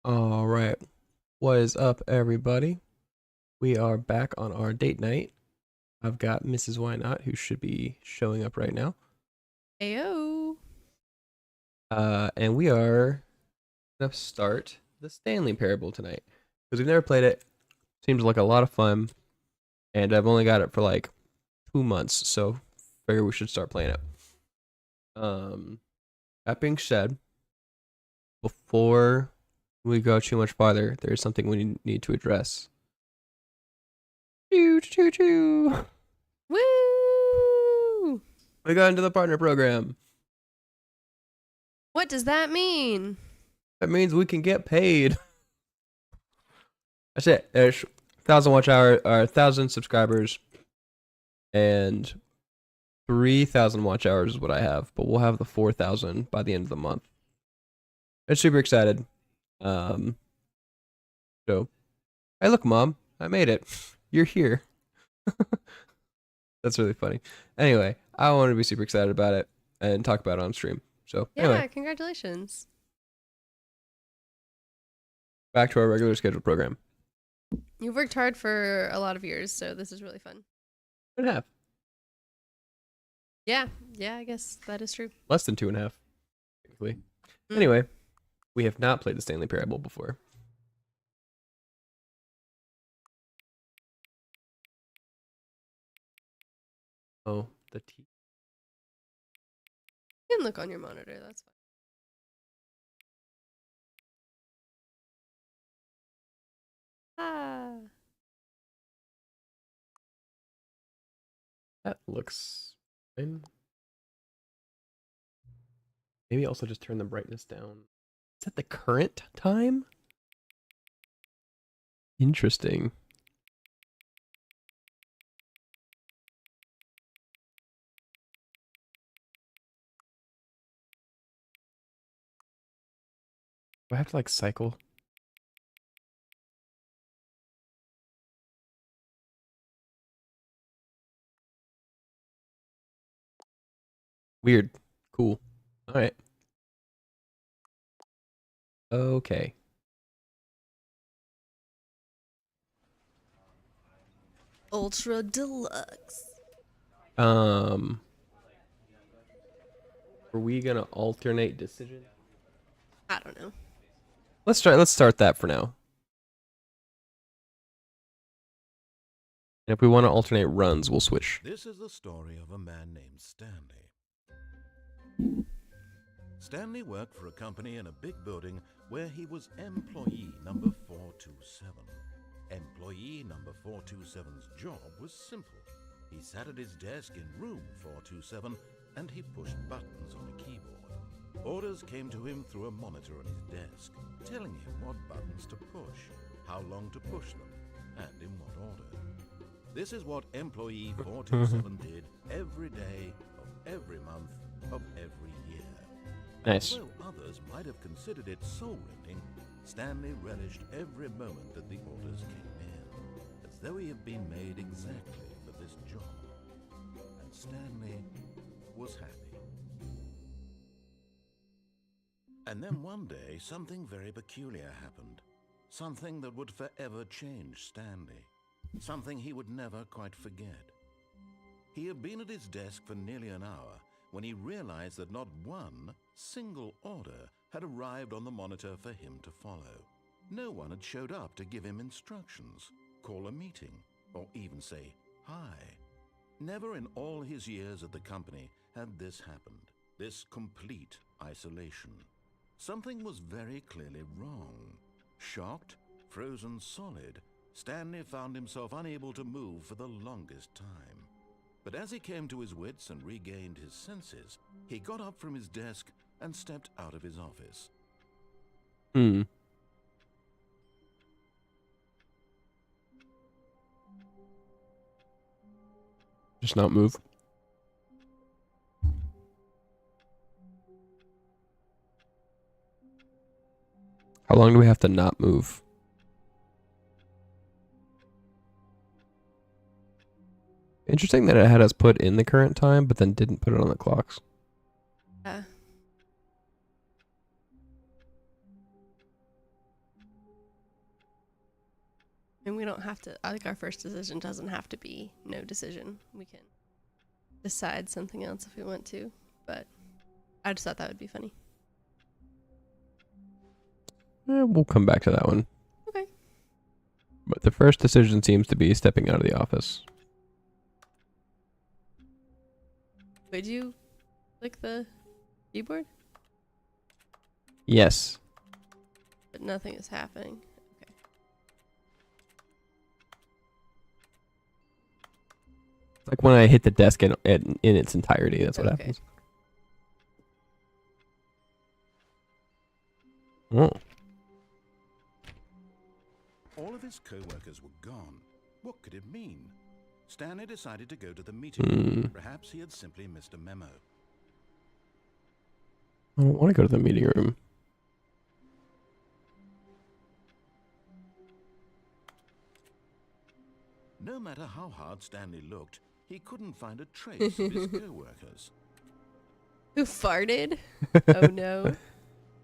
All right. What is up, everybody? We are back on our date night. I've got Mrs. Why Not, who should be showing up right now. Ayo. And we are gonna start the Stanley Parable tonight because we've never played it. Seems like a lot of fun, and I've only got it for like 2 months, so figure we should start playing it. That being said, before we go too much farther, there's something we need to address. Choo choo choo. Woo! We got into the partner program. What does that mean? That means we can get paid. That's it. There's 1,000 watch hour or 1,000 subscribers, and 3,000 watch hours is what I have. But we'll have the 4,000 by the end of the month. I'm super excited. So, hey, look, Mom, I made it. You're here. That's really funny. Anyway, I want to be super excited about it and talk about it on stream. So, Yeah, anyway, congratulations. back to our regular scheduled program. You've worked hard for a lot of years, so this is really fun. 2.5. Yeah, I guess that is true. Less than 2.5, technically. Anyway, we have not played the Stanley Parable before. Oh, the T. You can look on your monitor, that's fine. Ah. That looks fine. Maybe also just turn the brightness down. Is that the current time? Interesting. Do I have to like cycle? Weird. Cool. All right. Okay. Ultra Deluxe. Are we gonna alternate decision? I don't know. Let's start that for now. And if we want to alternate runs, we'll switch. This is the story of a man named Stanley. Stanley worked for a company in a big building where he was employee number 427. Employee number 427's job was simple. He sat at his desk in room 427 and he pushed buttons on a keyboard. Orders came to him through a monitor on his desk, telling him what buttons to push, how long to push them, and in what order. This is what employee 427 did every day of every month of every year. Nice. Although others might have considered it soul-rending, Stanley relished every moment that the orders came in, as though he had been made exactly for this job. And Stanley was happy. And then one day, something very peculiar happened. Something that would forever change Stanley. Something he would never quite forget. He had been at his desk for nearly an hour when he realized that not one single order had arrived on the monitor for him to follow. No one had showed up to give him instructions, call a meeting, or even say hi. Never in all his years at the company had this happened, this complete isolation. Something was very clearly wrong. Shocked, frozen solid, Stanley found himself unable to move for the longest time. But as he came to his wits and regained his senses, he got up from his desk and stepped out of his office. Just not move. How long do we have to not move? Interesting that it had us put in the current time, but then didn't put it on the clocks. Yeah. And we don't have to, I think our first decision doesn't have to be no decision. We can decide something else if we want to, but I just thought that would be funny. We'll come back to that one. Okay. But the first decision seems to be stepping out of the office. Would you click the keyboard? Yes. But nothing is happening. Okay. Like when I hit the desk in its entirety, that's what Okay. happens. Oh. All of his co-workers were gone. What could it mean? Stanley decided to go to the meeting. Hmm. Perhaps he had simply missed a memo. I don't want to go to the meeting room. No matter how hard Stanley looked, he couldn't find a trace of his co-workers. Who farted? Oh no.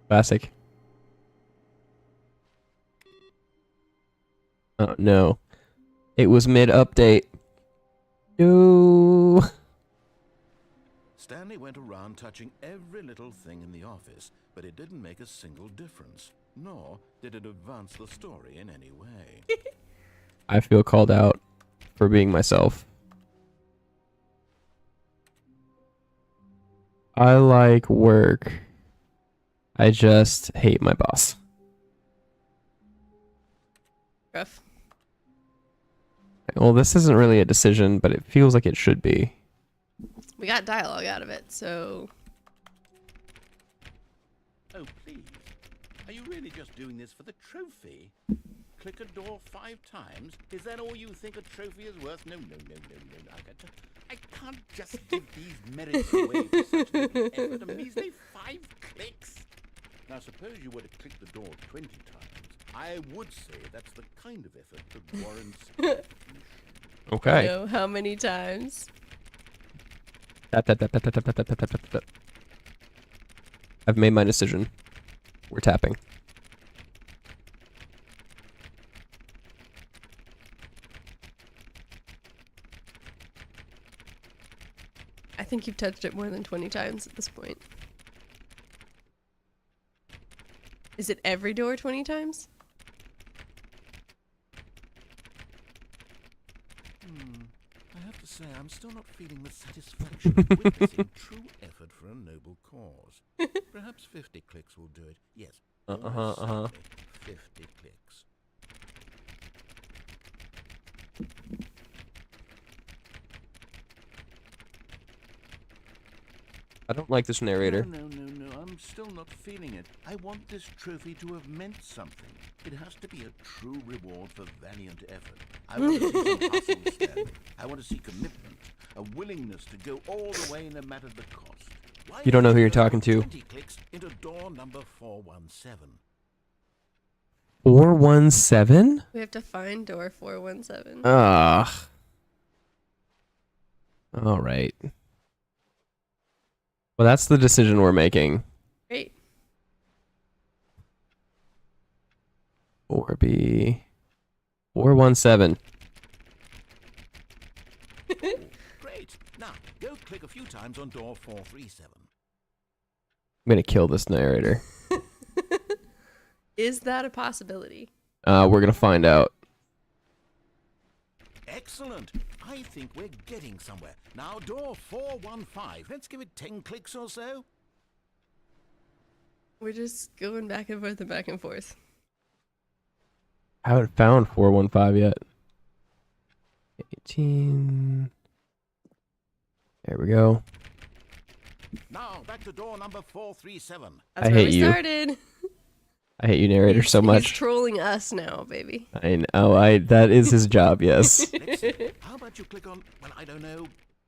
Classic. Oh no. It was mid-update. No. Stanley went around touching every little thing in the office, but it didn't make a single difference, nor did it advance the story in any way. I feel called out for being myself. I like work. I just hate my boss. Rough. Well, this isn't really a decision, but it feels like it should be. We got dialogue out of it, so Oh, please. Are you really just doing this for the trophy? Click a door 5 times? Is that all you think a trophy is worth? No, no, no, no, no. I can't just give these merits away for such little effort. A measly 5 clicks. Now, suppose you were to click the door 20 times. I would say that's the kind of effort that warrants recognition. Okay. you know how many times? I've made my decision. We're tapping. I think you've touched it more than 20 times at this point. Is it every door 20 times? I have to say, I'm still not feeling the satisfaction of witnessing true effort for a noble cause. Perhaps 50 clicks will do it. Yes. almost certainly 50 clicks. I don't like this narrator. No, I'm still not feeling it. I want this trophy to have meant something. It has to be a true reward for valiant effort. I want to see some hustle, Stanley. I want to see commitment, a willingness to go all the way no matter the cost. Why You don't know who you're did you talking to. 20 clicks into door number 417. 417? We have to find door 417. Ugh. All right. Well, that's the decision we're making. Great. 4B. 417. Great. Now, go click a few times on door 437. I'm gonna kill this narrator. Is that a possibility? We're gonna find out. Excellent. I think we're getting somewhere. Now, door 415. Let's give it 10 clicks or so. We're just going back and forth and back and forth. I haven't found 415 yet. 18. There we go. Now, back to door number 437. That's I where hate we you. started. I hate you, narrator, so He's much. trolling us now, baby. I know. That is his job. Yes. Let's see. How about you click on, well, I don't know,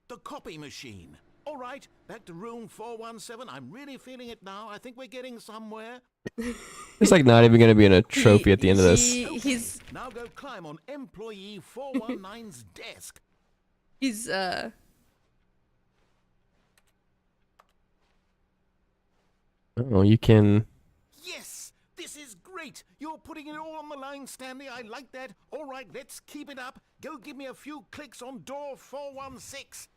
the copy machine? All right, back to room 417. I'm really feeling it now. I think we're getting somewhere. It's like not even gonna be in a trophy at the end of this. He's Now go climb on employee 419's desk. he's Oh, you can. Yes, this is great. Great! You're putting it all on the line, Stanley. I like that. All right, let's keep it up. Go give me a few clicks on door 416.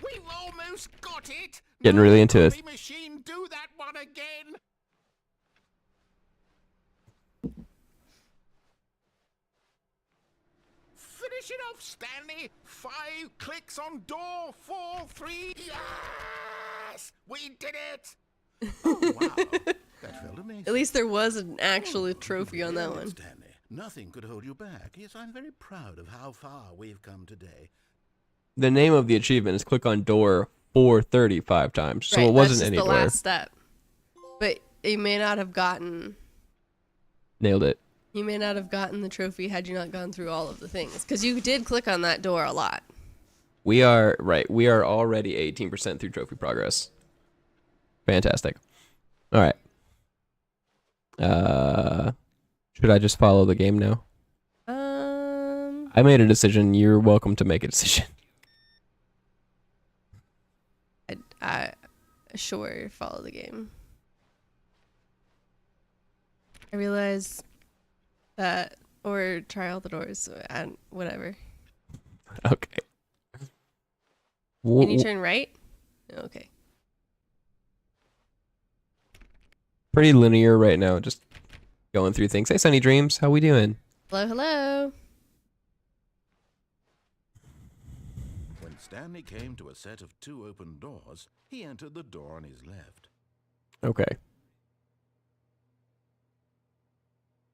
We've almost got it. Getting really into it. Copy machine, do that one again. Finish it off, Stanley. 5 clicks on door 43. Yes! We did it! Oh, wow. That felt amazing. At least there was an actual trophy on that one. Stanley, nothing could hold you back. Yes, I'm very proud of how far we've come today. The name of the achievement is click on door 435 times, so Right, it wasn't that's just any the door. last step. But you may not have gotten Nailed it. the trophy had you not gone through all of the things. Because you did click on that door a lot. We are already 18% through trophy progress. Fantastic. All right. Should I just follow the game now? I made a decision. You're welcome to make a decision. I sure follow the game. I realize that, or try all the doors, and whatever. Okay. Can you turn right? Okay. Pretty linear right now, just going through things. Hey, Sunny Dreams, how we doing? Hello, hello. When Stanley came to a set of 2 open doors, he entered the door on his left. Okay.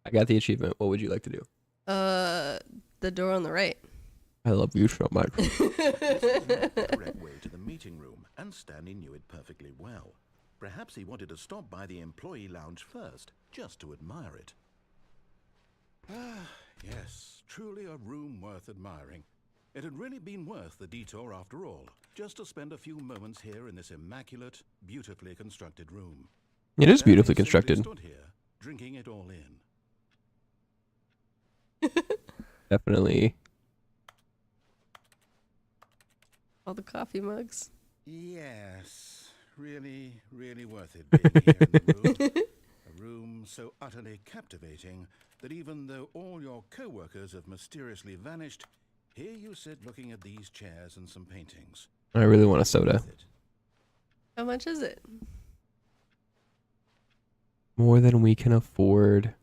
I got the achievement. What would you like to do? The door on the right. I love you so much. The correct way to the meeting room, and Stanley knew it perfectly well. Perhaps he wanted to stop by the employee lounge first, just to admire it. Ah, yes, truly a room worth admiring. It had really been worth the detour after all, just to spend a few moments here in this immaculate, beautifully constructed room. It is Stanley beautifully simply constructed. stood here, drinking it all in. Definitely. All the coffee mugs. Yes, really, really worth it being here in the room. A room so utterly captivating that even though all your co-workers have mysteriously vanished, here you sit looking at these chairs and some paintings. I really want a soda. Worth it. How much is it? More than we can afford.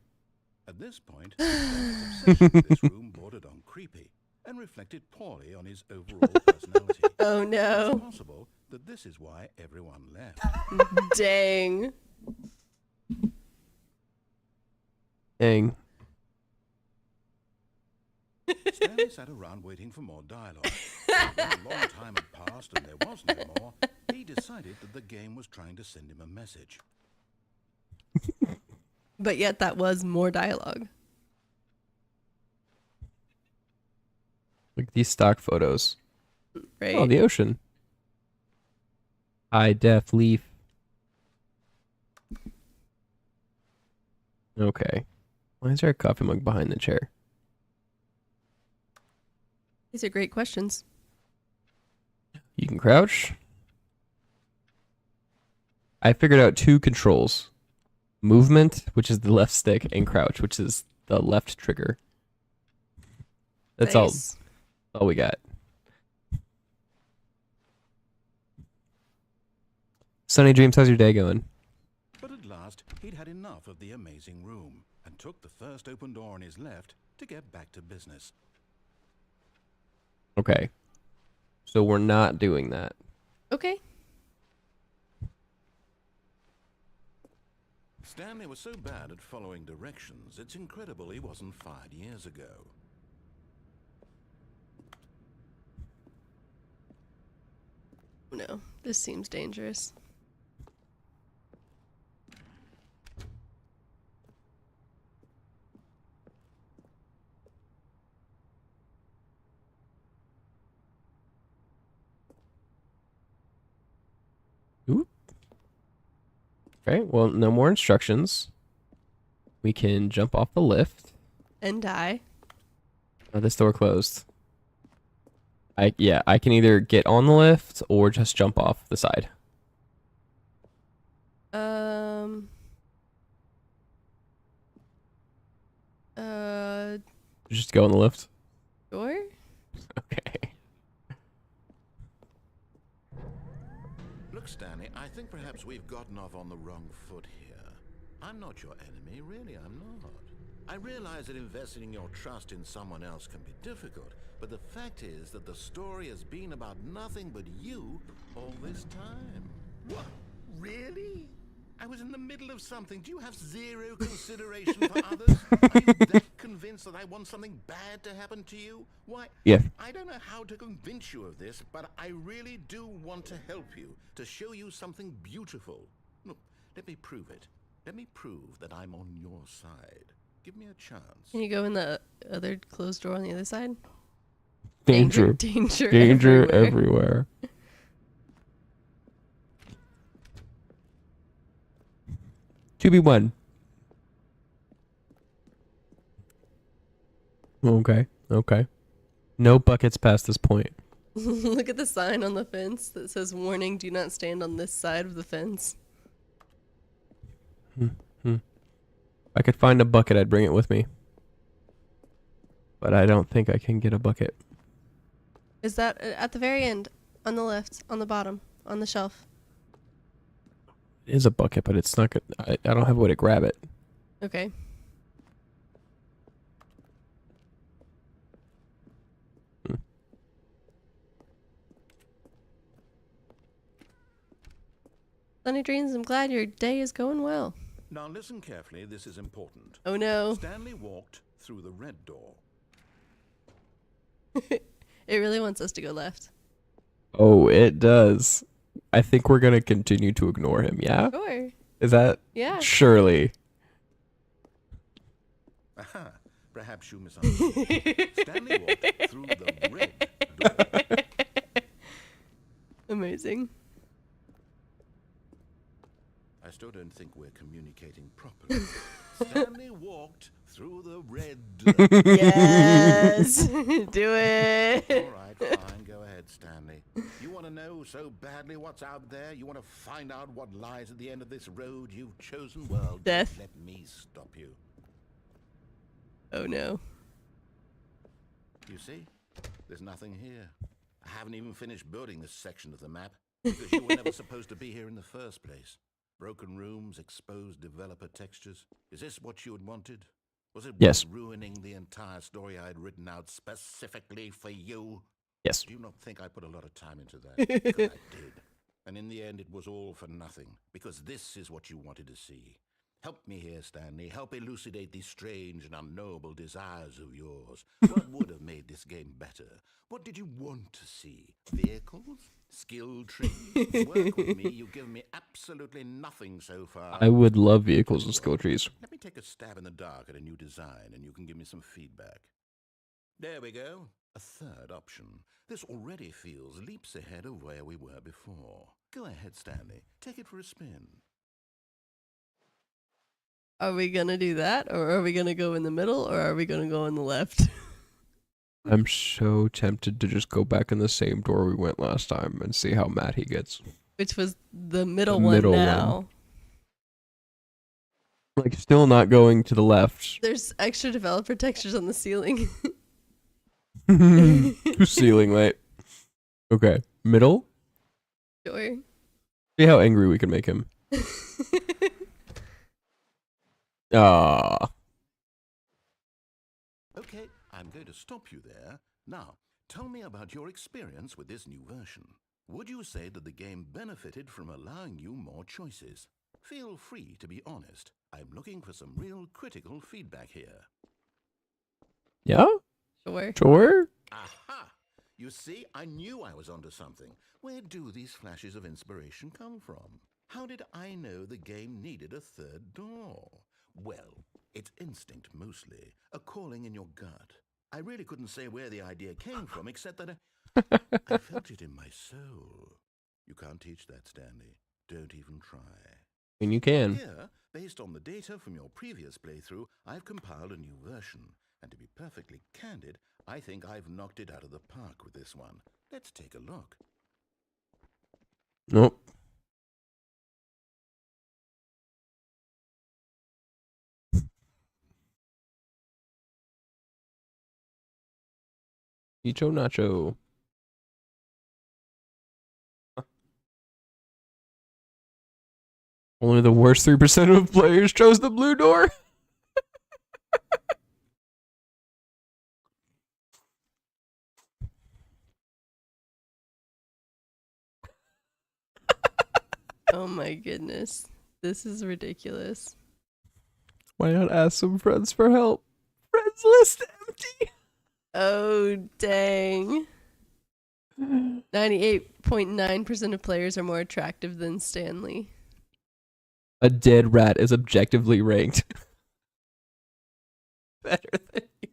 At this point, Stanley's obsession with this room bordered on creepy and reflected poorly on his overall personality. Oh It's no. possible that this is why everyone left. Dang. Dang. Stanley sat around waiting for more dialogue. When a long time had passed and there was no more, he decided that the game was trying to send him a message. But yet that was more dialogue. Look at these stock photos. Right? Oh, the ocean. High def leaf. Okay. Why is there a coffee mug behind the chair? These are great questions. You can crouch. I figured out 2 controls. Movement, which is the left stick, and crouch, which is the left trigger. That's Nice. all we got. Sunny Dreams, how's your day going? But at last, he'd had enough of the amazing room and took the first open door on his left to get back to business. Okay. So we're not doing that. Okay. Stanley was so bad at following directions, it's incredible he wasn't fired years ago. No, this seems dangerous. Ooh. Okay, well, no more instructions. We can jump off the lift. And die. Oh, this door closed. I can either get on the lift or just jump off the side. Just go on the lift. Sure. Okay. Look, Stanley, I think perhaps we've gotten off on the wrong foot here. I'm not your enemy, really, I'm not. I realize that investing your trust in someone else can be difficult, but the fact is that the story has been about nothing but you all this time. What? Really? I was in the middle of something. Do you have zero consideration for others? Are you that convinced that I want something bad to happen to you? Why, Yeah. I don't know how to convince you of this, but I really do want to help you, to show you something beautiful. Look, let me prove it. Let me prove that I'm on your side. Give me a chance. Can you go in the other closed door on the other side? Danger. Danger, Danger everywhere. everywhere. 2v1. Okay. Okay. No buckets past this point. Look at the sign on the fence that says warning, do not stand on this side of the fence. If I could find a bucket, I'd bring it with me. But I don't think I can get a bucket. Is that at the very end? On the left, on the bottom, on the shelf. It is a bucket, but it's not good. I don't have a way to grab it. Okay. Sunny dreams, I'm glad your day is going well. Now listen carefully, this is important. Oh no. Stanley walked through the red door. It really wants us to go left. Oh, it does. I think we're going to continue to ignore him, yeah? Sure. Is that? Yeah. Surely. Aha, perhaps you misunderstood. Stanley walked through the red door. Amazing. I still don't think we're communicating properly. Stanley walked through the red door. Yes. Do it. All right, fine. Go ahead, Stanley. You want to know so badly what's out there? You want to find out what lies at the end of this road you've chosen? Well, Death. don't let me stop you. Oh no. You see? There's nothing here. I haven't even finished building this section of the map because you were never supposed to be here in the first place. Broken rooms, exposed developer textures. Is this what you had wanted? Was it Yes. worth ruining the entire story I had written out specifically for you? Yes. Do you not think I put a lot of time into that? Because I did. And in the end, it was all for nothing. Because this is what you wanted to see. Help me here, Stanley. Help elucidate these strange and unknowable desires of yours. What would have made this game better? What did you want to see? Vehicles? Skill trees? Work with me. You've given me absolutely nothing so far. I would love vehicles and skill trees. Let me take a stab in the dark at a new design, and you can give me some feedback. There we go. A third option. This already feels leaps ahead of where we were before. Go ahead, Stanley. Take it for a spin. Are we gonna do that, or are we gonna go in the middle, or are we gonna go on the left? I'm so tempted to just go back in the same door we went last time and see how mad he gets. Which was the middle, middle one one. now. Like, still not going to the left. There's extra developer textures on the ceiling. Ceiling light. Okay. Middle? Sure. See how angry we can make him. Ah. Okay, I'm going to stop you there. Now, tell me about your experience with this new version. Would you say that the game benefited from allowing you more choices? Feel free to be honest. I'm looking for some real critical feedback here. Yeah? Sure. Sure? Aha! You see, I knew I was onto something. Where do these flashes of inspiration come from? How did I know the game needed a third door? Well, it's instinct mostly, a calling in your gut. I really couldn't say where the idea came from, except that I felt it in my soul. You can't teach that, Stanley. Don't even try. And you can. Here, based on the data from your previous playthrough, I've compiled a new version. And to be perfectly candid, I think I've knocked it out of the park with this one. Let's take a look. Nope. Icho Nacho. Only the worst 3% of players chose the blue door. Oh my goodness. This is ridiculous. Why not ask some friends for help? Friends list empty. Oh, dang. 98.9% of players are more attractive than Stanley. A dead rat is objectively ranked better than you.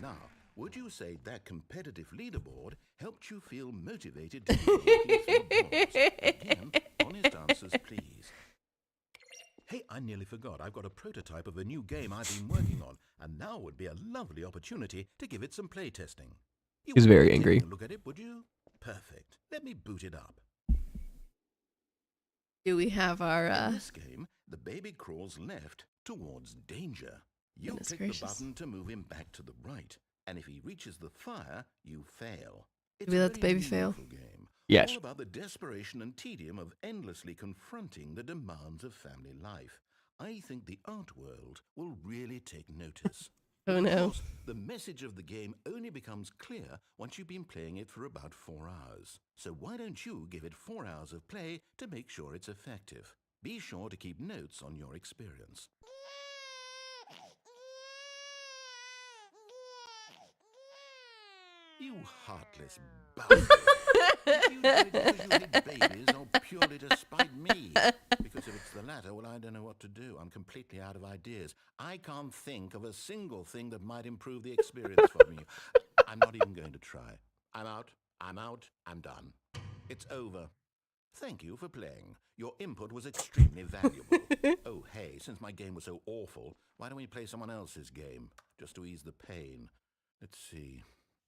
Now, would you say that competitive leaderboard helped you feel motivated to keep walking through doors? Again, honest answers, please. Hey, I nearly forgot. I've got a prototype of a new game I've been working on, and now would be a lovely opportunity to give it some playtesting. You He's wouldn't very mind angry. taking a look at it, would you? Perfect. Let me boot it up. Do we have our In this game, the baby crawls left towards danger. You Goodness click gracious. the button to move him back to the right, and if he reaches the fire, you fail. It's we a let the very baby fail? meaningful game, Yes. all about the desperation and tedium of endlessly confronting the demands of family life. I think the art world will really take notice. Oh, But of no. course, the message of the game only becomes clear once you've been playing it for about 4 hours. So why don't you give it 4 hours of play to make sure it's effective? Be sure to keep notes on your experience. You heartless bastard! Did you do it because you hate babies or purely to spite me? Because if it's the latter, well, I don't know what to do. I'm completely out of ideas. I can't think of a single thing that might improve the experience for me. I'm not even going to try. I'm out. I'm done. It's over. Thank you for playing. Your input was extremely valuable. Oh, hey, since my game was so awful, why don't we play someone else's game, just to ease the pain? Let's see.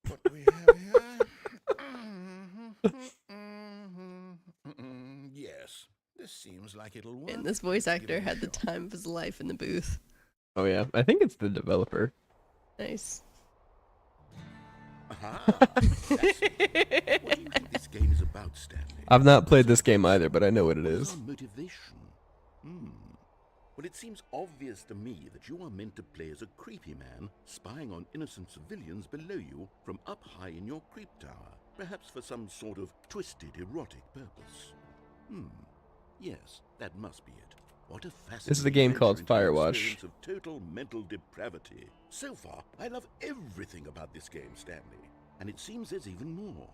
What do we have here? Yes, this seems like it'll work. And this voice Let's give actor it a had the shot. time of his life in the booth. Oh yeah, I think it's the developer. Nice. Aha! That's it. What do you think this game is about, Stanley? I've not played this game either, but I know what it What is is. our motivation? Well, it seems obvious to me that you are meant to play as a creepy man spying on innocent civilians below you from up high in your creep tower, perhaps for some sort of twisted erotic purpose. Yes, that must be it. What a fascinating This is a game called venture into the Firewatch. experience of total mental depravity. So far, I love everything about this game, Stanley, and it seems there's even more.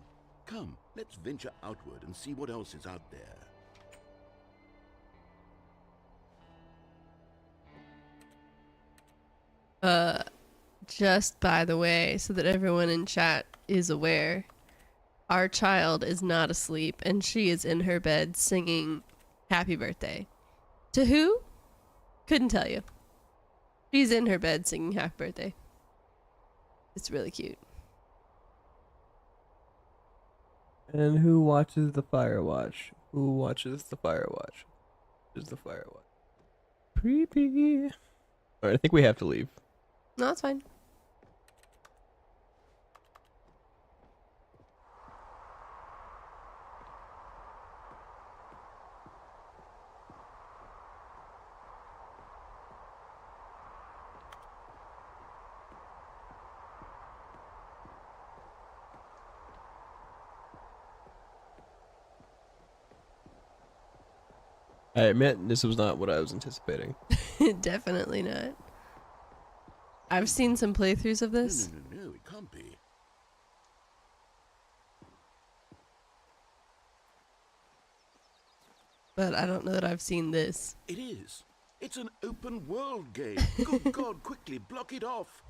Come, let's venture outward and see what else is out there. Just by the way, so that everyone in chat is aware, our child is not asleep and she is in her bed singing happy birthday. To who? Couldn't tell you. She's in her bed singing happy birthday. It's really cute. And who watches the Firewatch? Who watches the Firewatch? Who's the Firewatch? Creepy. Alright, I think we have to leave. No, that's fine. I admit, this was not what I was anticipating. Definitely not. I've seen some playthroughs of this. No, it can't be. But I don't know that I've seen this. It is. It's an open world game. Good God, quickly, block it off.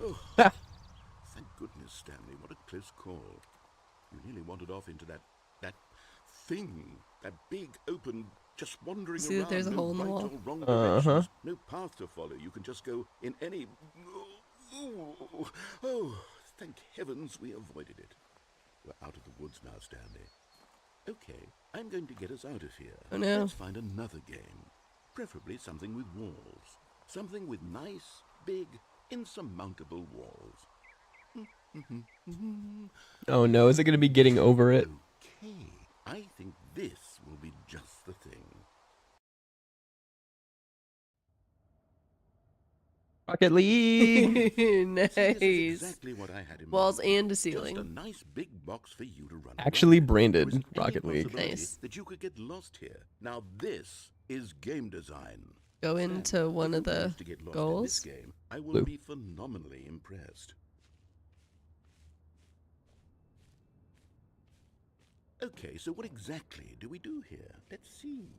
Oh, thank goodness, Stanley. What a close call. You nearly wandered off into that thing. That big, open, just wandering See around. that there's a no hole in the right wall? or wrong Uh-huh. directions. No path to follow. You can just go in any... Oh, thank heavens we avoided it. We're out of the woods now, Stanley. Okay, I'm going to get us out of here. Oh, no. Let's find another game. Preferably something with walls. Something with nice, big, insurmountable walls. Oh no, is it gonna be getting over it? Okay, I think this will be just the thing. Rocket League! Nice. See, this is exactly what I had in Walls mind. and a Just a ceiling. nice big box for you to run Actually around. branded There isn't any Rocket League. possibility Nice. that you could get lost here. Now this is game design. Go Sam, into one if of you the manage to get lost in goals. this game, I will Blue. be phenomenally impressed. Okay, so what exactly do we do here? Let's see.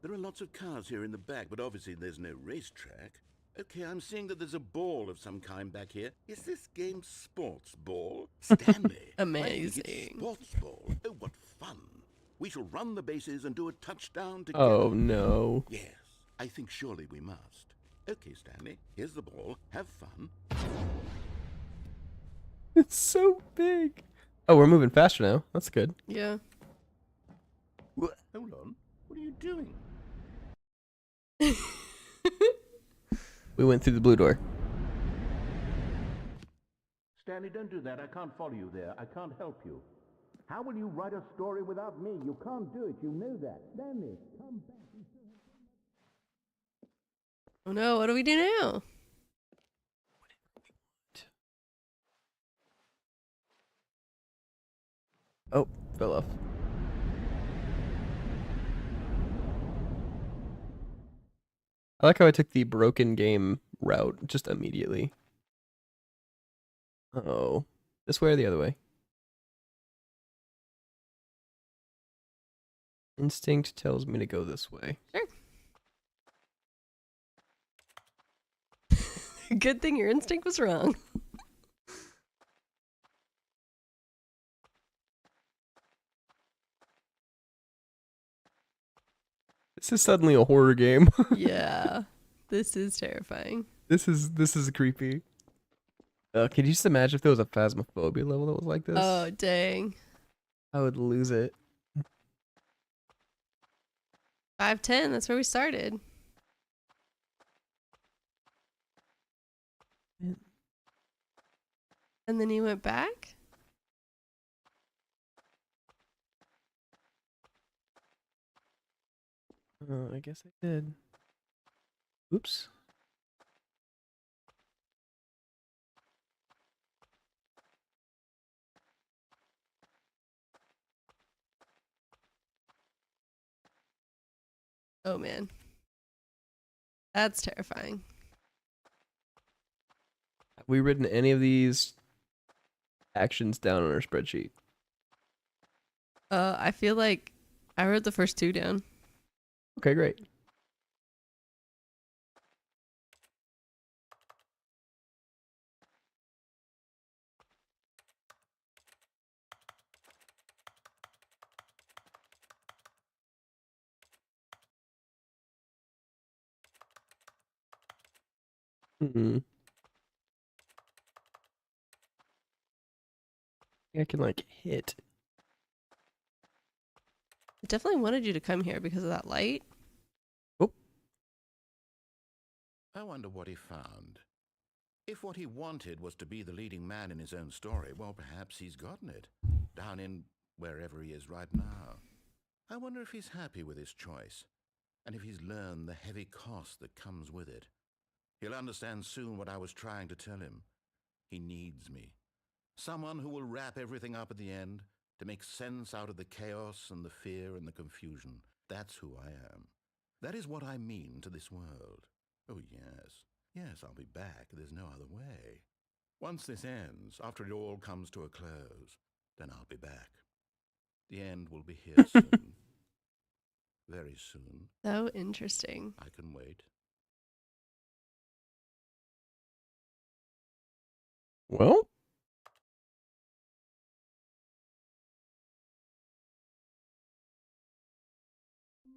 There are lots of cars here in the back, but obviously there's no racetrack. Okay, I'm seeing that there's a ball of some kind back here. Is this game sports ball? Stanley. I think it's Amazing. sports ball. Oh, what fun. We shall run the bases and do a touchdown together. Oh no. Yes, I think surely we must. Okay, Stanley, here's the ball. Have fun. It's so big. Oh, we're moving faster now. That's good. Yeah. Hold on. What are you doing? We went through the blue door. Stanley, don't do that. I can't follow you there. I can't help you. How will you write a story without me? You can't do it. You know that. Stanley, come back. Oh no, what do we do now? Oh, fell off. I like how I took the broken game route just immediately. Uh-oh. This way or the other way? Instinct tells me to go this way. Good thing your instinct was wrong. This is suddenly a horror game. Yeah. This is terrifying. This is creepy. Could you just imagine if there was a phasmophobia level that was like this? Oh, dang. I would lose it. 510, that's where we started. And then you went back? I guess I did. Oops. Oh man. That's terrifying. Have we written any of these actions down on our spreadsheet? I feel like I wrote the first two down. Okay, great. Hmm. I can like hit. I definitely wanted you to come here because of that light. I wonder what he found. If what he wanted was to be the leading man in his own story, well, perhaps he's gotten it. Down in wherever he is right now. I wonder if he's happy with his choice, and if he's learned the heavy cost that comes with it. He'll understand soon what I was trying to tell him. He needs me. Someone who will wrap everything up at the end, to make sense out of the chaos and the fear and the confusion. That's who I am. That is what I mean to this world. Oh, yes. Yes, I'll be back. There's no other way. Once this ends, after it all comes to a close, then I'll be back. The end will be here soon. Very soon. So interesting. I can wait. Well,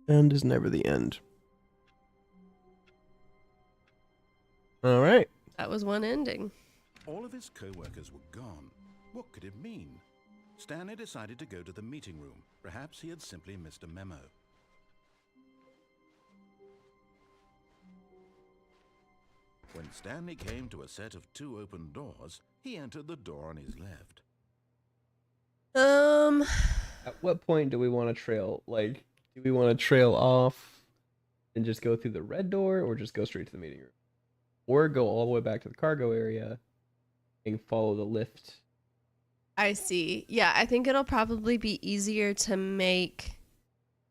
end is never the end. All right. That was one ending. All of his co-workers were gone. What could it mean? Stanley decided to go to the meeting room. Perhaps he had simply missed a memo. When Stanley came to a set of 2 open doors, he entered the door on his left. At what point do we want to trail? Like, do we want to trail off and just go through the red door, or just go straight to the meeting room? Or go all the way back to the cargo area and follow the lift? I see. Yeah, I think it'll probably be easier to make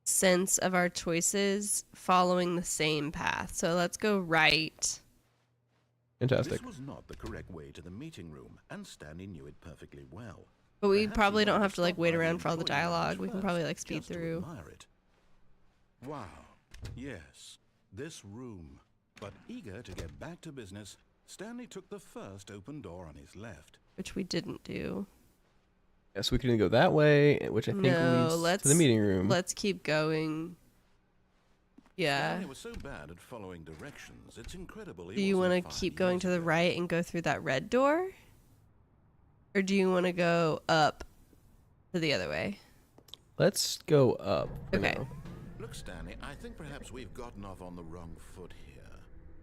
sense of our choices following the same path. So let's go right. Fantastic. This was not the correct way to the meeting room, and Stanley knew it perfectly well. But we Perhaps probably he don't wanted have to like stop wait by the around for all the employee lounge dialogue. We can probably first, like speed just to through. admire it. Wow. Yes, this room. But eager to get back to business, Stanley took the first open door on his left. Which we didn't do. Yes, we can go that way, which I think No, leads to the meeting room. Let's keep going. Yeah. Stanley was so bad at following directions, it's incredible he Do you wasn't want to 5 keep going years to the ago. right and go through that red door? Or do you want to go up to the other way? Let's go up. For Okay. now. Look, Stanley, I think perhaps we've gotten off on the wrong foot here.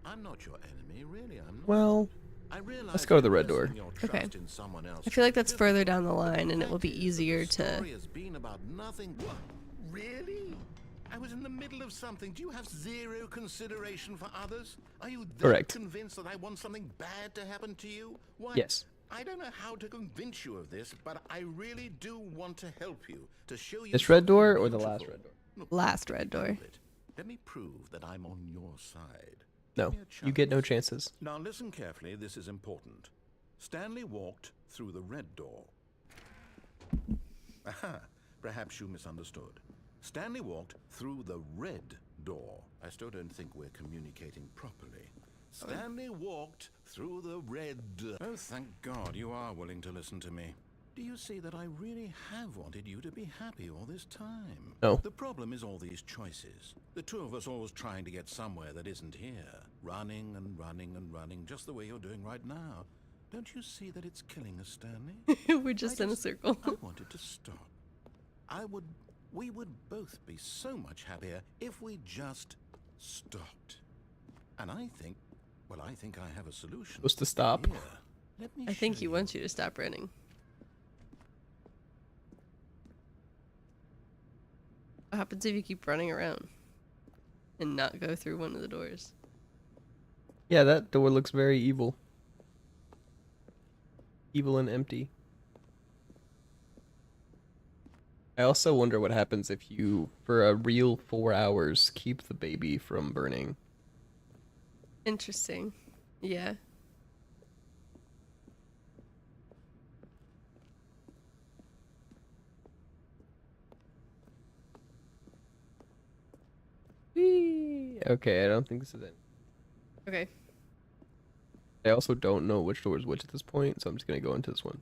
I'm not your enemy, really, I'm not. Well, I realize let's go to the that red door. investing your Okay. trust in someone else I feel like should be that's further difficult. down the line and it will be Fact is that easier the to... story has been about nothing. What? Really? I was in the middle of something. Do you have zero consideration for others? Are you that Correct. convinced that I want something bad to happen to you? Why, Yes. I don't know how to convince you of this, but I really do want to help you, to show you This red something door or the beautiful. last red door? Look, Last red door. hold it. Let me prove that I'm on your side. No, Give me a you get no chance. chances. Now listen carefully, this is important. Stanley walked through the red door. Aha, perhaps you misunderstood. Stanley walked through the red door. I still don't think we're communicating properly. Stanley walked through the red... Oh, thank God you are willing to listen to me. Do you see that I really have wanted you to be happy all this time? No. The problem is all these choices. The 2 of us always trying to get somewhere that isn't here. Running and running and running, just the way you're doing right now. Don't you see that it's killing us, Stanley? We're just in a circle. I wanted to stop. We would both be so much happier if we just stopped. And I think I have a solution. Supposed to stop. Here, let me I think show he you. wants you to stop running. What happens if you keep running around and not go through one of the doors? Yeah, that door looks very evil. Evil and empty. I also wonder what happens if you, for a real 4 hours, keep the baby from burning. Interesting. Yeah. Whee! Okay, I don't think this is it. Okay. I also don't know which door is which at this point, so I'm just gonna go into this one.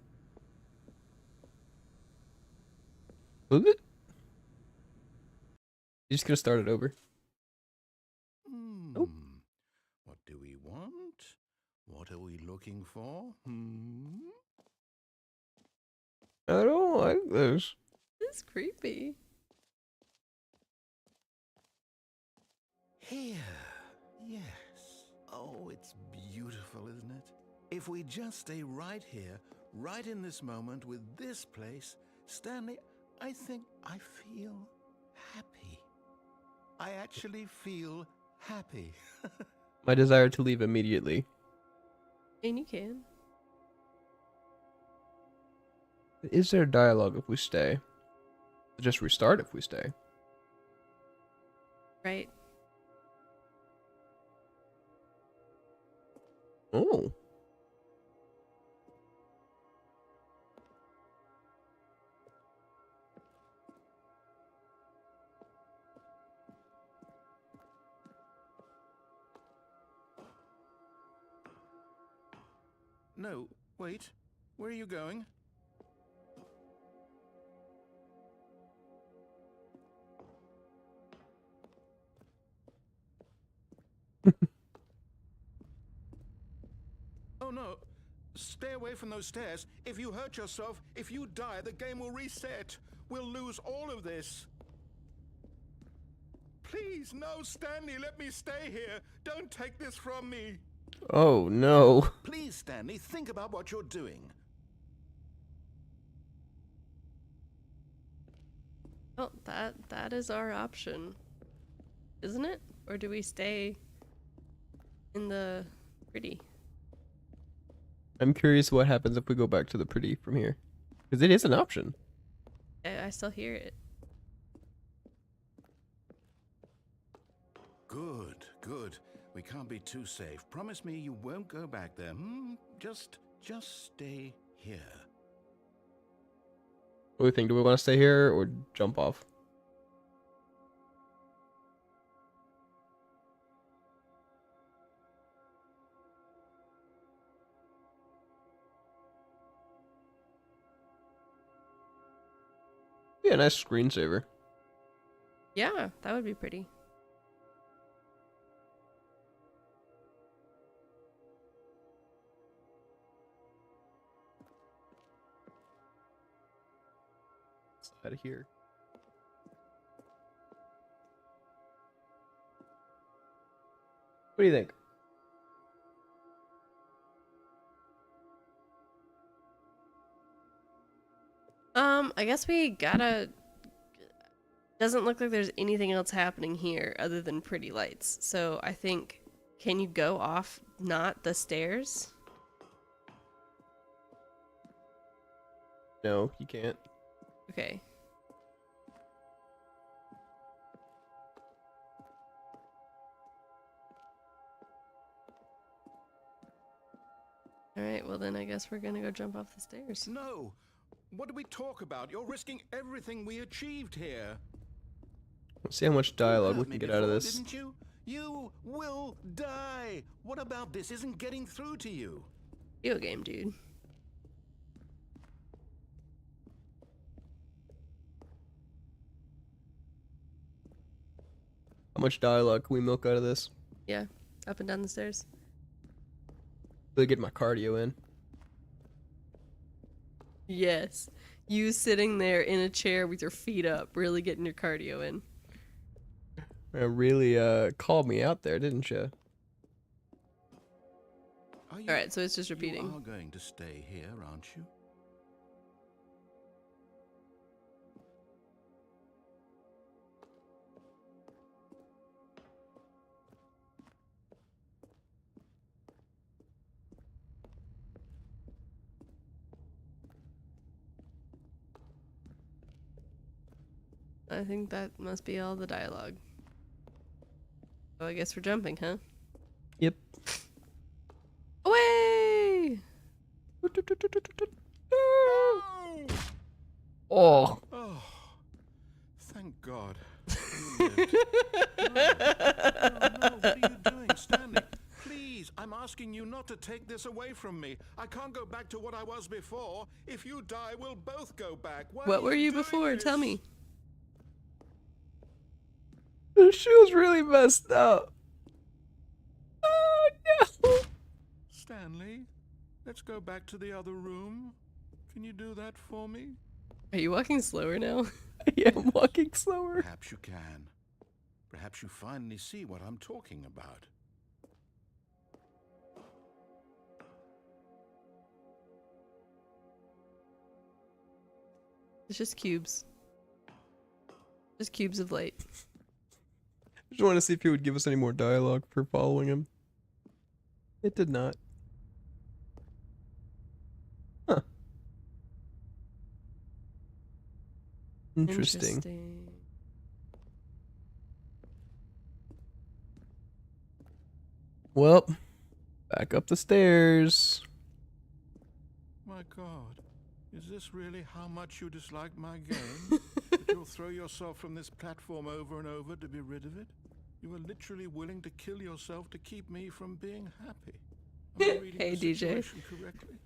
Was it? You're just gonna start it over. Nope. What do we want? What are we looking for? I don't like this. This is creepy. Here. Yes. Oh, it's beautiful, isn't it? If we just stay right here, right in this moment with this place, Stanley, I think I feel happy. I actually feel happy. My desire to leave immediately. And you can. Is there dialogue if we stay? Just restart if we stay. Right. Oh. No, wait. Where are you going? Oh no. stay away from those stairs. If you hurt yourself, if you die, the game will reset. We'll lose all of this. Please, no, Stanley, let me stay here. Don't take this from me. Oh no. Please, Stanley, think about what you're doing. Oh, that is our option, isn't it? Or do we stay in the pretty? I'm curious what happens if we go back to the pretty from here. Because it is an option. I still hear it. Good, good. We can't be too safe. Promise me you won't go back there. Just stay here. What do we think? Do we want to stay here or jump off? Yeah, nice screensaver. Yeah, that would be pretty. Out of here. What do you think? I guess we gotta. Doesn't look like there's anything else happening here other than pretty lights. So I think, can you go off not the stairs? No, you can't. Okay. Alright, well then I guess we're gonna go jump off the stairs. No. What do we talk about? You're risking everything we achieved here. Let's see how much dialogue we You heard can me get out of before, this. Didn't you? You will die. What about this isn't getting through to you? Video game, dude. How much dialogue can we milk out of this? Yeah, up and down the stairs. Really get my cardio in. Yes. You sitting there in a chair with your feet up, really getting your cardio in. Really called me out there, didn't you? Alright, so it's just repeating. You are going to stay here, aren't you? I think that must be all the dialogue. So I guess we're jumping, huh? Yep. Away! Oh. Oh, thank God. You lived. No, what are you doing, Stanley? Please, I'm asking you not to take this away from me. I can't go back to what I was before. If you die, we'll both go back. Why What are were you doing before? this? Tell me. The shoe's really messed up. Oh no. Stanley, let's go back to the other room. Can you do that for me? Are you walking slower now? Yeah, I'm walking slower. Perhaps you can. Perhaps you finally see what I'm talking about. It's just cubes. Just cubes of light. Just want to see if he would give us any more dialogue for following him. It did not. Huh. Interesting. Well, back up the stairs. My God, is this really how much you dislike my game? That you'll throw yourself from this platform over and over to be rid of it? You were literally willing to kill yourself to keep me from being happy. Am I reading Hey, the DJ. situation correctly?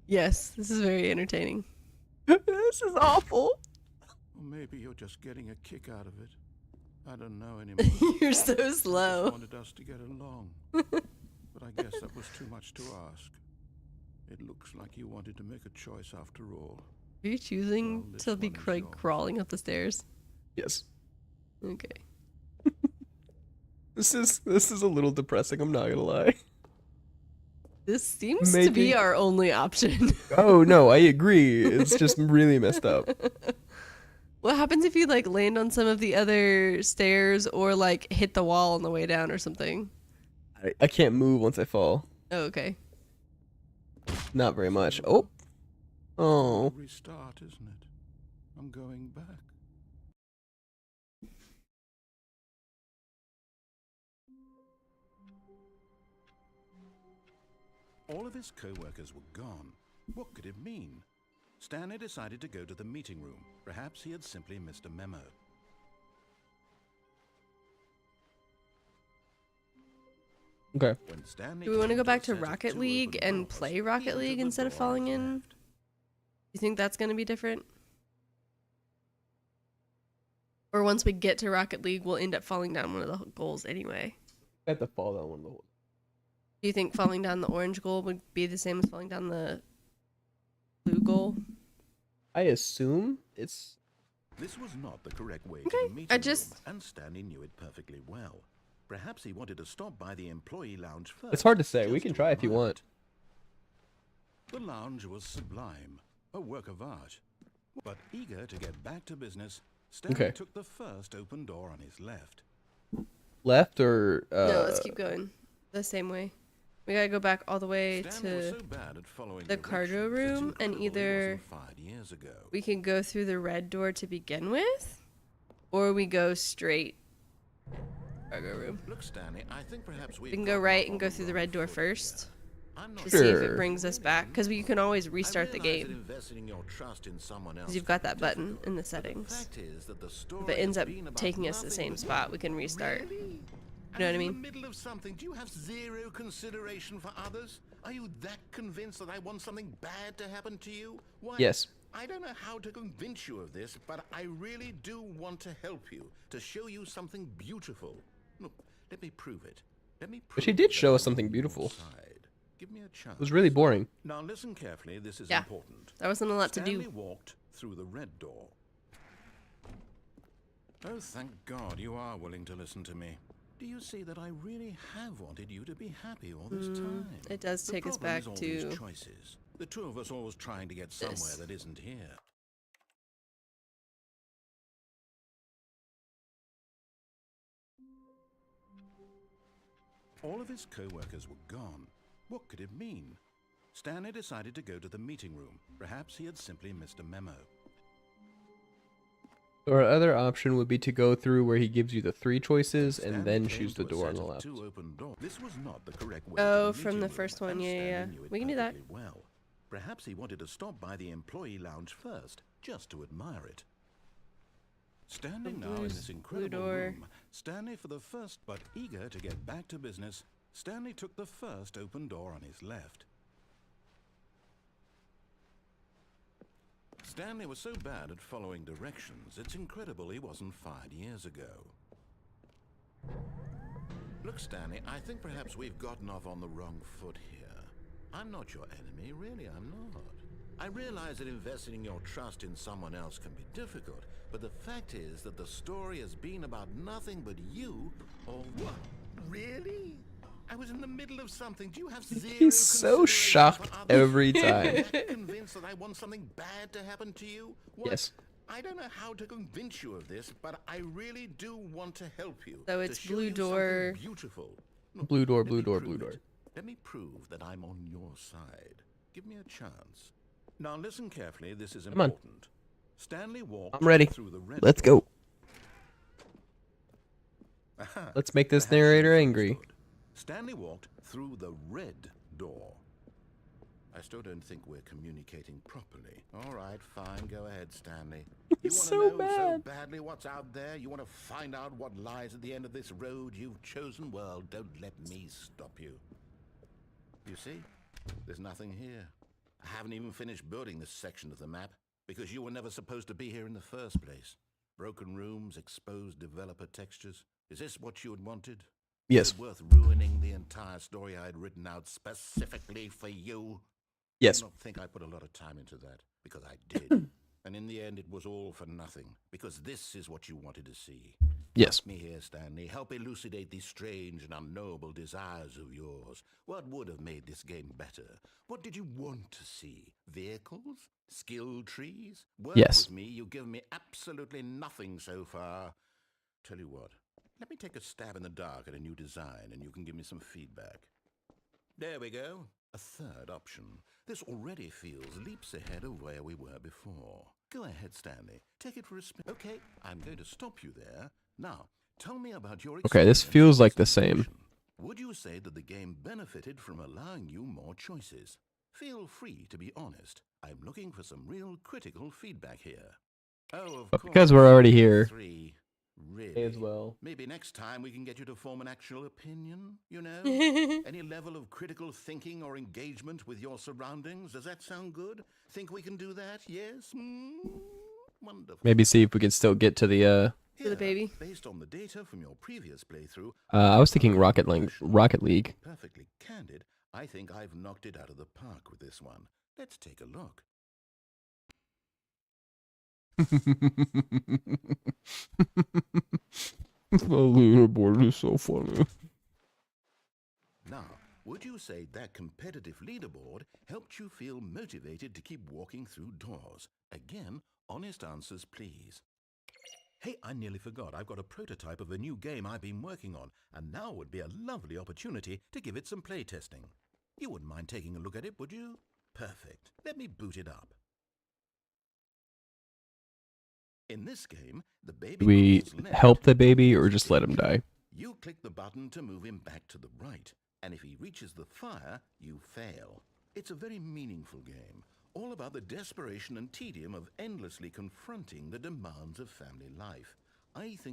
Yes, this is very entertaining. This is awful. Or maybe you're just getting a kick out of it. I don't know anymore. You're so I just slow. wanted us to get along. But I guess that was too much to ask. It looks like you wanted to make a choice after all. Are you choosing Well, this to be one is like yours. crawling up the stairs? Yes. Okay. This is a little depressing, I'm not gonna lie. This seems to Maybe. be our only option. Oh no, I agree. It's just really messed up. What happens if you like land on some of the other stairs or like hit the wall on the way down or something? I can't move once I fall. Oh, okay. Not very much. Oh. Oh. Restart, isn't it? I'm going back. All of his co-workers were gone. What could it mean? Stanley decided to go to the meeting room. Perhaps he had simply missed a memo. Okay. When Stanley Do we want to came go back a to set of Rocket two League open and doors, play he Rocket entered League the instead of door on falling his in? left. You think that's going to be different? Or once we get to Rocket League, we'll end up falling down one of the goals anyway. I have to fall down one of the holes. Do you think falling down the orange goal would be the same as falling down the blue goal? I assume it's This was not the correct way Okay, to the meeting I just- room, and Stanley knew it perfectly well. Perhaps he wanted to stop by the employee lounge first. It's hard to say. We just can to try if you admire want. it. The lounge was sublime, a work of art. But eager to get back to business, Stanley Okay. took the first open door on his left. left or No, let's keep going. The same way. We gotta go back all the way Stanley was to... so bad at following the cargo directions, it's room, and incredible he either wasn't fired years ago. We can go through the red door to begin with, or we go straight cargo room. Look, Stanley, I think perhaps We can go right and go through the red door first I'm not to see if Sure. it brings us back, because you can always I restart the realize that game. investing in your trust in someone else Because you've got can that be button difficult, in the but settings. fact is that the story If it ends has up been about taking us to the nothing same but- spot, we can restart. Really? You know what I In mean? the middle of something, do you have zero consideration for others? Are you that convinced that I want something bad to happen to you? Why, Yes. I don't know how to convince you of this, but I really do want to help you, to show you something beautiful. Look, let me prove it. Let me prove But she did that show us I'm something on your beautiful. side. Give me a chance. It was really boring. Now listen carefully, this is Yeah. important. There wasn't a lot to Stanley do. walked through the red door. Oh, thank God you are willing to listen to me. Do you see that I really have wanted you to be happy all this time? It does The take us problem back is all these to choices. The two of us always trying to get somewhere this. that isn't here. All of his co-workers were gone. What could it mean? Stanley decided to go to the meeting room. Perhaps he had simply missed a memo. Our other option would be to go through where he gives you the 3 choices and Stanley then came choose to the a door on set the of left. 2 open doors. This was not the correct way Oh, to the from the meeting first room, one, and yeah, Stanley yeah. knew it We can do that. perfectly well. Perhaps he wanted to stop by the employee lounge first, just to admire it. Standing now in this incredible door. room, Stanley for the first, but eager to get back to business, Stanley took the first open door on his left. Stanley was so bad at following directions, it's incredible he wasn't fired years ago. Look, Stanley, I think perhaps we've gotten off on the wrong foot here. I'm not your enemy, really, I'm not. I realize that investing in your trust in someone else can be difficult, but the fact is that the story has been about nothing but you all... What? Really? I was in the middle of something. Do you have zero He's so consideration shocked for others? every time. Are you that convinced that I want something bad to happen to you? What? Yes. I don't know how to convince you of this, but I really do want to help you. So to it's show blue you something door. Beautiful. Look, Blue door, let blue me door, prove blue it. door. Let me prove that I'm on your side. Give me a chance. Now listen carefully, this is Come on. important. Stanley walked I'm ready. through the red Let's door. go. Aha, Let's make this perhaps you narrator angry. misunderstood. Stanley walked through the red door. I still don't think we're communicating properly. All right, fine. Go ahead, Stanley. You He's want to so know so bad. badly what's out there? You want to find out what lies at the end of this road you've chosen? Well, don't let me stop you. You see? There's nothing here. I haven't even finished building this section of the map because you were never supposed to be here in the first place. Broken rooms, exposed developer textures. Is this what you had wanted? Yes. Is it worth ruining the entire story I had written out specifically for you? Yes. Do not think I put a lot of time into that, because I did. And in the end, it was all for nothing, because this is what you wanted to see. Yes. Help me here, Stanley. Help elucidate these strange and unknowable desires of yours. What would have made this game better? What did you want to see? Vehicles? Skill trees? Work Yes. with me. You've given me absolutely nothing so far. Tell you what, let me take a stab in the dark at a new design, and you can give me some feedback. There we go. A third option. This already feels leaps ahead of where we were before. Go ahead, Stanley. Take it for a spin. Okay, I'm going to stop you there. Now, tell me about your Okay, this experience feels with like the same. evolution. Would you say that the game benefited from allowing you more choices? Feel free to be honest. I'm looking for some real critical feedback here. Oh, of But course. because we're already here, 3. Really? may as well. Maybe next time we can get you to form an actual opinion, you know? Any level of critical thinking or engagement with your surroundings. Does that sound good? Think we can do that? Yes? Wonderful. Maybe see if we can still get to the To the baby. Based on the data from your previous playthrough, I was thinking Rocket League. Perfectly candid, I think I've knocked it out of the park with this one. Let's take a look. The leaderboard is so funny. Now, would you say that competitive leaderboard helped you feel motivated to keep walking through doors? Again, honest answers, please. Hey, I nearly forgot. I've got a prototype of a new game I've been working on, and now would be a lovely opportunity to give it some playtesting. You wouldn't mind taking a look at it, would you? Perfect. Let me boot it up. In this game, the baby Do we crawls left, help the baby or just let him die? You click the button to move him back to the right, and if he reaches the fire, you fail. It's a very meaningful game, all about the desperation and tedium of endlessly confronting the demands of family life.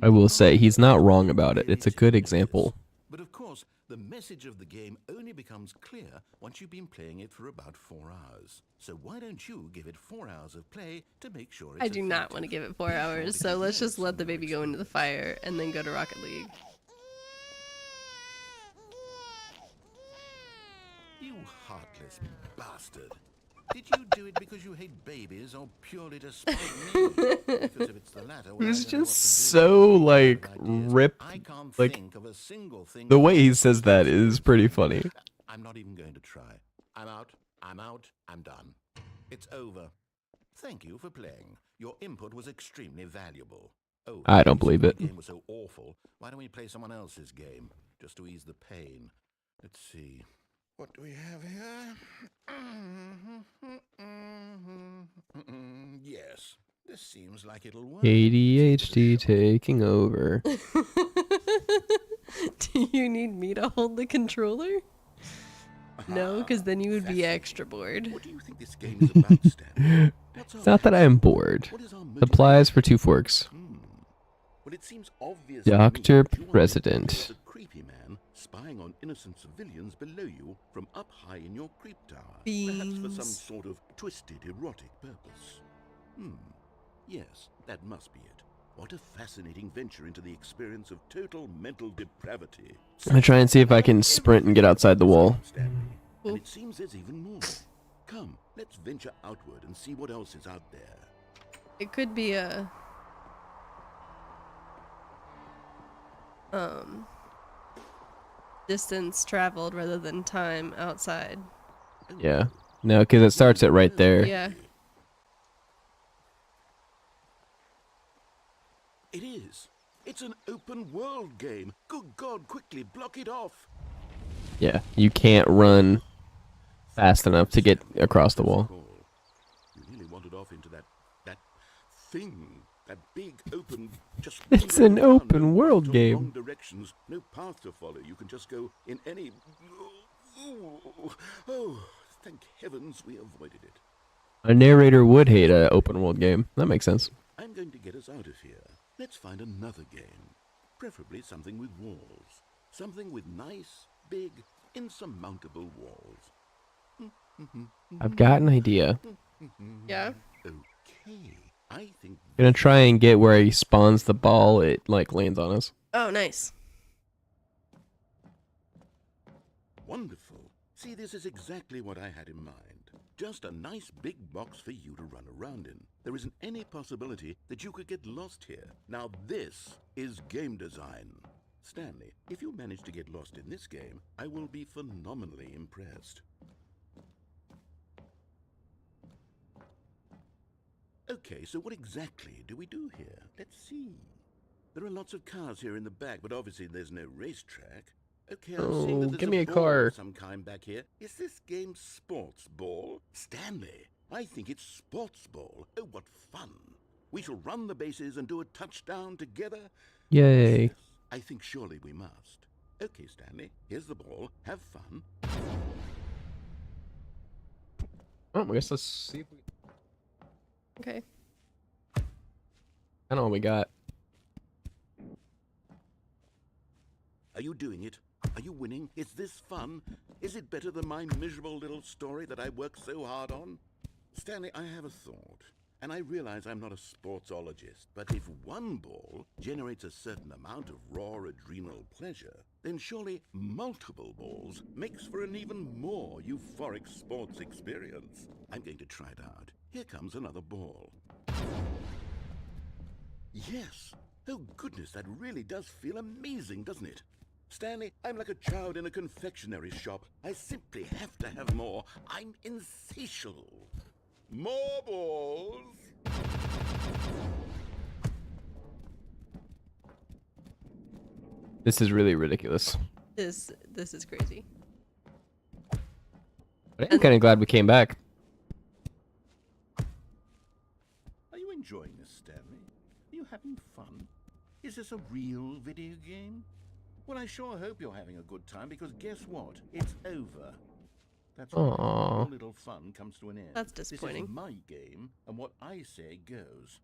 I will say he's not wrong about it. It's a good example. But of course, the message of the game only becomes clear once you've been playing it for about 4 hours. So why don't you give it 4 hours of play to make sure it's I do not effective? want to give it 4 hours, so let's just let the baby go into the fire and then go to Rocket League. You heartless bastard. Did you do it because you hate babies or purely to spite me? Because if it's the latter, well, He's I don't know what just to do. so, like, Good ideas. ripped. I can't Like, think of a single thing. the way he says that is pretty funny. I'm not even going to try. I'm out. I'm out. I'm done. It's over. Thank you for playing. Your input was extremely valuable. Oh, I don't believe since it. my game was so awful, why don't we play someone else's game, just to ease the pain? Let's see. What do we have here? Yes, this seems like it'll work. ADHD taking over. Do you need me to hold the controller? No, because then you would be extra bored. What do you think this game is about, Stanley? It's not that I am bored. What is our Supplies for 2 forks. Well, it seems obvious Dr. to me that you are President. as a creepy man spying on innocent civilians below you from up high in your creep tower. Perhaps for some Beans. sort of twisted erotic purpose. Yes, that must be it. What a fascinating venture into the experience of total mental depravity. I'm gonna try and see if I can sprint and get outside the wall. Stanley. Cool. And it seems there's even more. Come, let's venture outward and see what else is out there. It could be a distance traveled rather than time outside. Yeah. No, because it starts it right there. Yeah. It is. It's an open world game. Good God, quickly block it off. Yeah. You can't run fast enough to get across the wall. You really wandered off into that thing, that big open. Just It's wandering an around, open no world right or game. wrong directions, no path to follow. You can just go in any. Oh, thank heavens we avoided it. A narrator would hate an open world game. That makes sense. I'm going to get us out of here. Let's find another game. Preferably something with walls. Something with nice, big, insurmountable walls. I've got an idea. Yeah. Okay. I think Gonna try and get where he spawns the ball. It like lands on us. Oh, nice. wonderful. See, this is exactly what I had in mind. Just a nice big box for you to run around in. There isn't any possibility that you could get lost here. Now this is game design. Stanley, if you manage to get lost in this game, I will be phenomenally impressed. Okay, so what exactly do we do here? Let's see. There are lots of cars here in the back, but obviously there's no racetrack. Okay, I'm seeing that Oh, there's give me a ball car. of some kind back here. Is this game sports ball? Stanley, I think it's sports ball. Oh, what fun. We shall run the bases and do a touchdown together. Yay. Yes, I think surely we must. Okay, Stanley, here's the ball. Have fun. Oh, I guess let's see if we Okay. I know what we got. Are you doing it? Are you winning? Is this fun? Is it better than my miserable little story that I worked so hard on? Stanley, I have a thought. And I realize I'm not a sportsologist, but if one ball generates a certain amount of raw adrenal pleasure, then surely multiple balls makes for an even more euphoric sports experience. I'm going to try it out. Here comes another ball. Yes! Oh goodness, that really does feel amazing, doesn't it? Stanley, I'm like a child in a confectionery shop. I simply have to have more. I'm insatiable. More balls! This is really ridiculous. This is crazy. But I'm kind of glad we came back. Are you enjoying this, Stanley? Are you having fun? Is this a real video game? Well, I sure hope you're having a good time, because guess what? It's over. That's right. Aww. All little fun comes to an end. That's disappointing. This is my game, and what I say goes.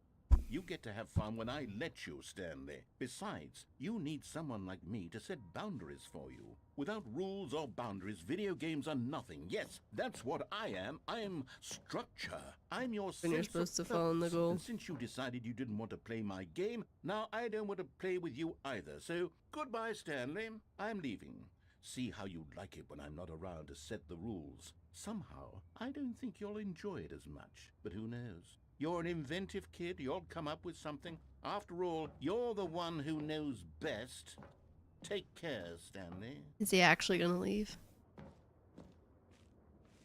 You get to have fun when I let you, Stanley. Besides, you need someone like me to set boundaries for you. Without rules or boundaries, video games are nothing. Yes, that's what I am. I'm structure. I'm your When you're sense supposed to of fall in the purpose. goal. And since you decided you didn't want to play my game, now I don't want to play with you either. So, goodbye, Stanley. I'm leaving. See how you'd like it when I'm not around to set the rules. Somehow, I don't think you'll enjoy it as much. But who knows? You're an inventive kid. You'll come up with something. After all, you're the one who knows best. Take care, Stanley. Is he actually gonna leave?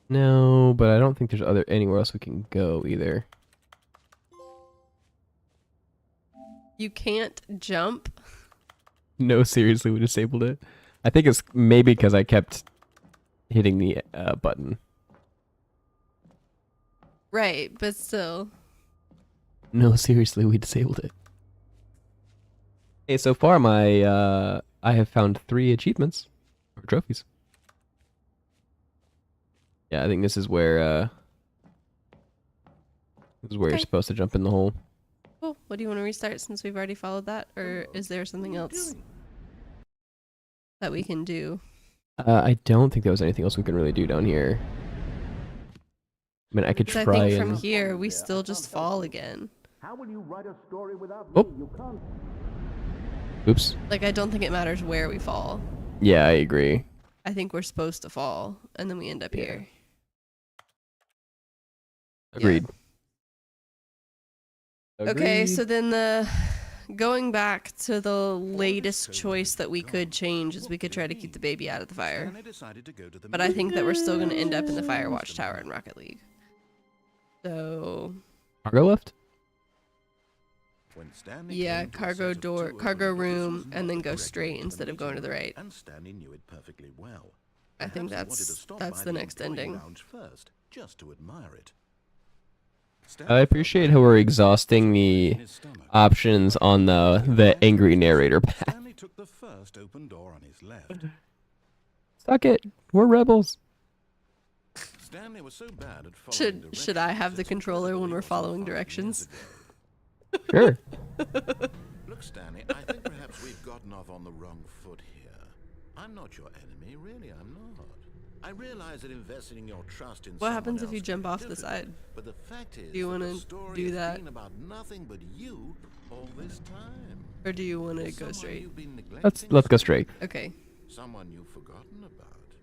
No, but I don't think there's anywhere else we can go either. You can't jump? No, seriously, we disabled it. I think it's maybe because I kept hitting the button. Right, but still. No, seriously, we disabled it. Hey, so far my I have found 3 achievements or trophies. Yeah, I think this is where you're Okay. supposed to jump in the hole. Cool. What do you want to restart since we've already followed that? Or is there something else that we can do? I don't think there was anything else we can really do down here. I mean, I could 'Cause try I think from and... here we still just fall again. How will you write a story without Oh. me? You can't. Oops. Like, I don't think it matters where we fall. Yeah, I agree. I think we're supposed to fall, and then we end up Yeah. here. Agreed. Okay, so Agreed. then going back to the latest choice that we could change is we could try to keep the baby out of the fire. Stanley decided to go to the But I think that we're still going to end up in the Fire Watchtower in Rocket League. So, Cargo left? When Stanley yeah, came to the cargo set of door, 2 cargo open doors, this room, was and not then the go correct straight way to instead of going to the meeting, right. And Stanley knew it perfectly well. I think Perhaps he wanted to stop that's by the next employee ending. lounge first, just to admire it. I appreciate how we're exhausting the options on the angry narrator path. Stanley took the first open door on his left. Suck it. We're rebels. Stanley was so bad at following Should I have the directions, controller when it we're wasn't following 5 years directions? ago. Sure. Look, Stanley, I think perhaps we've gotten off on the wrong foot here. I'm not your enemy, really, I'm not. I realize that investing your trust in What someone happens if else you can jump be off the difficult, side? But the fact is, Do you want wanna to do that? Been about nothing but you all this time. Or do you want to go Someone straight? you've been neglecting, Let's go straight. Okay. Someone you've forgotten about.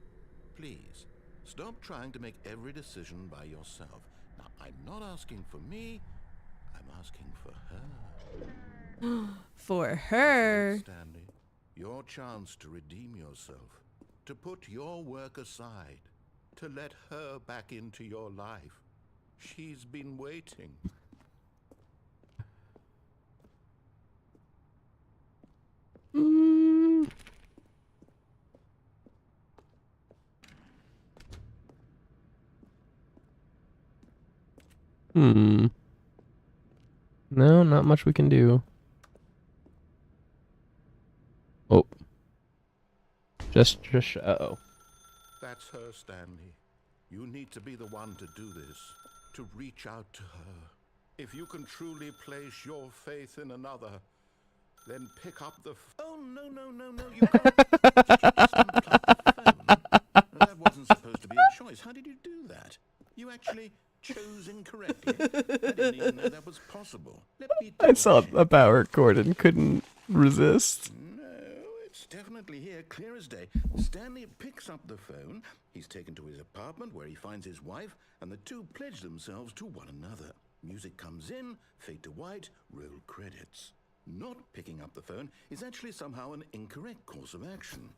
Please, stop trying to make every decision by yourself. Now, I'm not asking for me, I'm asking for her. For her. Stanley, your chance to redeem yourself, to put your work aside, to let her back into your life. She's been waiting. Hmm. No, not much we can do. Oh. Uh-oh. That's her, Stanley. You need to be the one to do this, to reach out to her. If you can truly place your faith in another, then pick up the Oh, no, you can't. Did you just unplug the phone? That wasn't supposed to be a choice. How did you do that? You actually chose incorrectly. I didn't even know that was possible. Let me I saw double-check. a power cord and couldn't resist. No, it's definitely here, clear as day. Stanley picks up the phone. He's taken to his apartment where he finds his wife, and the two pledge themselves to one another. Music comes in, fade to white, roll credits. Not picking up the phone is actually somehow an incorrect course of action.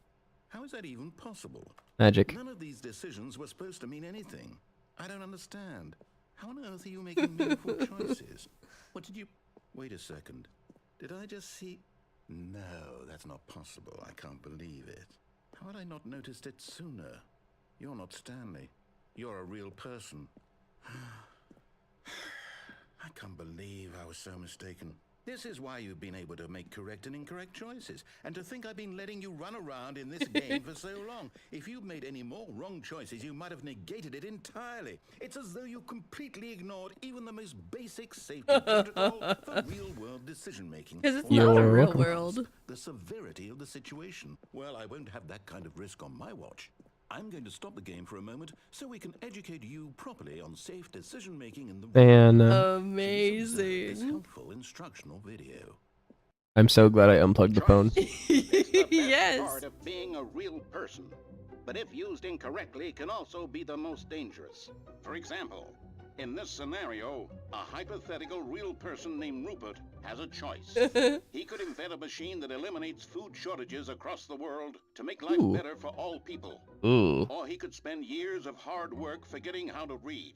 How is that even possible? Magic. None of these decisions were supposed to mean anything. I don't understand. How on earth are you making meaningful choices? What did you... Wait a second. Did I just see... No, that's not possible. I can't believe it. How had I not noticed it sooner? You're not Stanley. You're a real person. I can't believe I was so mistaken. This is why you've been able to make correct and incorrect choices. And to think I've been letting you run around in this game for so long. If you'd made any more wrong choices, you might have negated it entirely. It's as though you completely ignored even the most basic safety protocol for real-world decision-making. Because it's You're not a real welcome. world. The severity of the situation. Well, I won't have that kind of risk on my watch. I'm going to stop the game for a moment so we can educate you properly on safe decision-making in the And this Amazing. helpful instructional video. I'm so glad I unplugged the phone. It's the best Yes. part of being a real person, but if used incorrectly can also be the most dangerous. For example, in this scenario, a hypothetical real person named Rupert has a choice. He could invent a machine that eliminates food shortages across the world to make life Ooh. better for all people. Ooh. Or he could spend years of hard work forgetting how to read.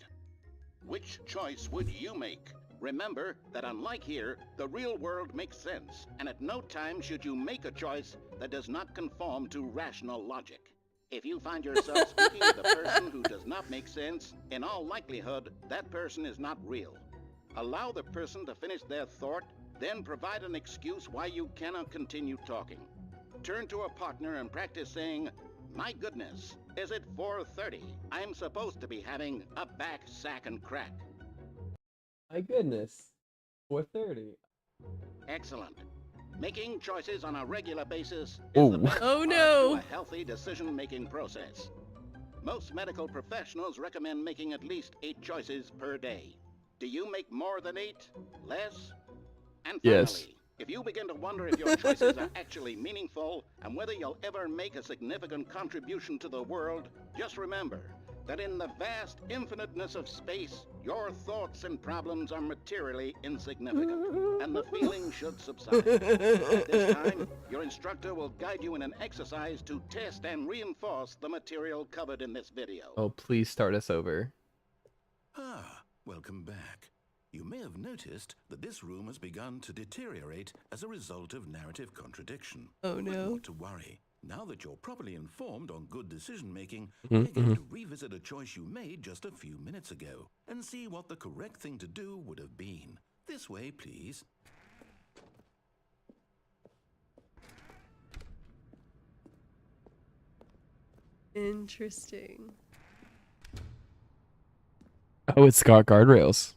Which choice would you make? Remember that unlike here, the real world makes sense, and at no time should you make a choice that does not conform to rational logic. If you find yourself speaking with a person who does not make sense, in all likelihood, that person is not real. Allow the person to finish their thought, then provide an excuse why you cannot continue talking. Turn to a partner and practice saying, "My goodness, is it 4:30? I'm supposed to be having a back, sack, and crack." My goodness. 4:30. Excellent. Making choices on a regular basis Oh. is the best Oh, part no. to a healthy decision-making process. Most medical professionals recommend making at least 8 choices per day. Do you make more than 8? Less? And finally, Yes. if you begin to wonder if your choices are actually meaningful and whether you'll ever make a significant contribution to the world, just remember that in the vast infiniteness of space, your thoughts and problems are materially insignificant, and the feeling should subside. At this time, your instructor will guide you in an exercise to test and reinforce the material covered in this video. Oh, please start us over. Ah, welcome back. You may have noticed that this room has begun to deteriorate as a result of narrative contradiction. Oh, But no. not to worry. Now that you're properly informed on good decision-making, we're going to revisit a choice you made just a few minutes ago and see what the correct thing to do would have been. This way, please. Interesting. Oh, it's got guardrails.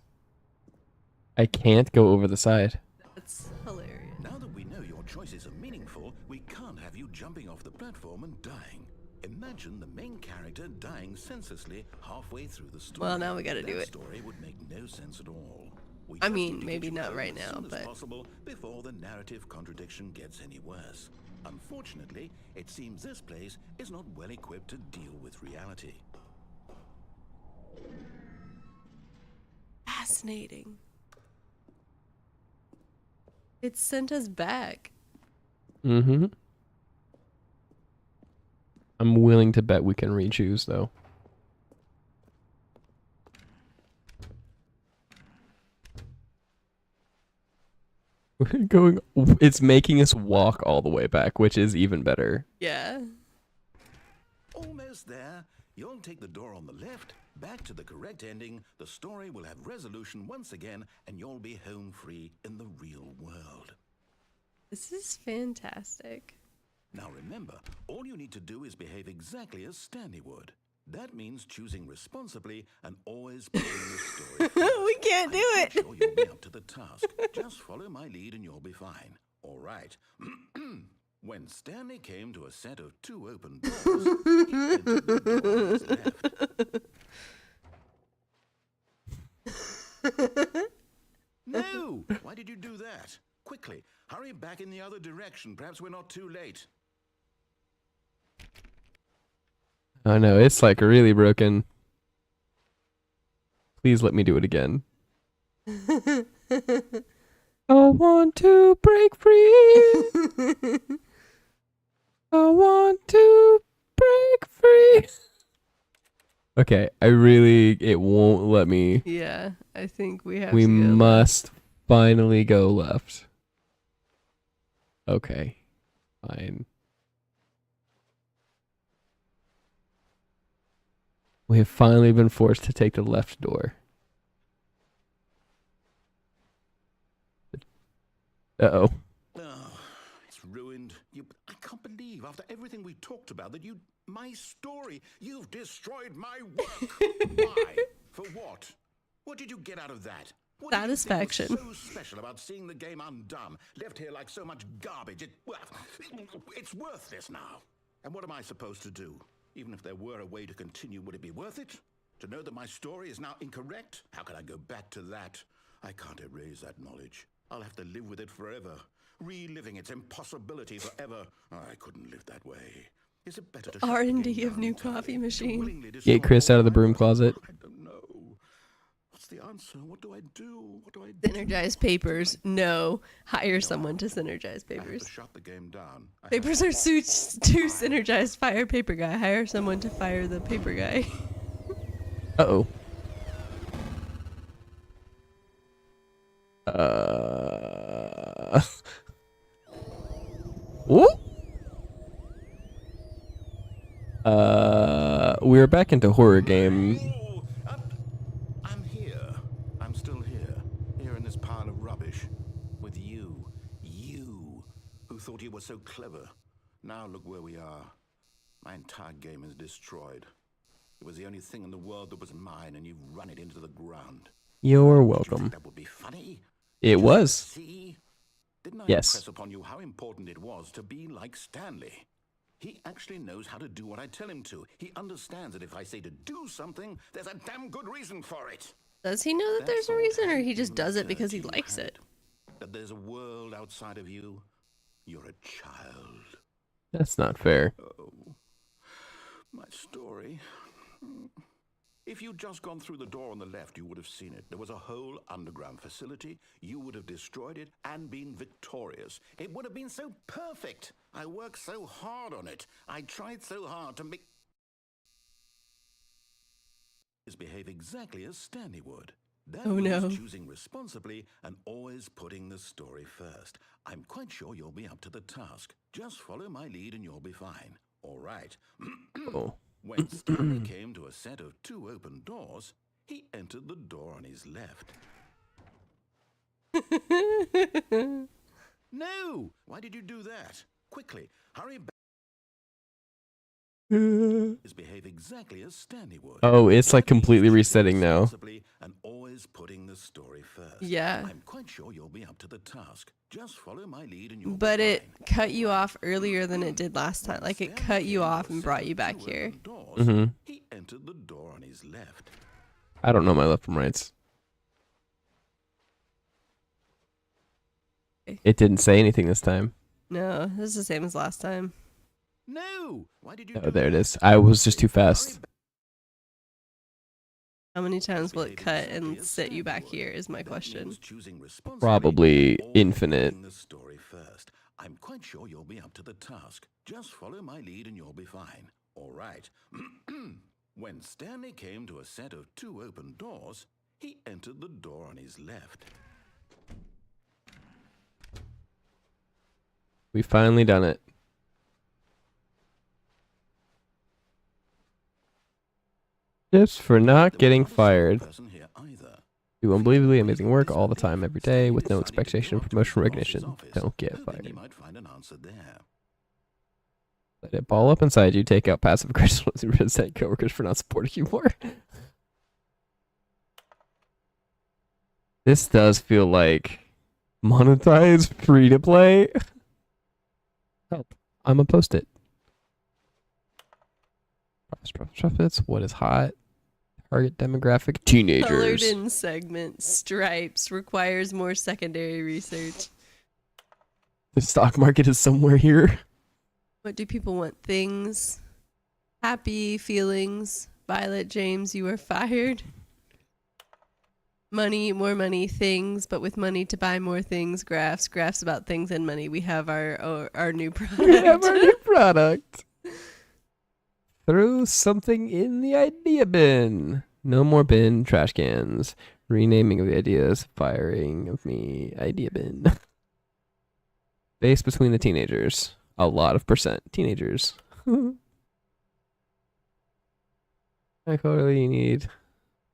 I can't go over the side. That's hilarious. Now that we know your choices are meaningful, we can't have you jumping off the platform and dying. Imagine the main character dying senselessly halfway through the story. Well, now we gotta do That it. story would make no sense at all. We I just mean, need to maybe get you not home right as now, soon as but possible before the narrative contradiction gets any worse. Unfortunately, it seems this place is not well equipped to deal with reality. fascinating. It sent us back. Mm-hmm. I'm willing to bet we can re-choose, though. We're going... It's making us walk all the way back, which is even better. Yeah. Almost there. You'll take the door on the left, back to the correct ending, the story will have resolution once again, and you'll be home free in the real world. This is fantastic. Now remember, all you need to do is behave exactly as Stanley would. That means choosing responsibly and always putting the story first. We can't do I'm it. sure you'll be up to the task. Just follow my lead and you'll be fine. All right. When Stanley came to a set of 2 open doors, he entered the door on his left. No! Why did you do that? Quickly, hurry back in the other direction. Perhaps we're not too late. I know, it's like really broken. Please let me do it again. I want to break free. I want to break free. Okay, it won't let me. Yeah, I think we have We to go left. must finally go left. Okay, fine. We have finally been forced to take the left door. Uh-oh. Oh, it's ruined. I can't believe, after everything we talked about, that my story, you've destroyed my work. Why? For what? What did you get out of that? What did you think Satisfaction. was so special about seeing the game undone, left here like so much garbage? It's worthless now. And what am I supposed to do? Even if there were a way to continue, would it be worth it? To know that my story is now incorrect? How can I go back to that? I can't erase that knowledge. I'll have to live with it forever, reliving its impossibility forever. I couldn't live that way. Is it better to shut the R&D game of down new entirely, coffee to machine. willingly destroy Get Chris all out of the my broom work? closet. I don't know. What's the answer? What do I do? What do I do? Synergize papers. No. Hire someone to synergize I have papers. to shut the game down. I have Papers to- are too synergized. Fire paper guy. Hire someone to fire the paper guy. Uh-oh. Whoop. We're back into horror game. Oh, I'm here. I'm still here. Here in this pile of rubbish. With you. You. Who thought you were so clever. Now look where we are. My entire game is destroyed. It was the only thing in the world that was mine, and you've run it into the ground. You're Did you welcome. think that would be funny? It Did you was. See? Didn't I Yes. impress upon you how important it was to be like Stanley? He actually knows how to do what I tell him to. He understands that if I say to do something, there's a damn good reason for it. Does he know that there's That's a all reason, or the he just human does it because he dirt you likes had. it? That there's a world outside of you. You're a child. That's not fair. Oh, my story. If you'd just gone through the door on the left, you would have seen it. There was a whole underground facility. You would have destroyed it and been victorious. It would have been so perfect. I worked so hard on it. I tried so hard to make... behave exactly as Stanley would. That Oh, means no. choosing responsibly and always putting the story first. I'm quite sure you'll be up to the task. Just follow my lead and you'll be fine. All right. Oh. When Stanley came to a set of 2 open doors, he entered the door on his left. No! Why did you do that? Quickly, hurry back. Behave exactly as Stanley would. Oh, it's like completely He's resetting now. responsibly and always putting the story first. Yeah. I'm quite sure you'll be up to the task. Just follow my lead and you'll But be it fine. cut you off earlier than it did last time. Like, it cut you off and brought you back here. Mm-hmm. He entered the door on his left. I don't know my left from rights. It didn't say anything this time. No, this is the same as last time. No! Why did you Oh, do there it that? is. I was just too fast. How many times will it cut and set you back here is my question. Probably infinite. The story first. I'm quite sure you'll be up to the task. Just follow my lead and you'll be fine. All right. When Stanley came to a set of 2 open doors, he entered the door on his left. We finally done it. Tips for not getting fired. Do unbelievably amazing work all the time, every day, with no expectation of promotion or recognition. Don't get fired. Let it ball up inside you. Take out passive aggressive and resent coworkers for not supporting you more. This does feel like monetized free to play. Help. I'm a post-it. Profits. What is hot? Target demographic. Colored Teenagers. in segment. Stripes. Requires more secondary research. The stock market is somewhere here. What do people want? Things. Happy feelings. Violet James, you are fired. Money, more money, things, but with money to buy more things. Graphs about things and money. We have our new product. We have our new product. Throw something in the idea bin. No more bin. Trash cans. Renaming of the ideas. Firing of me. Idea bin. Space between the teenagers. A lot of percent. Teenagers. I totally need.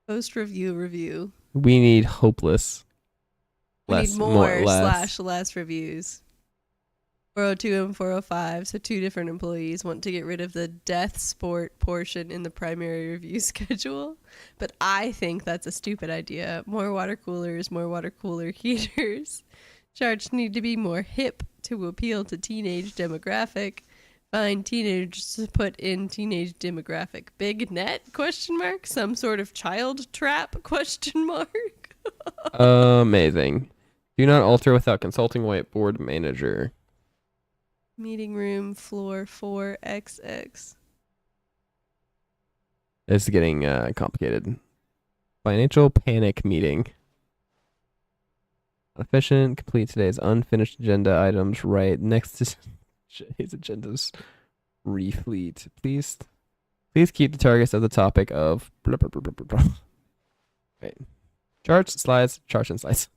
Post review. We need hopeless. We Less, need more less. / less reviews. 402 and 405, so 2 different employees want to get rid of the death sport portion in the primary review schedule. But I think that's a stupid idea. More water cooler heaters. Charts need to be more hip to appeal to teenage demographic. Find teenagers to put in teenage demographic. Big net? ? Some sort of child trap ? Amazing. Do not alter without consulting whiteboard manager. Meeting room floor 4XX. This is getting complicated. Financial panic meeting. Efficient. Complete today's unfinished agenda items right next to today's agendas. Refleet. Please keep the targets of the topic of blah, blah, blah, blah, blah, blah. Right. Charts, and slides.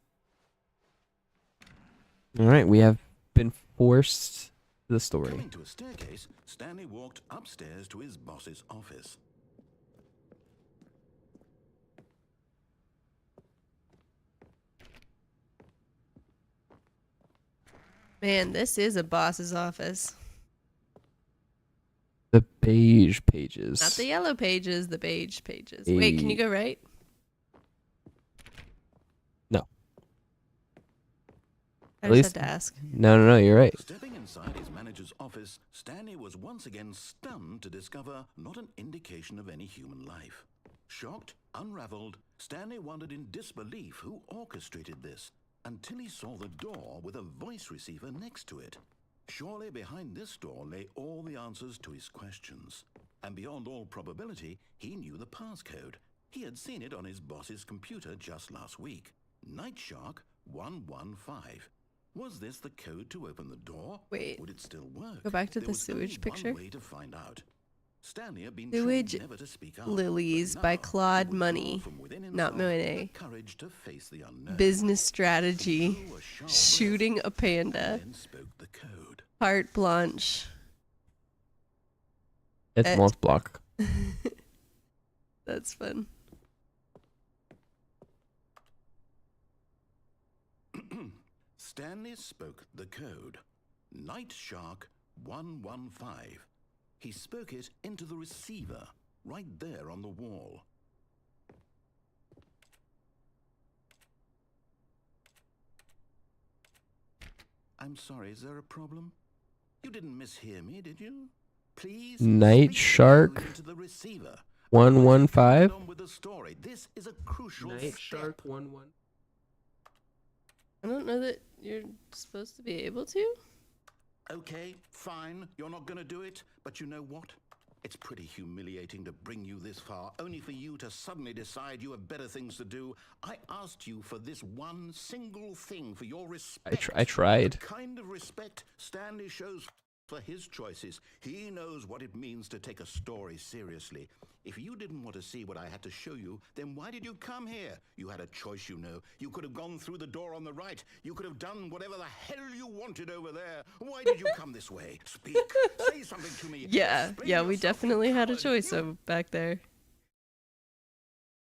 All right, we have been forced to the story. Coming to a staircase, Stanley walked upstairs to his boss's office. Man, this is a boss's office. The beige pages. Not the yellow pages, the beige pages. Wait, can you go right? No. I At just least- had to ask. No, you're right. Stepping inside his manager's office, Stanley was once again stunned to discover not an indication of any human life. Shocked, unraveled, Stanley wondered in disbelief who orchestrated this, until he saw the door with a voice receiver next to it. Surely behind this door lay all the answers to his questions. And beyond all probability, he knew the passcode. He had seen it on his boss's computer just last week. Night Shark 115. Was this the code to open the door? Wait. Would it still work? Go back to There the was only sewage one picture. way to find out. Stanley had been Sewage trained never to speak up, Lilies but by now Claude he would Money, draw from within not himself Monet. the courage to face the unknown. Business strategy. He drew a sharp breath Shooting a and panda. then spoke the code. Carte blanche. It's Mont Blanc. That's fun. Stanley spoke the code. Night Shark 115. He spoke it into the receiver, right there on the wall. I'm sorry, is there a problem? You didn't mishear me, did you? Please Night speak Shark clearly into the receiver. 115. Get on with the story. This is a crucial Night step. Shark 11. I don't know that you're supposed to be able to. Okay, fine. You're not going to do it, but you know what? It's pretty humiliating to bring you this far, only for you to suddenly decide you have better things to do. I asked you for this one single thing, for your respect. I tried. The kind of respect Stanley shows for his choices. He knows what it means to take a story seriously. If you didn't want to see what I had to show you, then why did you come here? You had a choice, you know. You could have gone through the door on the right. You could have done whatever the hell you wanted over there. Why did you come this way? Speak. Say something to me. Yeah, Explain yeah, we yourself, definitely you had a coward. choice You- back there.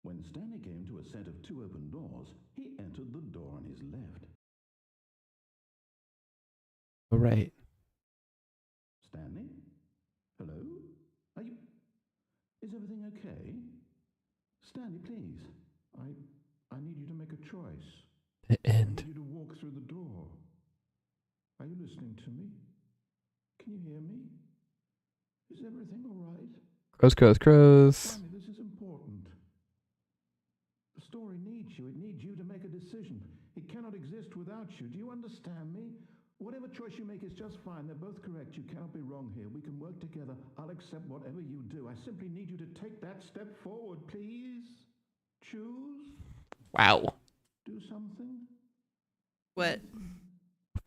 When Stanley came to a set of two open doors, he entered the door on his left. All right. Stanley? Hello? Are you... Is everything okay? Stanley, please. I need you to make a choice. The I end. need you to walk through the door. Are you listening to me? Can you hear me? Is everything all right? Crows. Stanley, this is important. The story needs you. It needs you to make a decision. It cannot exist without you. Do you understand me? Whatever choice you make is just fine. They're both correct. You cannot be wrong here. We can work together. I'll accept whatever you do. I simply need you to take that step forward, please. Choose. Wow. Do something. What?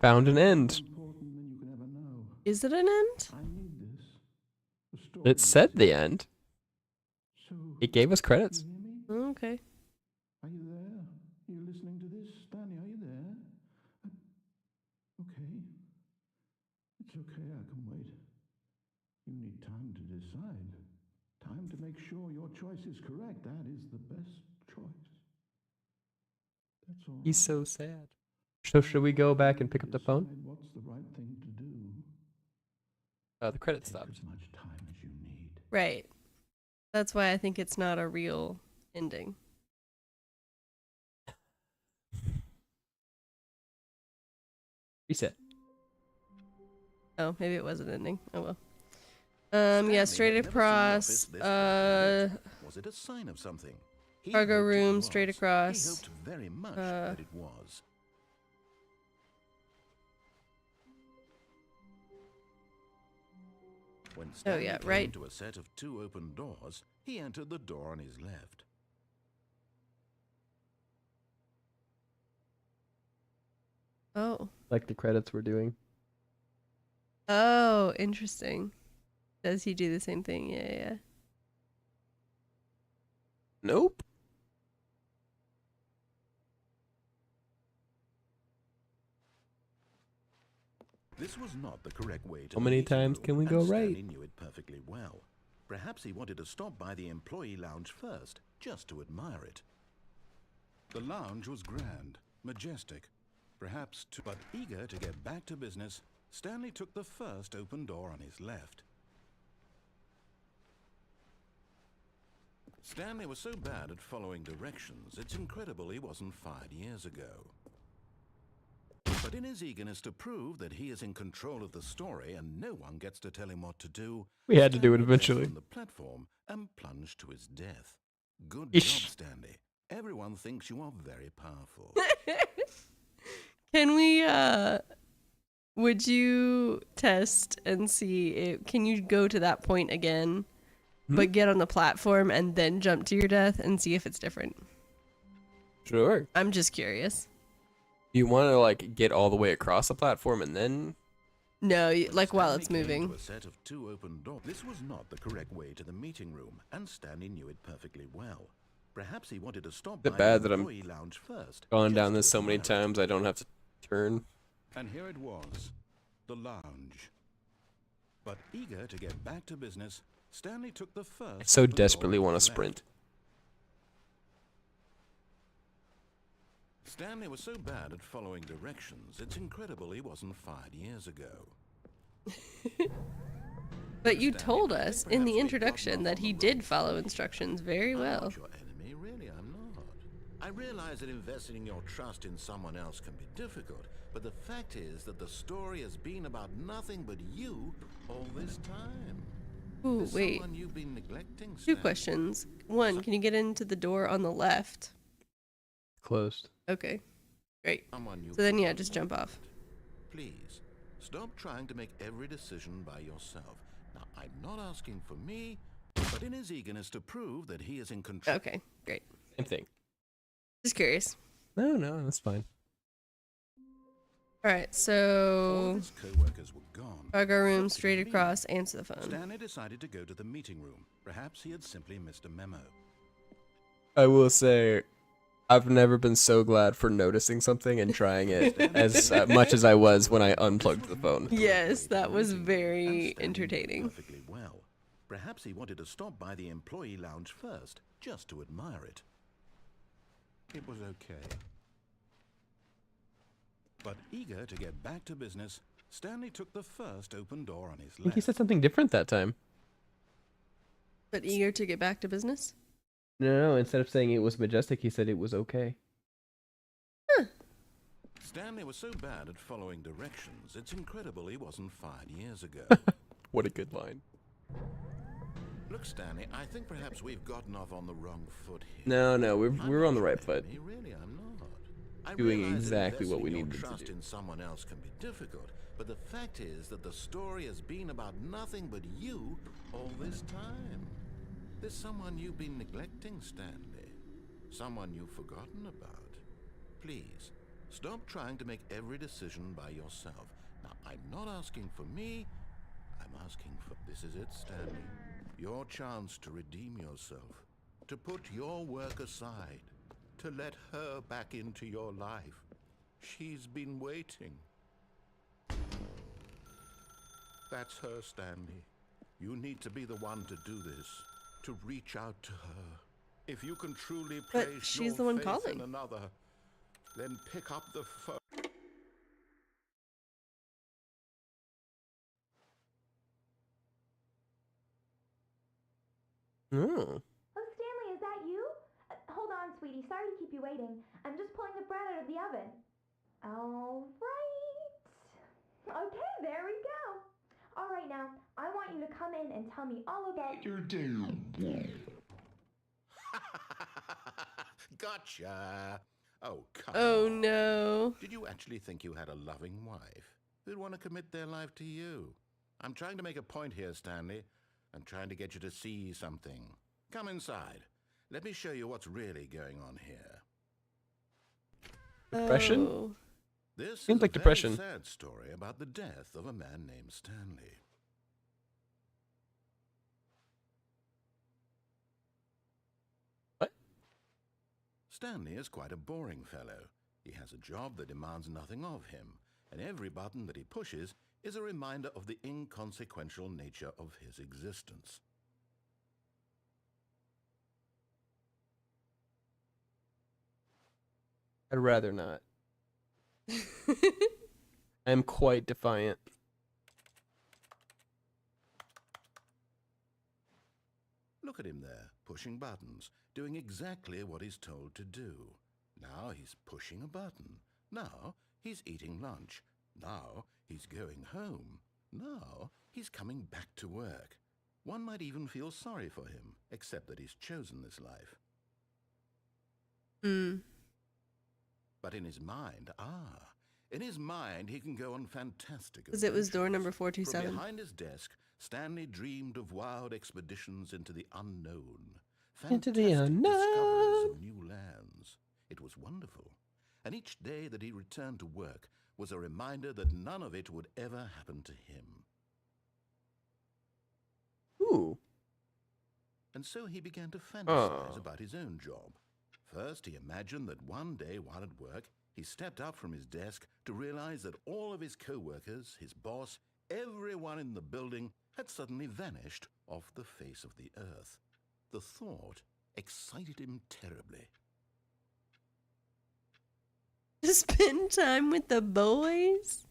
Found an end. More important than you can ever know. Is it an end? I need this. The story It said needs the it. end. So, It gave us you credits. hear me? Oh, okay. Are you there? Are you listening to this? Stanley, are you there? Okay. It's okay, I can wait. You need time to decide. Time to make sure your choice is correct. That is the best choice. That's all. He's so sad. So should we go back and pick up the phone? Decide what's the right thing to do. The credits Take stopped. as much time as you need. Right. That's why I think it's not a real ending. Reset. Oh, maybe it was an ending. Oh well. Stanley Yeah, had straight never seen the across. office this quiet. Was it a sign of something? He Cargo hoped it room, was. straight He across. hoped very much that it was. When Stanley yeah, came right. to a set of two open doors, he entered the door on his left. Oh. Like the credits were doing. Oh, interesting. Does he do the same thing? Yeah, yeah. Nope. This was not the correct way to How the many meeting times room, can we and go Stanley right? knew it perfectly well. Perhaps he wanted to stop by the employee lounge first, just to admire it. The lounge was grand, majestic, perhaps too, but eager to get back to business, Stanley took the first open door on his left. Stanley was so bad at following directions, it's incredible he wasn't fired years ago. But in his eagerness to prove that he is in control of the story and no one gets to tell him what to do, We had to do it Stanley leapt eventually. from the platform and plunged to his death. Good Ish. job, Stanley. Everyone thinks you are very powerful. Can we would you test and see if, can you go to that point again, but get on the platform and then jump to your death and see if it's different? Sure. I'm just curious. You want to like get all the way across the platform and then No, When like while Stanley it's came moving. to a set of two open doors. This was not the correct way to the meeting room, and Stanley knew it perfectly well. Perhaps he wanted to stop Is it by bad the that I'm employee lounge first. gone just down to this so many admire it. times I don't have to turn. And here it was, the lounge. But eager to get back to business, Stanley took the first. I so open door desperately on want to his left. sprint. Stanley was so bad at following directions, it's incredible he wasn't fired years ago. But you Stanley, told I think us in perhaps the we've introduction gotten that off on he the did wrong follow foot. instructions very I'm well. not your enemy, really, I'm not. I realize that investing your trust in someone else can be difficult, but the fact is that the story has been about nothing but you all this time. Ooh, There's wait. someone you've been neglecting, Two Stanley. questions. One, can you get into the door on the left? Closed. Okay, great. Someone you've So then, yeah, forgotten just jump about. off. Please, stop trying to make every decision by yourself. Now, I'm not asking for me, but in his eagerness to prove that he is in control. Okay, great. Same thing. Just curious. No, that's fine. All right, All so of his co-workers were gone. cargo room, Looked to straight be across, answer the phone. Stanley decided to go to the meeting room. Perhaps he had simply missed a memo. I will say, I've never been so glad for noticing something and trying it as much as I was when I unplugged the phone. Yes, that was Meeting room, very and Stanley knew entertaining. Perfectly well. Perhaps he wanted to stop by the employee lounge first, just to admire it. It was okay. But eager to get back to business, Stanley took the first open door on his I think he left. said something different that time. But eager to get back to business? No, instead of saying it was majestic, he said it was okay. Stanley was so bad at following directions, it's incredible he wasn't fired years ago. What a good line. Look, Stanley, I think perhaps we've gotten off on the wrong foot here. No, we're I'm on the not right your foot. enemy, really, I'm not. I Doing realize that exactly what we investing your needed to trust do. in someone else can be difficult, but the fact is that the story has been about nothing but you all this time. There's someone you've been neglecting, Stanley. Someone you've forgotten about. Please, stop trying to make every decision by yourself. Now, I'm not asking for me. I'm asking for... This is it, Stanley. Your chance to redeem yourself. To put your work aside. To let her back into your life. She's been waiting. That's her, Stanley. You need to be the one to do this. To reach out to her. If you can truly But place she's your the one faith calling. in another, then pick up the phone. Oh. Oh, Stanley, is that you? Hold on, sweetie. Sorry to keep you waiting. I'm just pulling the bread out of the oven. All right. Okay, there we go. All right, now, I want you to come in and tell me all about your day. Gotcha. Oh, come Oh on. no. Did you actually think you had a loving wife who'd want to commit their life to you? I'm trying to make a point here, Stanley. I'm trying to get you to see something. Come inside. Let me show you what's really going on here. Depression? Oh. This Seems is like a depression. very sad story about the death of a man named Stanley. What? Stanley is quite a boring fellow. He has a job that demands nothing of him, and every button that he pushes is a reminder of the inconsequential nature of his existence. I'd rather not. I'm quite defiant. Look at him there, pushing buttons, doing exactly what he's told to do. Now he's pushing a button. Now he's eating lunch. Now he's going home. Now he's coming back to work. One might even feel sorry for him, except that he's chosen this life. Hmm. But in his mind, in his mind he can go on fantastic Because it was door adventures. number From 427. behind his desk, Stanley dreamed of wild expeditions into the unknown. Into the Fantastic discoveries unknown. of new lands. It was wonderful. And each day that he returned to work was a reminder that none of it would ever happen to him. Ooh. And so he began to fantasize Oh. about his own job. First, he imagined that one day while at work, he stepped up from his desk to realize that all of his co-workers, his boss, everyone in the building had suddenly vanished off the face of the earth. The thought excited him terribly. To spend time with the boys?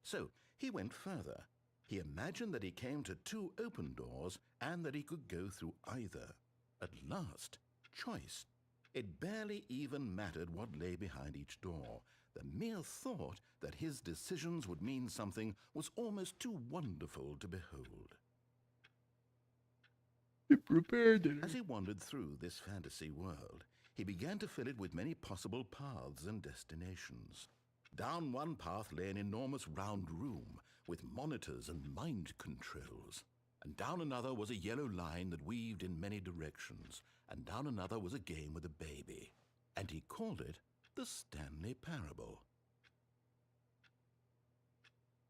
So he went further. He imagined that he came to 2 open doors and that he could go through either. At last, choice. It barely even mattered what lay behind each door. The mere thought that his decisions would mean something was almost too wonderful to behold. As he wandered through this fantasy world, he began to fill it with many possible paths and destinations. Down one path lay an enormous round room with monitors and mind controls. And down another was a yellow line that weaved in many directions. And down another was a game with a baby. And he called it the Stanley Parable.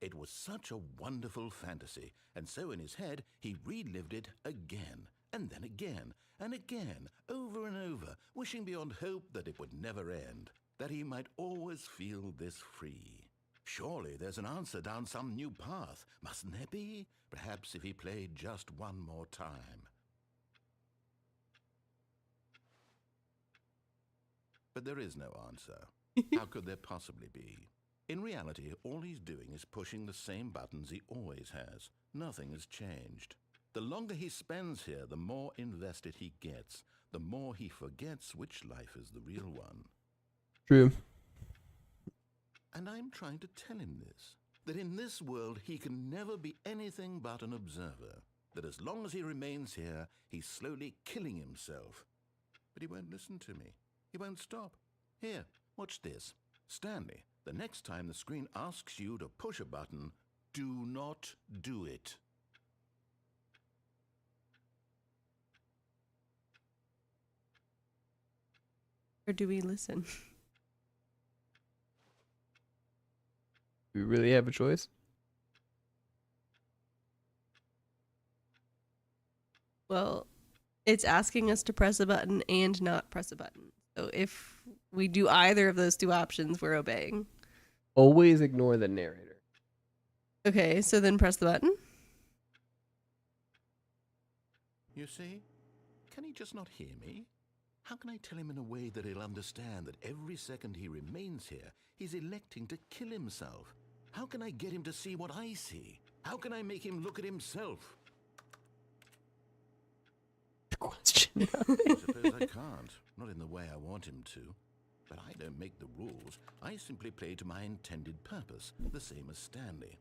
It was such a wonderful fantasy, and so in his head he relived it again, and then again, and again, over and over, wishing beyond hope that it would never end, that he might always feel this free. Surely there's an answer down some new path, mustn't there be? Perhaps if he played just one more time. But there is no answer. How could there possibly be? In reality, all he's doing is pushing the same buttons he always has. Nothing has changed. The longer he spends here, the more invested he gets, the more he forgets which life is the real one. True. And I'm trying to tell him this, that in this world he can never be anything but an observer, that as long as he remains here, he's slowly killing himself. But he won't listen to me. He won't stop. Here, watch this. Stanley, the next time the screen asks you to push a button, do not do it. Or do we listen? Do we really have a choice? Well, it's asking us to press a button and not press a button. So if we do either of those 2 options, we're obeying. Always ignore the narrator. Okay, so then press the button. You see? Can he just not hear me? How can I tell him in a way that he'll understand that every second he remains here, he's electing to kill himself? How can I get him to see what I see? How can I make him look at himself? Question. I suppose I can't. Not in the way I want him to. But I don't make the rules. I simply play to my intended purpose, the same as Stanley.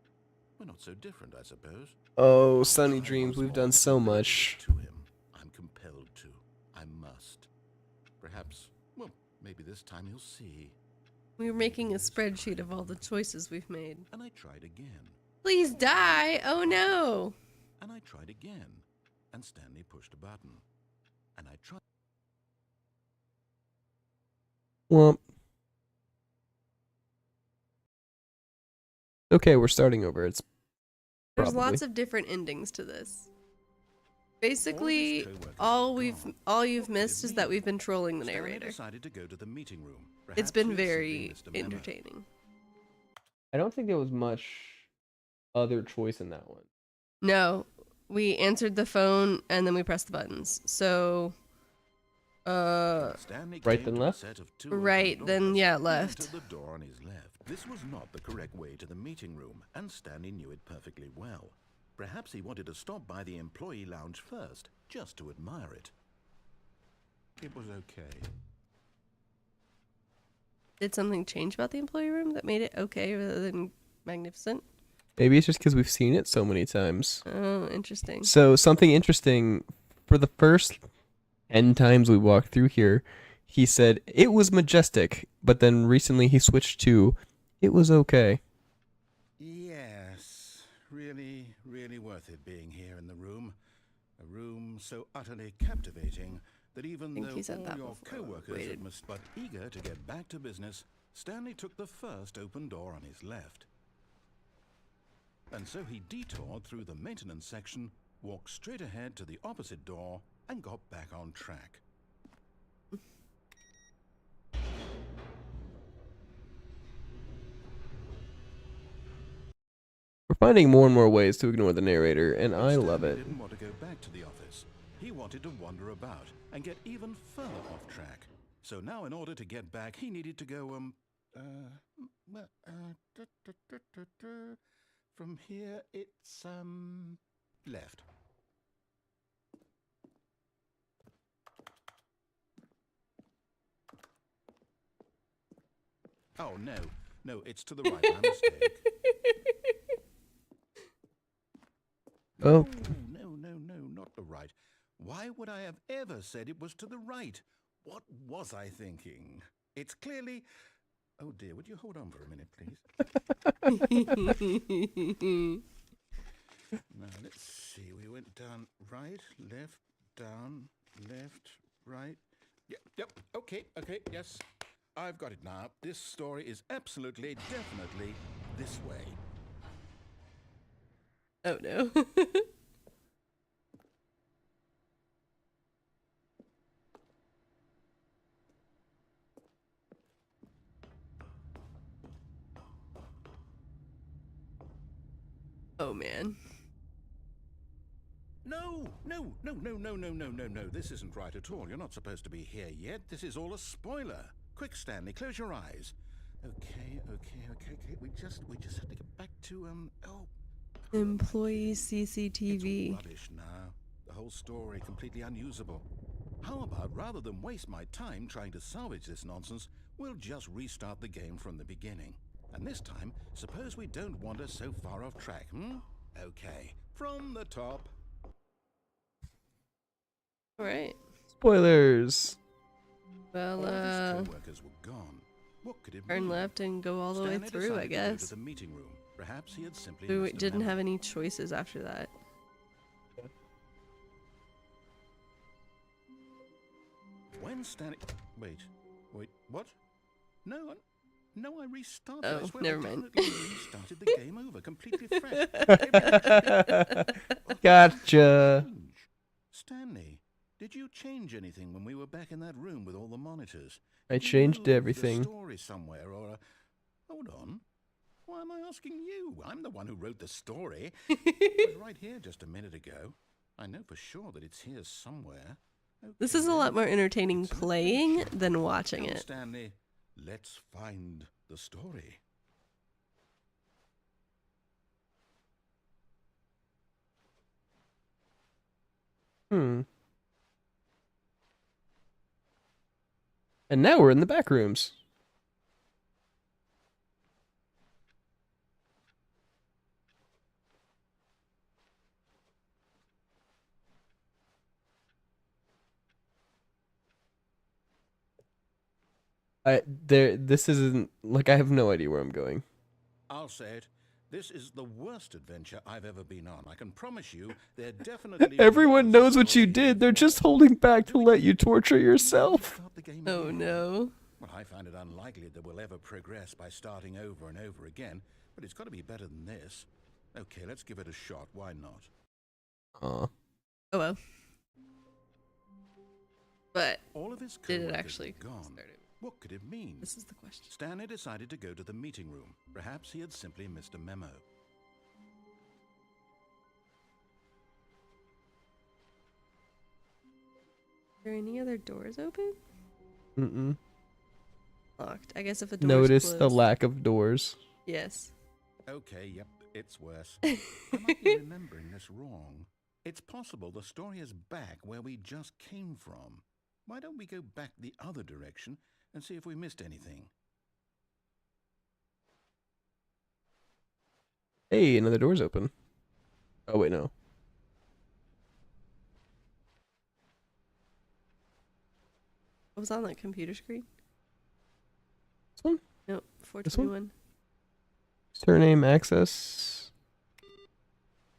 We're not so different, I suppose. Oh, Sunny Try Dreams, once we've more done to so convey much. this to him. I'm compelled to. I must. Perhaps, well, maybe this time he'll see. We're making a spreadsheet of all the choices we've made. And I tried again. Please die! Oh no! And I tried again. And Stanley pushed a button. And I tried. Well, okay, we're starting over. It's There's probably. lots of different endings to this. Basically, all you've missed is that we've been trolling the Stanley narrator. decided to go to the meeting room. It's Perhaps been he had simply very missed a memo. entertaining. I don't think there was much other choice in that one. No, we answered the phone and then we pressed the buttons. So, Stanley Right came then to a left? set of 2 open right, then doors. yeah, He left. entered the door on his left. This was not the correct way to the meeting room, and Stanley knew it perfectly well. Perhaps he wanted to stop by the employee lounge first, just to admire it. It was okay. Did something change about the employee room that made it okay rather than magnificent? Maybe it's just because we've seen it so many times. Oh, interesting. So something interesting, for the first 10 times we walked through here, he said it was majestic, but then recently he switched to it was okay. Yes, really, really worth it being here in the room. A room so utterly captivating that even Think though he said all that your before. co-workers Waited. must but eager to get back to business, Stanley took the first open door on his left. And so he detoured through the maintenance section, walked straight ahead to the opposite door, and got back on track. We're finding more and more ways to ignore the narrator, and But I love Stanley it. didn't want to go back to the office. He wanted to wander about and get even further off track. So now in order to get back, he needed to go, From here, it's, left. Oh, no. No, it's to the right. My mistake. Oh. No, not the right. Why would I have ever said it was to the right? What was I thinking? It's clearly... Oh dear, would you hold on for a minute, please? Now, let's see. We went down right, left, down, left, right. Yep, okay, yes. I've got it now. This story is absolutely, definitely this way. Oh no. Oh man. No. This isn't right at all. You're not supposed to be here yet. This is all a spoiler. Quick, Stanley, close your eyes. Okay. We just have to get back to, Employee It's all CCTV. rubbish now. The whole story completely unusable. How about, rather than waste my time trying to salvage this nonsense, we'll just restart the game from the beginning. And this time, suppose we don't wander so far off track, Okay, from the top. Alright. Spoilers. Well, All of his co-workers were gone. What could it turn mean? left and go all the way Stanley through, I decided to go to guess. the meeting room. Perhaps he had simply We missed a didn't memo. have any choices after that. When Stanley... Wait, what? No, I restarted. Oh, I swear never I mind. definitely restarted the game over, completely fresh. Everything- Gotcha. Strange. Stanley, did you change anything when we were back in that room with all the monitors? I Did you changed move the everything. story somewhere, or hold on. Why am I asking you? I'm the one who wrote the story. It was right here just a minute ago. I know for sure that it's here somewhere. This Okay, is a lot then. more entertaining It's an playing adventure. than watching Come, it. Stanley, let's find the story. And now we're in the back rooms. This isn't like I have no idea where I'm going. I'll say it. This is the worst adventure I've ever been on. I can promise you, there definitely. Everyone was a knows what you story here did. They're before. just holding back to Do we let you just torture yourself. restart the game Oh again? no. Well, I find it unlikely that we'll ever progress by starting over and over again, but it's got to be better than this. Okay, let's give it a shot. Why not? Aw. Oh well. But All of his did it co-workers actually were gone. start it? What could it mean? This is the question. Stanley decided to go to the meeting room. Perhaps he had simply missed a memo. Are there any other doors open? Mm-mm. Locked. I guess if a door Notice is the closed. lack of doors. Yes. Okay, yep, it's worse. I might be remembering this wrong. It's possible the story is back where we just came from. Why don't we go back the other direction and see if we missed anything? Hey, another door's open. Oh wait, no. What was on that computer screen? This one? No, This one? 421. Surname access.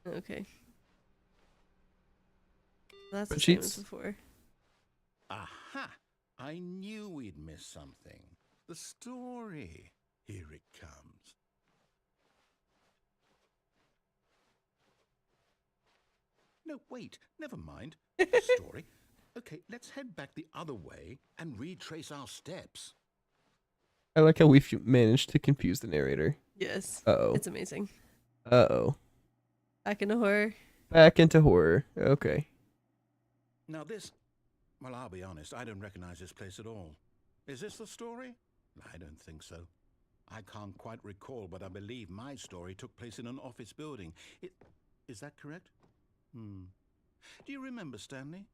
Okay. Well, that's the same as Spreadsheets. before. Aha! I knew we'd miss something. The story. Here it comes. No, wait, never mind. The story. Okay, let's head back the other way and retrace our steps. I like how we've managed to confuse the narrator. Yes. Uh-oh. It's amazing. Uh-oh. Back into horror. Back into horror. Okay. Now this, well, I'll be honest, I don't recognize this place at all. Is this the story? I don't think so. I can't quite recall, but I believe my story took place in an office building. Is that correct? Do you remember, Stanley?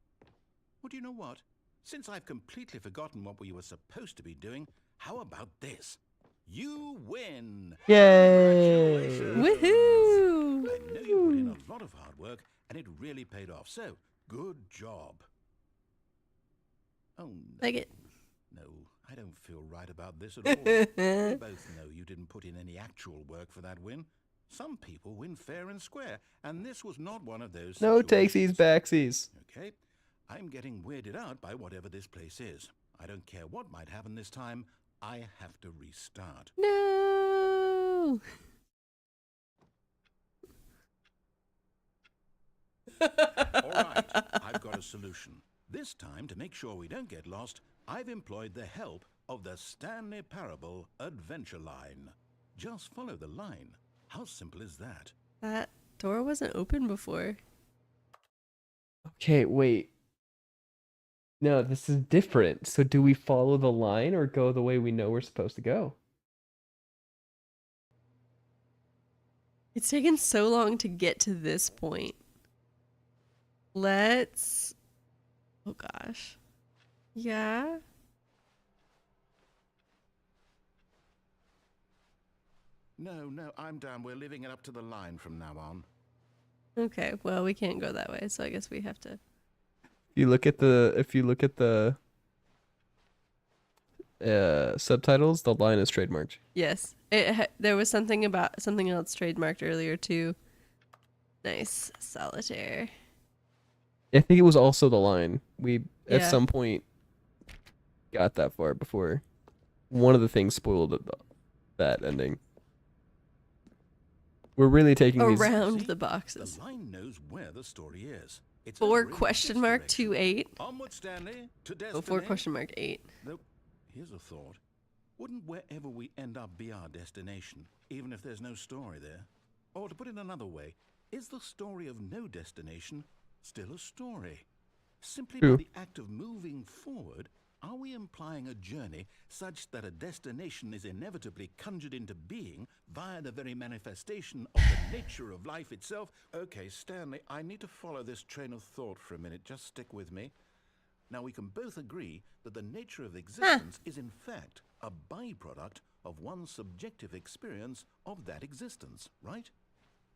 Well, do you know what? Since I've completely forgotten what we were supposed to be doing, how about this? You win! Yay! Congratulations! Woohoo! I know you put in a lot of hard work, and it really paid off. So, good job. Oh, no. Like it. No, I don't feel right about this at all. We both know you didn't put in any actual work for that win. Some people win fair and square, and this was not one of those No situations. takesies, backsies. Okay, I'm getting weirded out by whatever this place is. I don't care what might happen this time. I have to restart. No. All right, I've got a solution. This time, to make sure we don't get lost, I've employed the help of the Stanley Parable Adventure Line. Just follow the line. How simple is that? That door wasn't open before. Okay, wait. No, this is different. So do we follow the line or go the way we know we're supposed to go? It's taken so long to get to this point. Let's... Oh gosh. Yeah? No, I'm down. We're leaving it up to the line from now on. Okay, well, we can't go that way, so I guess we have to... If you look at the subtitles, the line is trademarked. Yes. There was something about something else trademarked earlier, too. Nice. Solitaire. I think it was also the line. We at Yeah. some point got that far before one of the things spoiled that ending. We're really taking these. Around See? the boxes. The line knows where the story is. It's 4 over in question this mark direction. 28. Onward, Stanley, to Oh, destiny. 4 question mark 8. Nope. Here's a thought. Wouldn't wherever we end up be our destination, even if there's no story there? Or to put it another way, is the story of no destination still a story? Simply True. by the act of moving forward, are we implying a journey such that a destination is inevitably conjured into being via the very manifestation of the nature of life itself? Okay, Stanley, I need to follow this train of thought for a minute. Just stick with me. Now, we can both agree that the nature of existence is in fact a byproduct of one's subjective experience of that existence, right?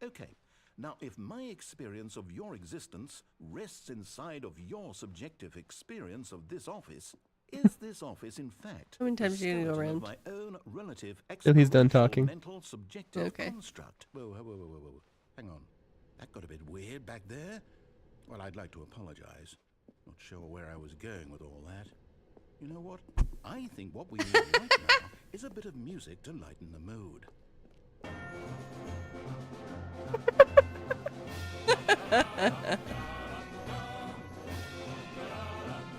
Okay. Now, if my experience of your existence rests inside of your subjective experience of this office, is this office in fact How many times the are you gonna go skeleton of around? my own relative Till he's done experiential talking. mental subjective Okay. construct? Whoa. Hang on. That got a bit weird back there. Well, I'd like to apologize. Not sure where I was going with all that. You know what? I think what we need right now is a bit of music to lighten the mood.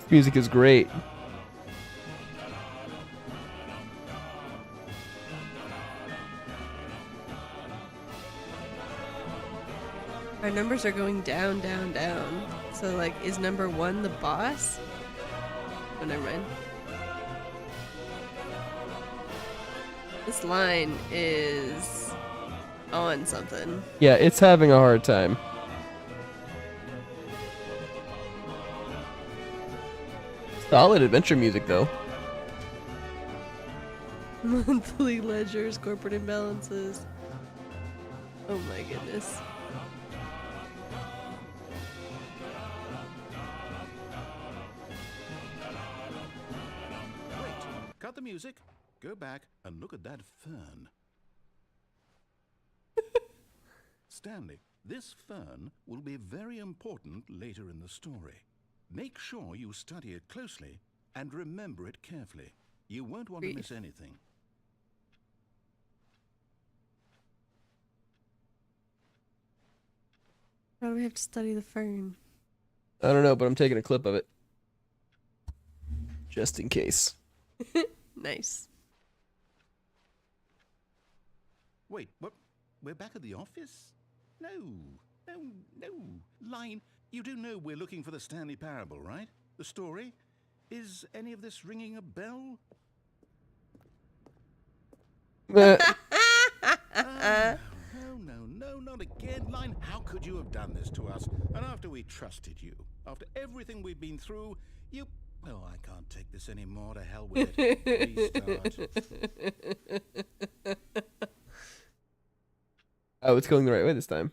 Music is great. Our numbers are going down, down, down. So, like, is number 1 the boss? Oh, never mind. This line is on something. Yeah, it's having a hard time. Solid adventure music though. Monthly ledgers, corporate imbalances. Oh my goodness. Wait, cut the music, go back and look at that fern. Stanley, this fern will be very important later in the story. Make sure you study it closely and remember it carefully. You won't want to miss anything. How do we have to study the fern? I don't know, but I'm taking a clip of it. Just in case. Nice. Wait, what? We're back at the office? No. Line, you do know we're looking for the Stanley Parable, right? The story? Is any of this ringing a bell? No, not again, Line. How could you have done this to us? And after we trusted you, after everything we've been through, you... Oh, I can't take this anymore. To hell with it. Restart. Oh, it's going the right way this time.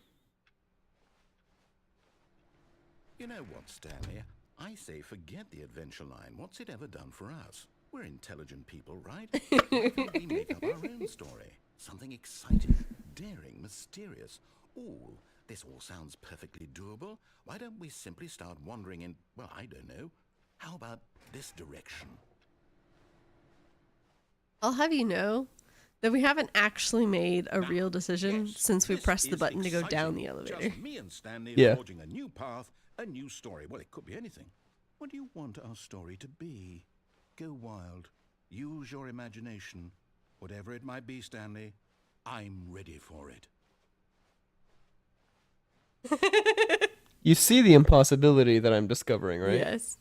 You know what, Stanley? I say forget the adventure line. What's it ever done for us? We're intelligent people, right? Why don't we make up our own story? Something exciting, daring, mysterious. Ooh, this all sounds perfectly doable. Why don't we simply start wandering in, well, I don't know. How about this direction? I'll have you know that we haven't actually made a real decision since we pressed the button to go down the elevator. Just me and Stanley Yeah. forging a new path, a new story. Well, it could be anything. What do you want our story to be? Go wild. Use your imagination. Whatever it might be, Stanley, I'm ready for it. You see the impossibility that I'm discovering, right? Yes.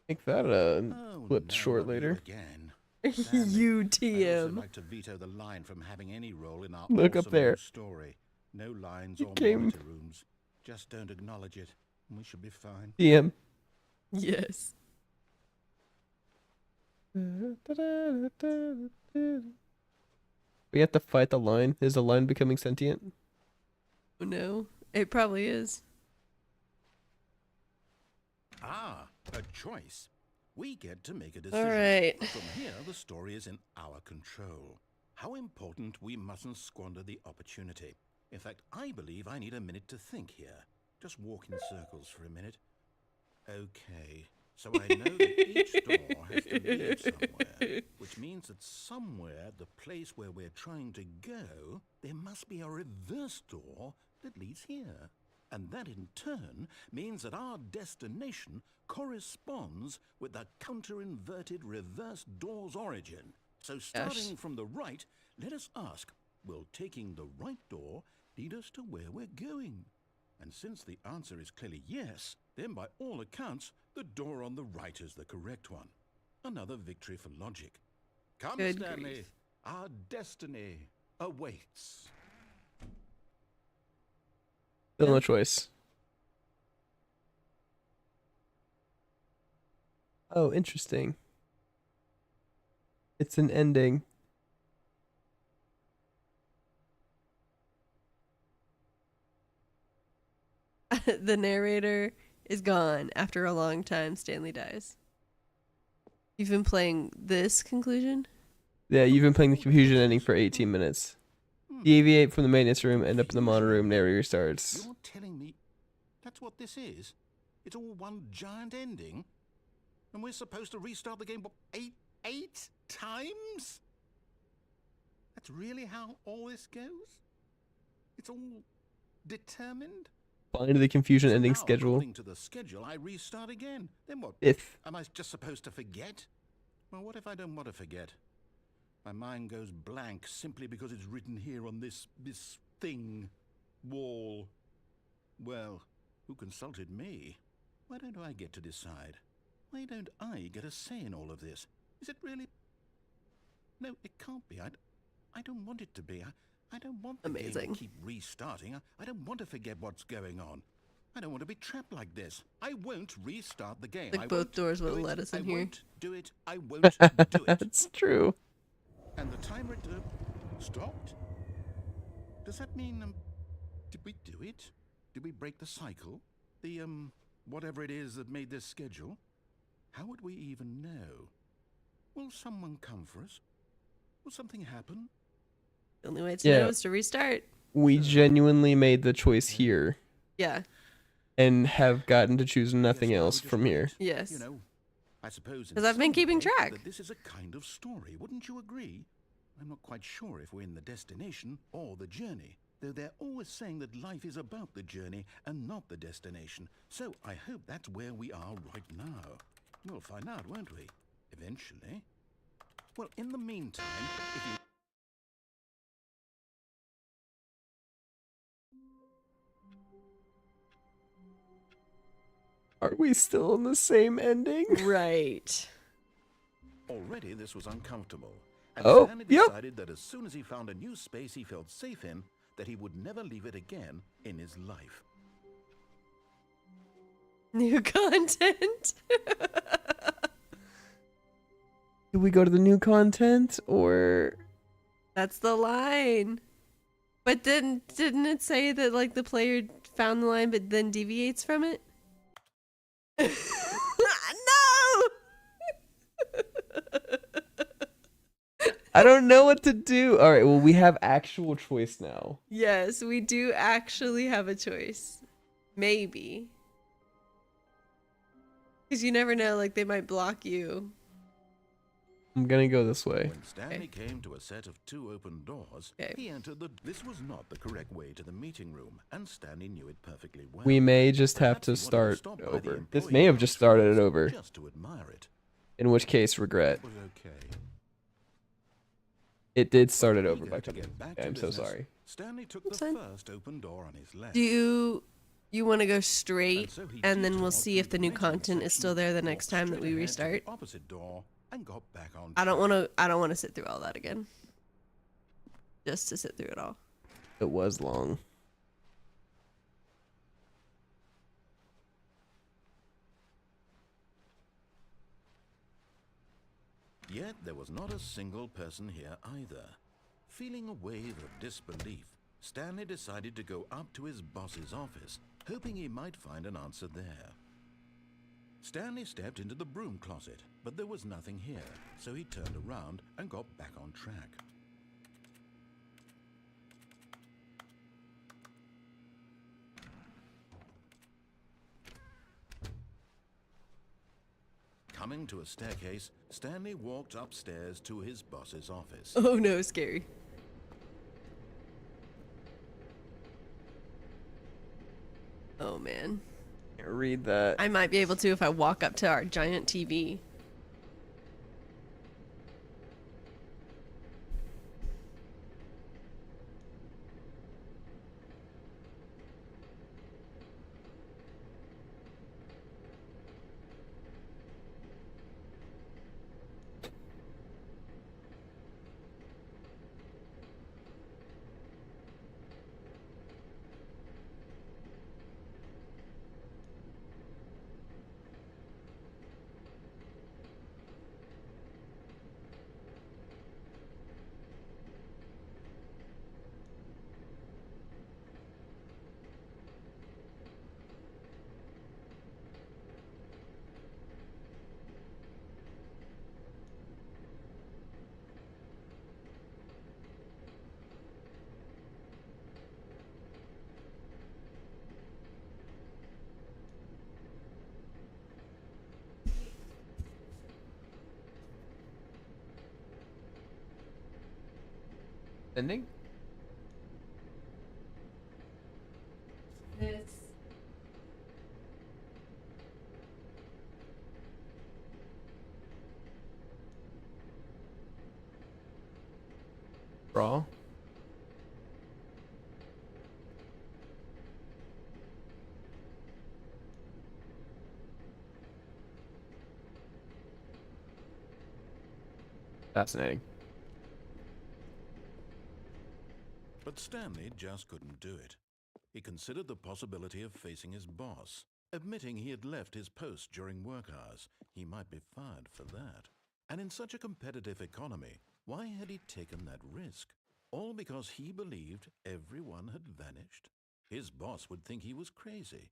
Make that flipped short not you later. Again. You I'd also TM. like to veto the line from having any role in our Look up awesome there. new story. No lines You or came- monitor rooms. Just don't acknowledge it, and we should be fine. DM. Yes. We have to fight the line. Is the line becoming sentient? Oh no. It probably is. Ah, a choice. We get to make a decision. All right. From here, the story is in our control. How important we mustn't squander the opportunity. In fact, I believe I need a minute to think here. Just walk in circles for a minute. Okay, so I know that each door has to lead somewhere, which means that somewhere, the place where we're trying to go, there must be a reverse door that leads here. And that in turn means that our destination corresponds with the counter-inverted reverse door's origin. So starting from the right, let us ask, will taking the right door lead us to where we're going? And since the answer is clearly yes, then by all accounts, the door on the right is the correct one. Another victory for logic. Come, Good Stanley, grief. our destiny awaits. Still no choice. Oh, interesting. It's an ending. The narrator is gone after a long time. Stanley dies. You've been playing this conclusion? Yeah, you've been playing the confusion ending for 18 minutes. Deviate from the maintenance room, end up in the monitor room, narrator starts. You're telling me that's what this is? It's all one giant ending? And we're supposed to restart the game, what, eight times? That's really how all this goes? It's all determined? Find the confusion So ending now, schedule. according to the schedule, I restart again. Then what? If. Am I just supposed to forget? Well, what if I don't want to forget? My mind goes blank simply because it's written here on this thing, wall. Well, who consulted me? Why don't I get to decide? Why don't I get a say in all of this? Is it really? No, it can't be. I don't want it to be. I don't want the game Amazing. to keep restarting. I don't want to forget what's going on. I don't want to be trapped like this. I won't restart the game. Like I both won't doors do wouldn't it. let us in I here. won't do it. I won't do it. That's true. And the timer stopped? Does that mean, did we do it? Did we break the cycle? The, whatever it is that made this schedule? How would we even know? Will someone come for us? Will something happen? The only way to Yeah. know is to restart. We genuinely made the choice here Yeah. and have gotten to choose nothing Yes, I would else just from here. wait. Yes. You know, I suppose in 'Cause I've been some keeping way track. that this is a kind of story, wouldn't you agree? I'm not quite sure if we're in the destination or the journey, though they're always saying that life is about the journey and not the destination. So I hope that's where we are right now. We'll find out, won't we? Eventually. Well, in the meantime, if you... Are we still in the same ending? Right. Already this was uncomfortable, and Oh, Stanley yep. decided that as soon as he found a new space he felt safe in, that he would never leave it again in his life. New content. Do we go to the new content or? That's the line. But then didn't it say that like the player found the line but then deviates from it? No! I don't know what to do. All right, well, we have actual choice now. Yes, we do actually have a choice. Maybe. Because you never know, like they might block you. I'm gonna go this way. When Stanley came to a set of 2 open doors, Okay. he entered the... This was not the correct way to the meeting room, and Stanley knew it perfectly well. We may just have Perhaps to he wanted start stop by the over. This employee may have just lounge started it first, over. just to admire it. In which case, regret. It was okay. It did start it Eager over by to get back Yeah, to I'm so business, sorry. Stanley took That's the fine. first open door on his left. Do you want to go straight And so he and then we'll detoured see through if the new waiting content is section, still there the walked next time that straight we ahead to restart? the opposite door and got back on I don't track. want to sit through all that again. Just to sit through it all. It was long. Yet there was not a single person here either. Feeling a wave of disbelief, Stanley decided to go up to his boss's office, hoping he might find an answer there. Stanley stepped into the broom closet, but there was nothing here, so he turned around and got back on track. Coming to a staircase, Stanley walked upstairs to his boss's office. Oh no, scary. Oh man. Can't read that. I might be able to if I walk up to our giant TV. Ending? This. Raw. Fascinating. But Stanley just couldn't do it. He considered the possibility of facing his boss. Admitting he had left his post during work hours, he might be fired for that. And in such a competitive economy, why had he taken that risk? All because he believed everyone had vanished? His boss would think he was crazy.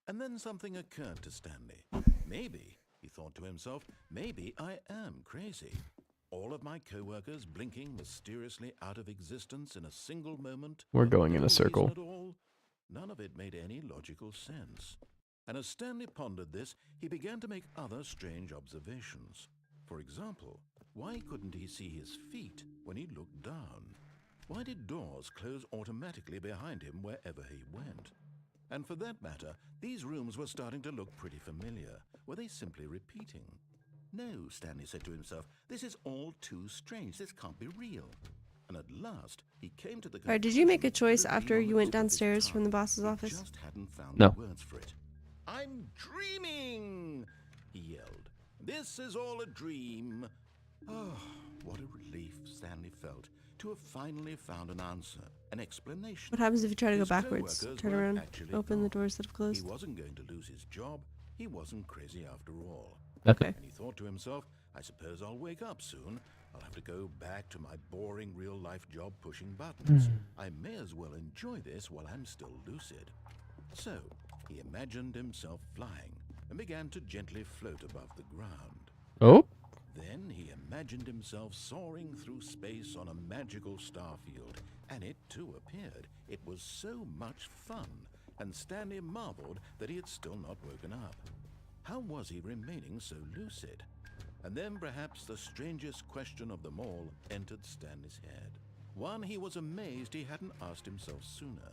And then something occurred to Stanley. Maybe, he thought to himself, maybe I am crazy. All of my co-workers blinking mysteriously out of existence in a single moment. We're for going in no a circle. reason at all. None of it made any logical sense. And as Stanley pondered this, he began to make other strange observations. For example, why couldn't he see his feet when he looked down? Why did doors close automatically behind him wherever he went? And for that matter, these rooms were starting to look pretty familiar. Were they simply repeating? No, Stanley said to himself, this is all too strange. This can't be real. And at last, he came to the Alright, did you make a conclusion choice that had after been on you the went tip of his downstairs from the tongue. boss's He office? just hadn't found No. the words for it. I'm dreaming, he yelled. This is all a dream. Oh, what a relief Stanley felt to have finally found an answer, an explanation. What happens if you try to go His backwards? co-workers Turn were around, actually open the gone. doors that have He closed. wasn't going to lose his job. He wasn't crazy after all. Okay. And he thought to himself, I suppose I'll wake up soon. I'll have to go back to my boring real-life job pushing buttons. I may as well enjoy this while I'm still lucid. So, he imagined himself flying and began to gently float above the ground. Oh, Then he imagined himself soaring through space on a magical star field, and it too appeared. It was so much fun, and Stanley marveled that he had still not woken up. How was he remaining so lucid? And then perhaps the strangest question of them all entered Stanley's head. One he was amazed he hadn't asked himself sooner.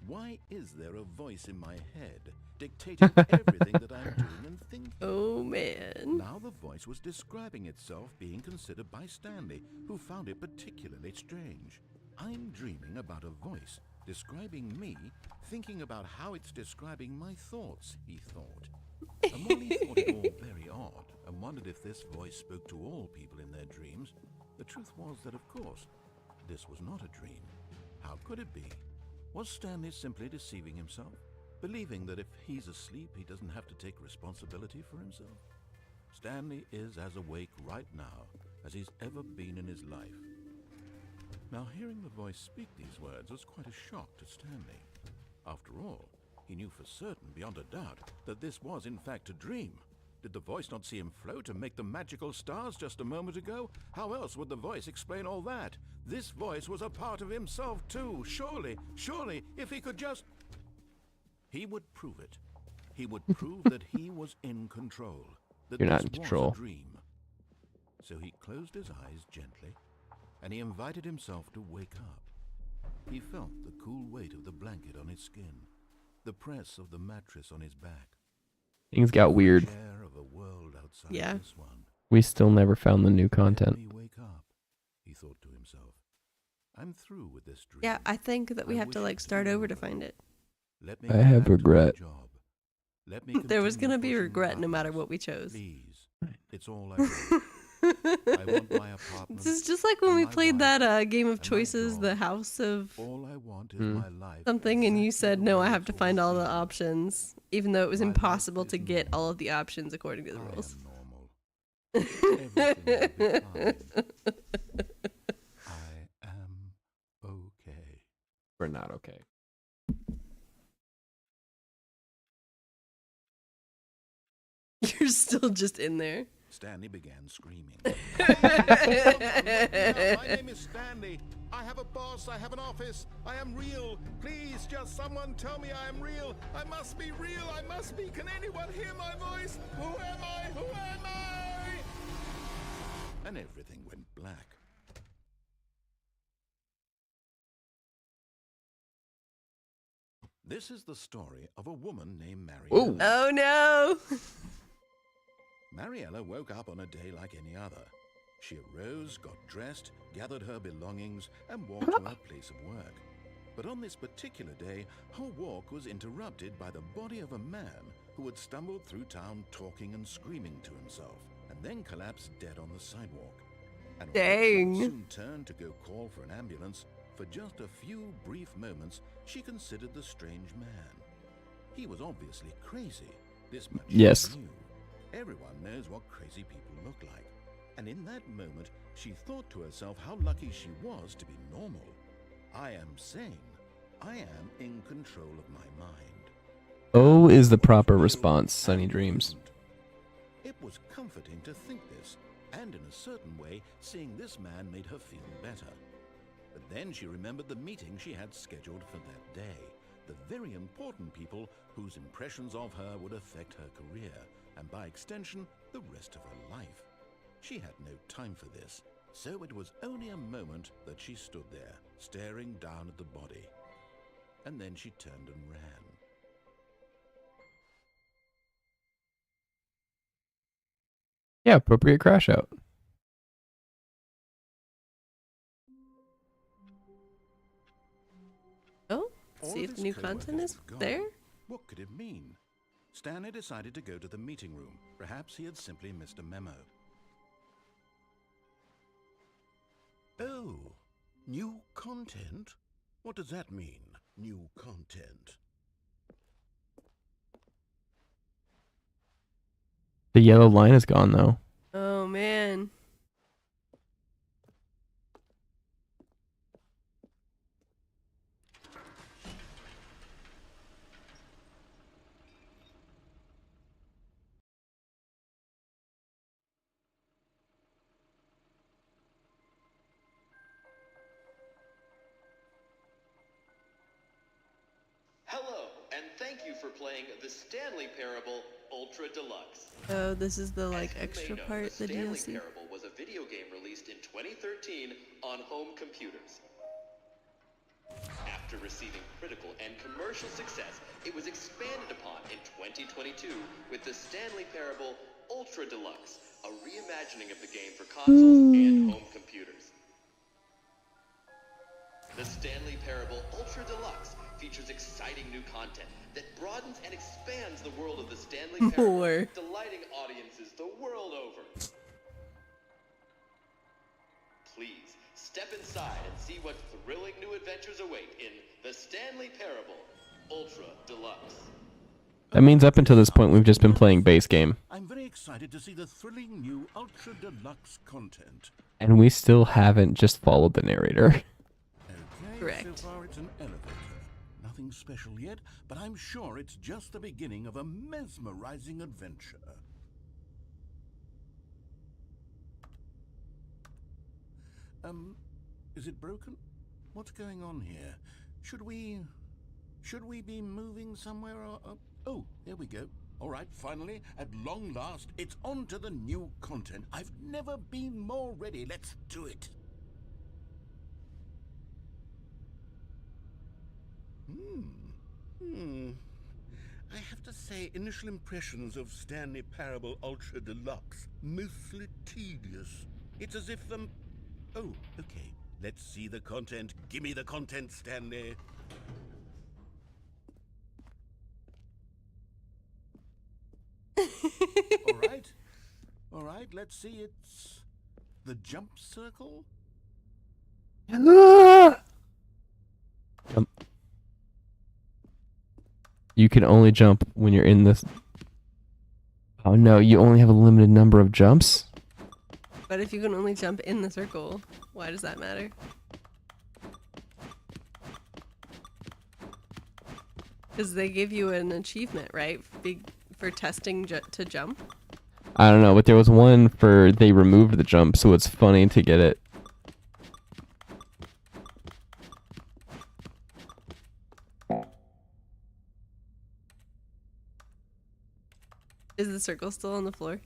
Why is there a voice in my head dictating everything that I'm doing and thinking? Oh man. Now the voice was describing itself being considered by Stanley, who found it particularly strange. I'm dreaming about a voice describing me, thinking about how it's describing my thoughts, he thought. And while he thought it all very odd and wondered if this voice spoke to all people in their dreams, the truth was that, of course, this was not a dream. How could it be? Was Stanley simply deceiving himself, believing that if he's asleep, he doesn't have to take responsibility for himself? Stanley is as awake right now as he's ever been in his life. Now, hearing the voice speak these words was quite a shock to Stanley. After all, he knew for certain, beyond a doubt, that this was in fact a dream. Did the voice not see him float and make the magical stars just a moment ago? How else would the voice explain all that? This voice was a part of himself too. Surely, if he could just... He would prove it. He would prove that he was in control. That You're not this in was control. a dream. So he closed his eyes gently, and he invited himself to wake up. He felt the cool weight of the blanket on his skin, the press of the mattress on his back. things got weird. Share of a world outside Yeah. this one. We still never found the new Let content. me wake up, he thought to himself. I'm through with this dream. Yeah, I think that we I have to wish like it to start be over to over. find it. Let me I go have back to my regret. job. Let me There was continue gonna be pushing regret no matter buttons. what we chose. Please. It's all I want. I want my apartment. This is just like when and we my played wife, that game of and my choices, dog. the house of All I want is Hmm. my life. something, and you exactly said, the no, way I have it's to find all the always been. options, even though it was My life impossible is to get normal. all of the options according to the I rules. am normal. Everything will be fine. I am okay. We're not okay. You're still just in there. Stanley began screaming. My My name is Stanley. I have a boss. I have an office. I am real. Please, just someone tell me I am real. I must be real. I must be. Can anyone hear my voice? Who am I? Who am I? And everything went black. This is the story of a woman named Mariella. Ooh. Oh no! Mariella woke up on a day like any other. She arose, got dressed, gathered her belongings, and walked to her place of work. But on this particular day, her walk was interrupted by the body of a man who had stumbled through town talking and screaming to himself, and then collapsed dead on the sidewalk. And although she would Dang. soon turned to go call for an ambulance, for just a few brief moments, she considered the strange man. He was obviously crazy. This much she Yes. knew. Everyone knows what crazy people look like. And in that moment, she thought to herself how lucky she was to be normal. I am sane. I am in control of my mind. O is the proper Real response, Sunny and Dreams. potent. It was comforting to think this, and in a certain way, seeing this man made her feel better. But then she remembered the meeting she had scheduled for that day, the very important people whose impressions of her would affect her career, and by extension, the rest of her life. She had no time for this, so it was only a moment that she stood there, staring down at the body. And then she turned and ran. Yeah, appropriate crash out. Oh, All see of if his new co-workers content is were gone. there. What could it mean? Stanley decided to go to the meeting room. Perhaps he had simply missed a memo. Oh, new content? What does that mean, new content? The yellow line is gone though. Oh man. Hello, and thank you for playing the Stanley Parable Ultra Deluxe. Oh, this is the like As you extra may know, part, the Stanley DLC. Parable was a video game released in 2013 on home computers. After receiving critical and commercial success, it was expanded upon in 2022 with the Stanley Parable Ultra Deluxe, a reimagining of the game for consoles and home computers. The Stanley Parable Ultra Deluxe features exciting new content that broadens and expands the world of the Stanley Parable, More. delighting audiences the world over. Please, step inside and see what thrilling new adventures await in the Stanley Parable Ultra Deluxe. That means up until this point we've just been playing base game. I'm very excited to see the thrilling new Ultra Deluxe content. And we still haven't just followed the narrator. Okay, Correct. so far it's an elevator. Nothing special yet, but I'm sure it's just the beginning of a mesmerizing adventure. Is it broken? What's going on here? Should we be moving somewhere or... Oh, there we go. All right, finally, at long last, it's on to the new content. I've never been more ready. Let's do it. I have to say, initial impressions of Stanley Parable Ultra Deluxe, mostly tedious. It's as if Oh, okay. Let's see the content. Gimme the content, Stanley. All right, let's see. It's the jump circle. You can only jump when you're in this. Oh no, you only have a limited number of jumps? But if you can only jump in the circle, why does that matter? Because they give you an achievement, right? For testing to jump. I don't know, but there was one for they removed the jump, so it's funny to get it. Is the circle still on the floor?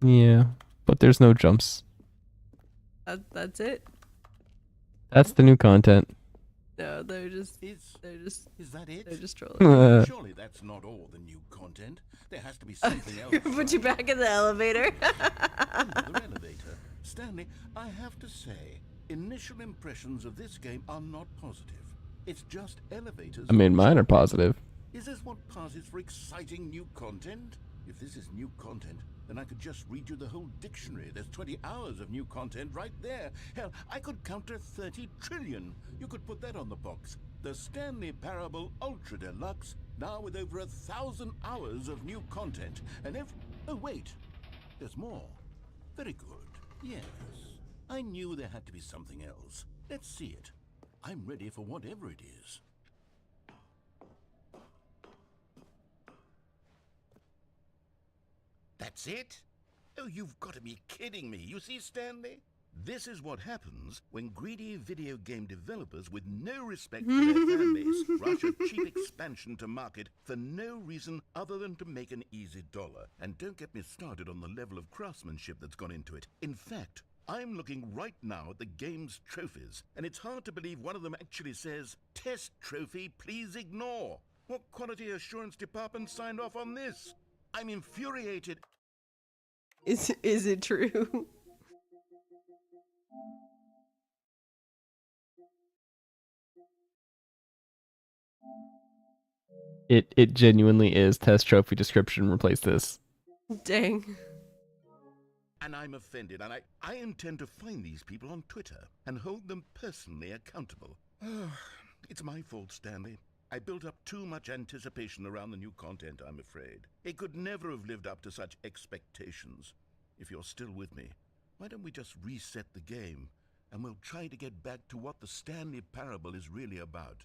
Yeah, but there's no jumps. That's it? That's the new content. No, they're just Is that it? they're just trolling. Surely that's not all the new content. There has to be something else. Put you back in the elevator. Another elevator. Stanley, I have to say, initial impressions of this game are not positive. It's just elevators. I mean, mine are positive. Is this what passes for exciting new content? If this is new content, then I could just read you the whole dictionary. There's 20 hours of new content right there. Hell, I could count to 30 trillion. You could put that on the box. The Stanley Parable Ultra Deluxe, now with over 1,000 hours of new content. And if... Oh, wait. There's more. Very good. Yes. I knew there had to be something else. Let's see it. I'm ready for whatever it is. That's it? Oh, you've got to be kidding me. You see, Stanley? This is what happens when greedy video game developers with no respect for their fan base rush a cheap expansion to market for no reason other than to make an easy dollar. And don't get me started on the level of craftsmanship that's gone into it. In fact, I'm looking right now at the game's trophies, and it's hard to believe one of them actually says, "Test trophy, please ignore." What quality assurance department signed off on this? I'm infuriated. Is it true? It genuinely is test trophy description. Replace this. Dang. And I'm offended, and I intend to find these people on Twitter and hold them personally accountable. It's my fault, Stanley. I built up too much anticipation around the new content, I'm afraid. It could never have lived up to such expectations. If you're still with me, why don't we just reset the game, and we'll try to get back to what the Stanley Parable is really about.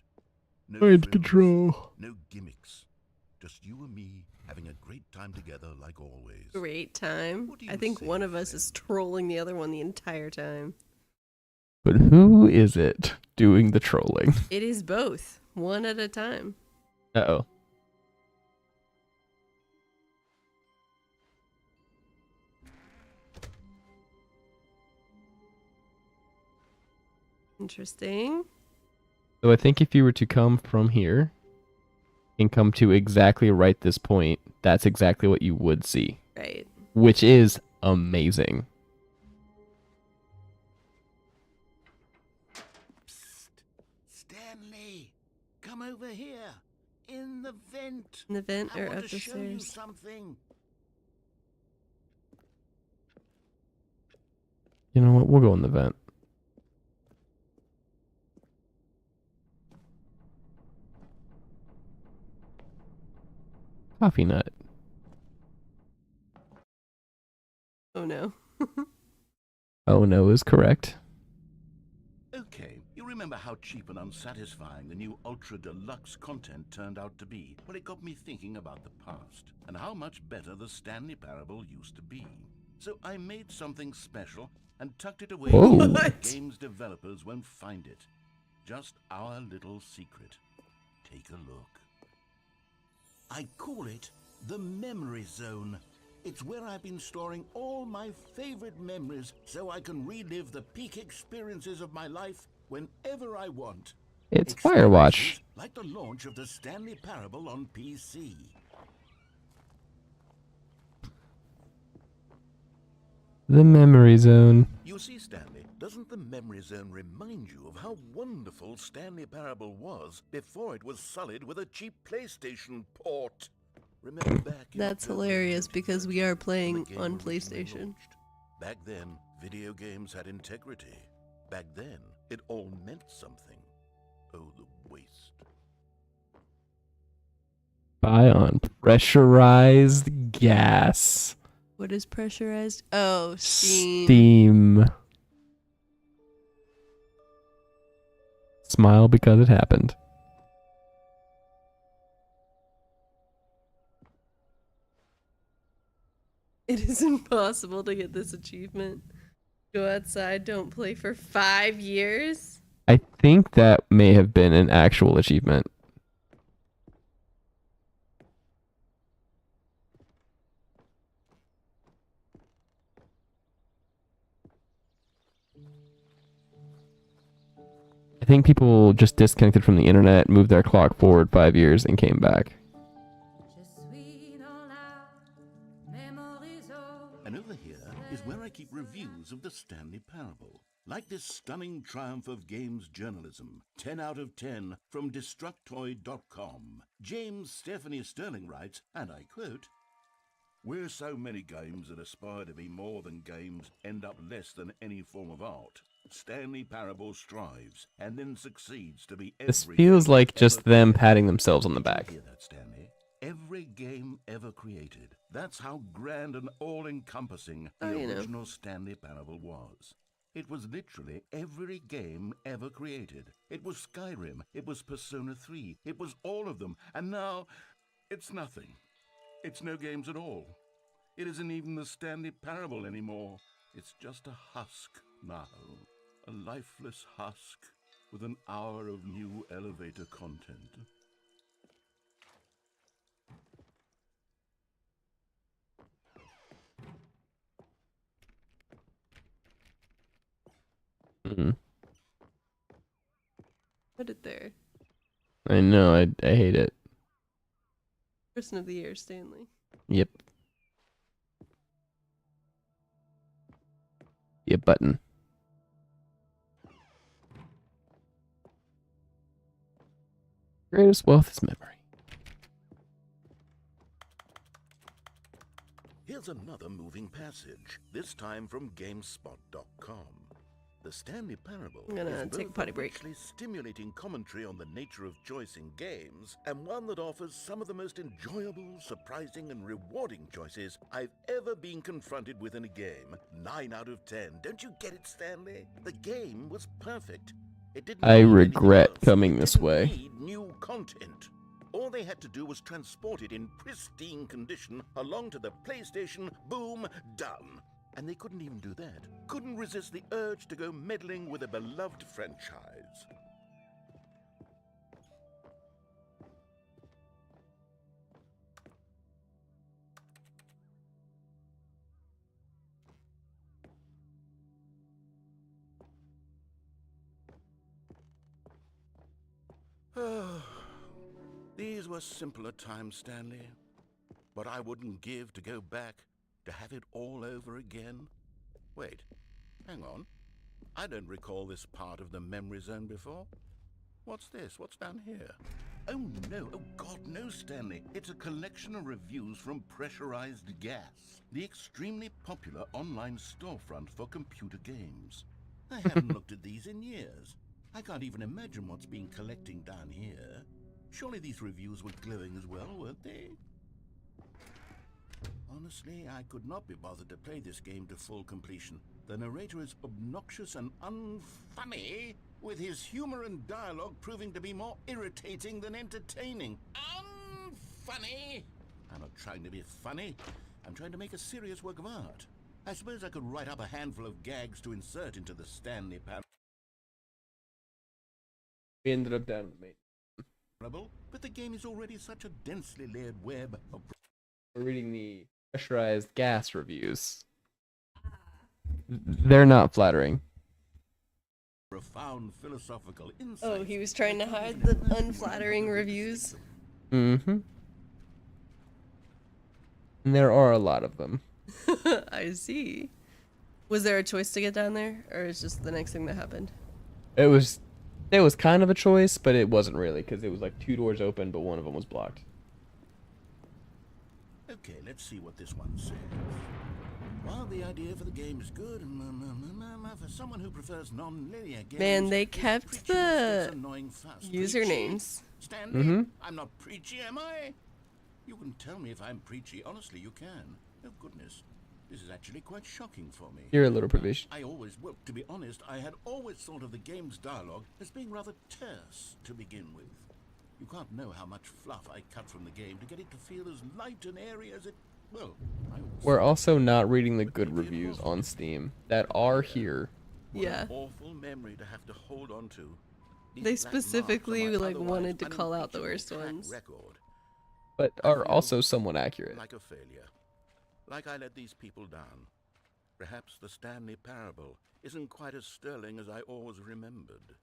No Mind frills, control. no gimmicks. Just you and me having a great time together like always. Great time. What do you I think say, one of us is friend? trolling the other one the entire time. But who is it doing the trolling? It is both, one at a time. Uh-oh. Interesting. So I think if you were to come from here and come to exactly right this point, that's exactly what you would see, Right. which is amazing. Psst. Stanley, come over here. In the vent. In the vent I or want up to the show you stairs? something. You know what? We'll go in the vent. Coffee nut. Oh no. Oh no is correct. Okay, you remember how cheap and unsatisfying the new Ultra Deluxe content turned out to be? Well, it got me thinking about the past and how much better the Stanley Parable used to be. So I made something special and tucked it away Whoa. where What? games developers won't find it. Just our little secret. Take a look. I call it the Memory Zone. It's where I've been storing all my favorite memories so I can relive the peak experiences of my life whenever I want. It's Firewatch. Experiences like the launch of the Stanley Parable on PC. The memory zone. You see, Stanley, doesn't the Memory Zone remind you of how wonderful Stanley Parable was before it was sullied with a cheap PlayStation port? Remember back in That's October hilarious because we are 2013, playing when the game on originally PlayStation. launched? Back then, video games had integrity. Back then, it all meant something. Oh, the waste. Buy on pressurized gas. What is pressurized? Oh, steam. Steam. Smile because it happened. It is impossible to get this achievement. Go outside, don't play for 5 years. I think that may have been an actual achievement. I think people just disconnected from the internet, moved their clock forward 5 years, and came back. And over here is where I keep reviews of the Stanley Parable. Like this stunning triumph of games journalism, 10 out of 10 from Destructoid.com. James Stephanie Sterling writes, and I quote, "Where so many games that aspire to be more than games end up less than any form of art, Stanley Parable strives and then succeeds to be every This feels game like just ever them created." patting themselves on the Did you back. hear that, Stanley? Every game ever created. That's how grand and all-encompassing the Oh, you know. original Stanley Parable was. It was literally every game ever created. It was Skyrim. It was Persona 3. It was all of them. And now, it's nothing. It's no games at all. It isn't even the Stanley Parable anymore. It's just a husk now. A lifeless husk with an hour of new elevator content. Mhm. Put it there. I know, I hate it. Person of the year, Stanley. Yep. Yep button. Greatest wealth is memory. Here's another moving passage, this time from GameSpot.com. The Stanley Parable I'm gonna is take a both potty break. richly stimulating commentary on the nature of choice in games, and one that offers some of the most enjoyable, surprising, and rewarding choices I've ever been confronted with in a game. 9 out of 10. Don't you get it, Stanley? The game was perfect. It didn't I need anything regret else. coming It this didn't way. need new content. All they had to do was transport it in pristine condition along to the PlayStation. Boom, done. And they couldn't even do that. Couldn't resist the urge to go meddling with a beloved franchise. These were simpler times, Stanley. But I wouldn't give to go back, to have it all over again. Wait, hang on. I don't recall this part of the memory zone before. What's this? What's down here? Oh no, oh God, no, Stanley. It's a collection of reviews from Pressurized Gas, the extremely popular online storefront for computer games. I haven't looked at these in years. I can't even imagine what's been collecting down here. Surely these reviews were glowing as well, weren't they? Honestly, I could not be bothered to play this game to full completion. The narrator is obnoxious and unfunny, with his humor and dialogue proving to be more irritating than entertaining. Unfunny! I'm not trying to be funny. I'm trying to make a serious work of art. I suppose I could write up a handful of gags to insert into the Stanley We ended up down in the main. Parable, but the game is already such a densely layered web of We're reading the pressurized gas reviews. They're not flattering. profound philosophical insights. Oh, he was trying to hide the unflattering reviews. Mm-hmm. And there are a lot of them. I see. Was there a choice to get down there, or is just the next thing that happened? It was kind of a choice, but it wasn't really, because it was like 2 doors open, but one of them was blocked. Okay, let's see what this one says. While the idea for the game is good, for someone who prefers non-linear games, Man, they this kept preachy the gets annoying fast. usernames. Preachy? Stanley, Mhm. I'm not preachy, am I? You can tell me if I'm preachy. Honestly, you can. Oh goodness, this is actually quite shocking for me. You're a little provision. Well, to be honest, I had always thought of the game's dialogue as being rather terse to begin with. You can't know how much fluff I cut from the game to get it to feel as light and airy as it. Well, I always We're thought. also not reading the good reviews on Steam that are here. What Yeah. an awful memory to have to hold on to. These They black marks on specifically, my like, otherwise wanted to call out the unimpeachable worst track ones. Record. But I are feel also somewhat accurate. like a failure. Like I let these people down. Perhaps the Stanley Parable isn't quite as sterling as I always remembered.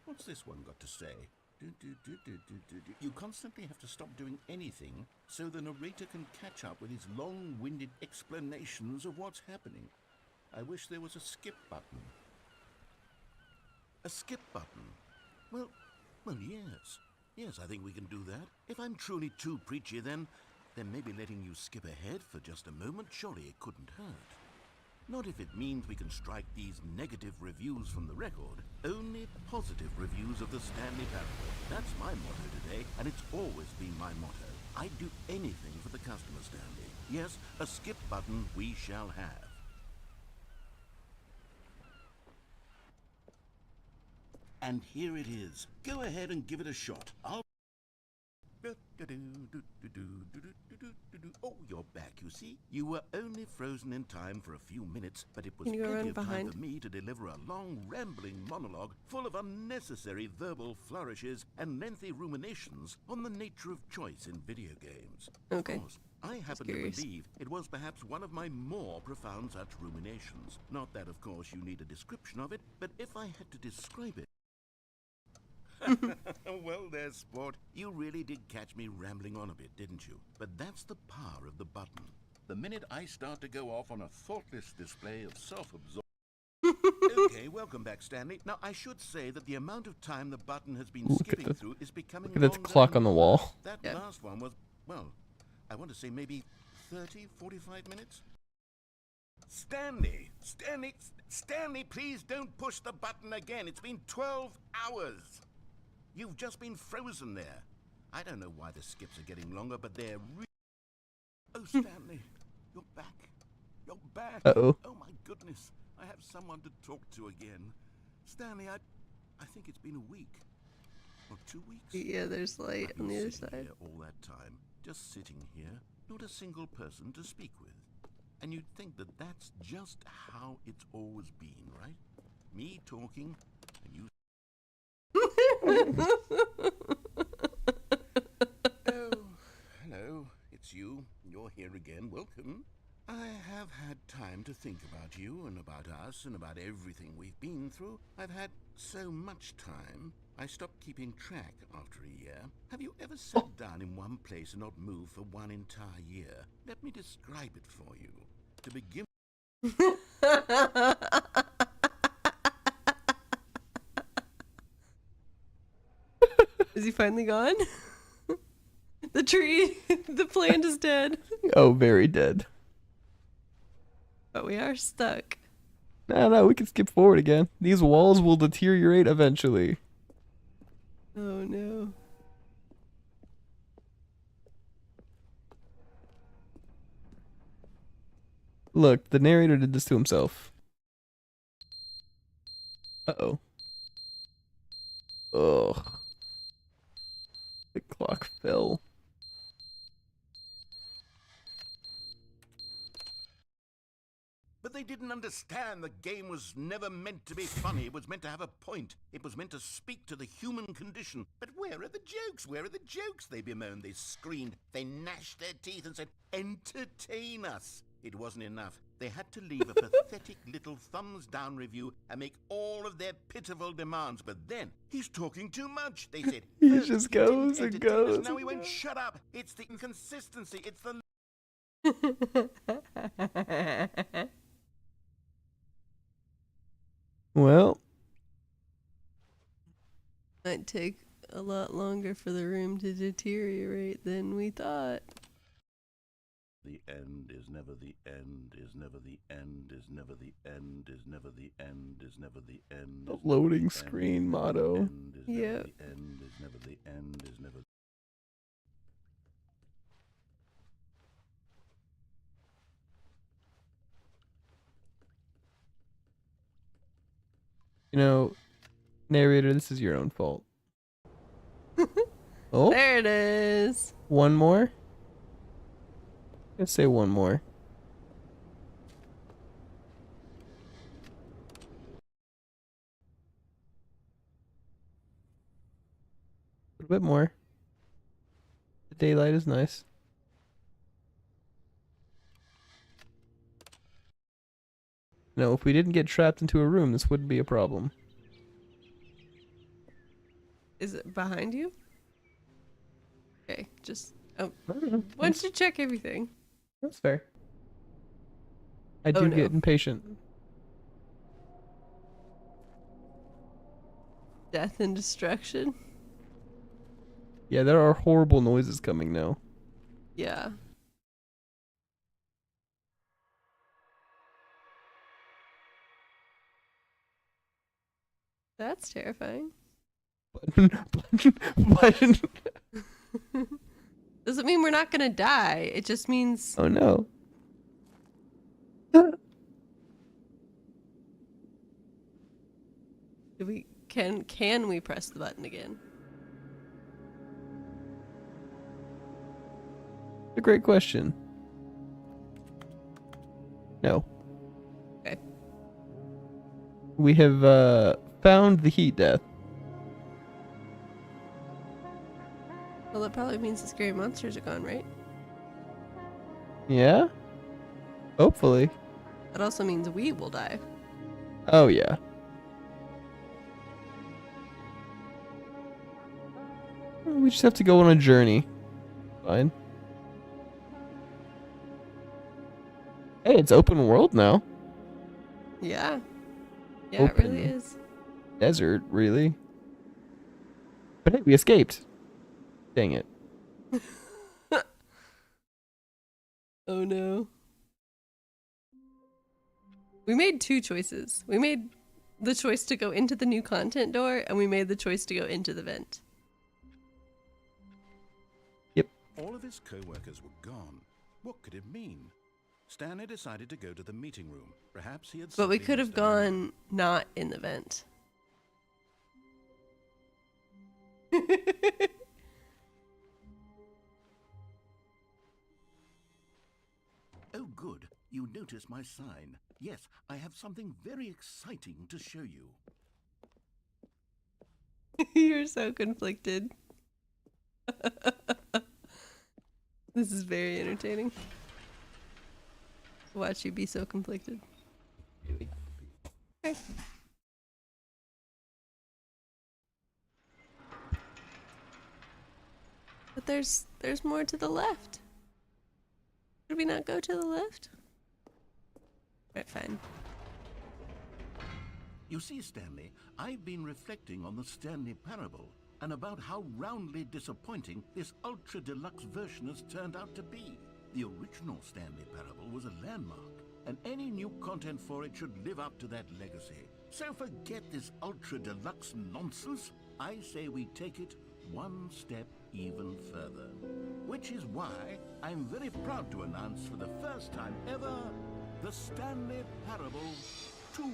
What's this one got to say? You constantly have to stop doing anything so the narrator can catch up with his long-winded explanations of what's happening. I wish there was a skip button. A skip button? Well, yes. Yes, I think we can do that. If I'm truly too preachy, then maybe letting you skip ahead for just a moment, surely it couldn't hurt. Not if it means we can strike these negative reviews from the record. Only positive reviews of the Stanley Parable. That's my motto today, and it's always been my motto. I'd do anything for the customer, Stanley. Yes, a skip button we shall have. And here it is. Go ahead and give it a shot. Oh, you're back, you see? You were only frozen in time for a few minutes, but it was Can you go plenty around of time behind? for me to deliver a long, rambling monologue full of unnecessary verbal flourishes and lengthy ruminations on the nature of choice in video games. Okay. Of course, I happen to curious. believe it was perhaps one of my more profound such ruminations. Not that, of course, you need a description of it, but if I had to describe it... Well there, sport. You really did catch me rambling on a bit, didn't you? But that's the power of the button. The minute I start to go off on a thoughtless display of self-absorption... Okay, welcome back, Stanley. Now, I should say that the amount of time the button has been Look at skipping the- through is becoming Look at the longer clock and on the longer. wall. That Yeah. last one was, well, I want to say maybe 30, 45 minutes. Stanley! Stanley, please don't push the button again. It's been 12 hours. You've just been frozen there. I don't know why the skips are getting longer, but they're Oh, Stanley, you're back. You're back. Uh-oh. Oh, my goodness. I have someone to talk to again. Stanley, I think it's been a week. Or 2 weeks. Yeah, there's light I've on been the other sitting side. here all that time, just sitting here, not a single person to speak with. And you'd think that that's just how it's always been, right? Me talking, and you... Oh, hello, it's you. You're here again. Welcome. I have had time to think about you and about us and about everything we've been through. I've had so much time, I stopped keeping track after a year. Have you ever sat down in one place and not moved for one entire year? Let me describe it for you. To begin Is he finally gone? The tree, the plant is dead. Oh, very dead. But we are stuck. No, we can skip forward again. These walls will deteriorate eventually. Oh no. Look, the narrator did this to himself. Uh-oh. Ugh. The clock fell. But they didn't understand the game was never meant to be funny. It was meant to have a point. It was meant to speak to the human condition. But where are the jokes? Where are the jokes? They bemoaned, they screamed, they gnashed their teeth and said, entertain us. It wasn't enough. They had to leave a pathetic little thumbs-down review and make all of their pitiful demands. But then, he's talking too much, they said. He First, just didn't goes and entertain us, goes Now and he won't goes. shut up. It's the inconsistency. It's the... Well, Might take a lot longer for the room to deteriorate than we thought. The end is never the end, is never the end, is never the end, is never the end, is never the end. the loading screen motto. Yep. The end is never the end, is never. You know, narrator, this is your own fault. Oh, There it is. one more? Let's say one more. A little bit more. The daylight is nice. No, if we didn't get trapped into a room, this wouldn't be a problem. Is it behind you? Okay, just oh, I don't know. why don't you check everything? That's fair. I Oh, do no. get impatient. Death and destruction. Yeah, there are horrible noises coming now. Yeah. That's terrifying. Button. Doesn't mean we're not gonna die. It just means Oh no. do we can we press the button again? A great question. No. Okay. We have found the heat death. Well, that probably means the scary monsters are gone, right? Yeah? Hopefully. That also means we will die. Oh yeah. We just have to go on a journey. Fine. Hey, it's open world now. Yeah. Yeah, it really Open. is. Desert, really. But hey, we escaped. Dang it. Oh no. We made two choices. We made the choice to go into the new content door, and we made the choice to go into the vent. All of his co-workers were gone. What could it mean? Stanley decided to go to the meeting room. Perhaps he had. But we simply could have missed a memo. gone not in the vent. Oh, good. You notice my sign. Yes, I have something very exciting to show you. You're so conflicted. This is very entertaining. Watch you be so conflicted. Okay. But there's more to the left. Should we not go to the left? Right, fine. You see, Stanley, I've been reflecting on the Stanley Parable and about how roundly disappointing this Ultra Deluxe version has turned out to be. The original Stanley Parable was a landmark, and any new content for it should live up to that legacy. So forget this Ultra Deluxe nonsense. I say we take it one step even further. Which is why I'm very proud to announce for the first time ever, the Stanley Parable 2.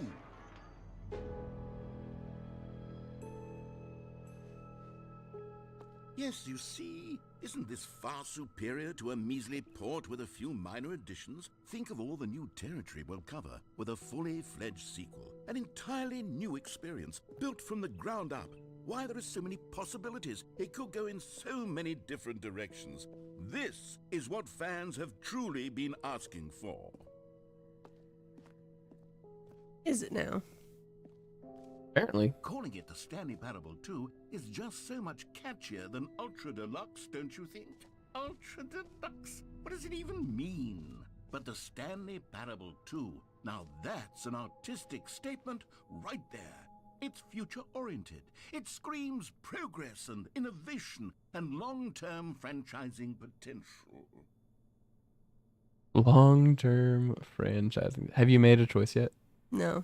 Yes, you see, isn't this far superior to a measly port with a few minor additions? Think of all the new territory we'll cover with a fully fledged sequel. An entirely new experience, built from the ground up. Why, there are so many possibilities. It could go in so many different directions. This is what fans have truly been asking for. Is it now? Apparently. Calling it the Stanley Parable 2 is just so much catchier than Ultra Deluxe, don't you think? Ultra Deluxe? What does it even mean? But the Stanley Parable 2, now that's an artistic statement right there. It's future-oriented. It screams progress and innovation and long-term franchising potential. Long-term franchising. Have you made a choice yet? No.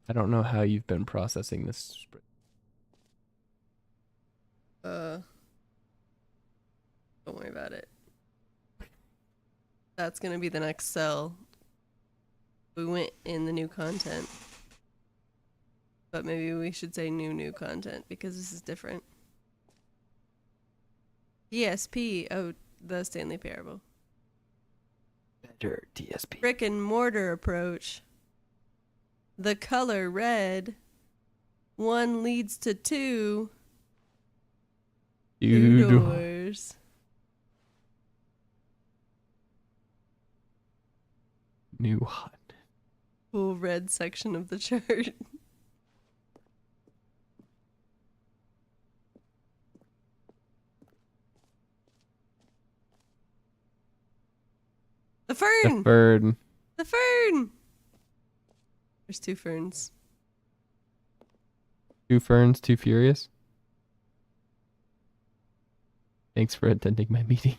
I don't know how you've been processing this. Don't worry about it. That's gonna be the next cell. We went in the new content. But maybe we should say new content because this is different. ESP, oh, the Stanley Parable. Better DSP. Brick and mortar approach. The color red. 1 leads to 2. Two doors. New hot. Full red section of the chart. The fern! The fern. The fern! There's 2 ferns. 2 ferns, 2 furious. Thanks for attending my meeting.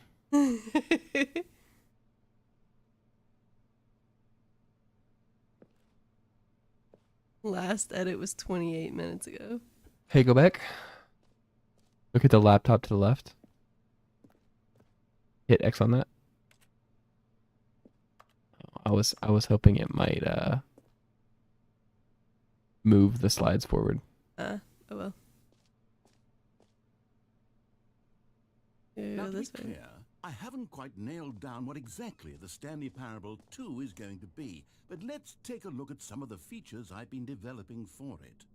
Last edit was 28 minutes ago. Hey, go back. Look at the laptop to the left. Hit X on that. I was hoping it might move the slides forward. Oh well. Now, to be This way. clear, I haven't quite nailed down what exactly the Stanley Parable 2 is going to be, but let's take a look at some of the features I've been developing for it.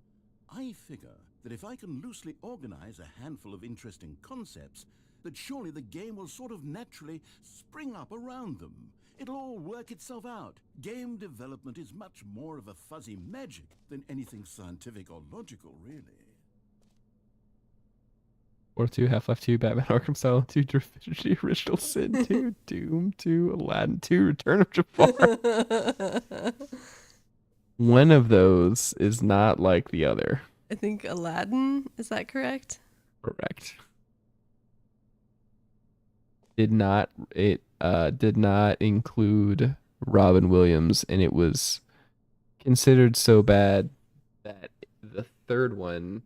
I figure that if I can loosely organize a handful of interesting concepts, that surely the game will sort of naturally spring up around them. It'll all work itself out. Game development is much more of a fuzzy magic than anything scientific or logical, really. Or 2, Half-Life 2, Batman Arkham Asylum 2, Divinity Original Sin 2, Doom 2, Aladdin 2, Return of Jafar. One of those is not like the other. I think Aladdin, is that correct? Correct. did not include Robin Williams, and it was considered so bad that the third one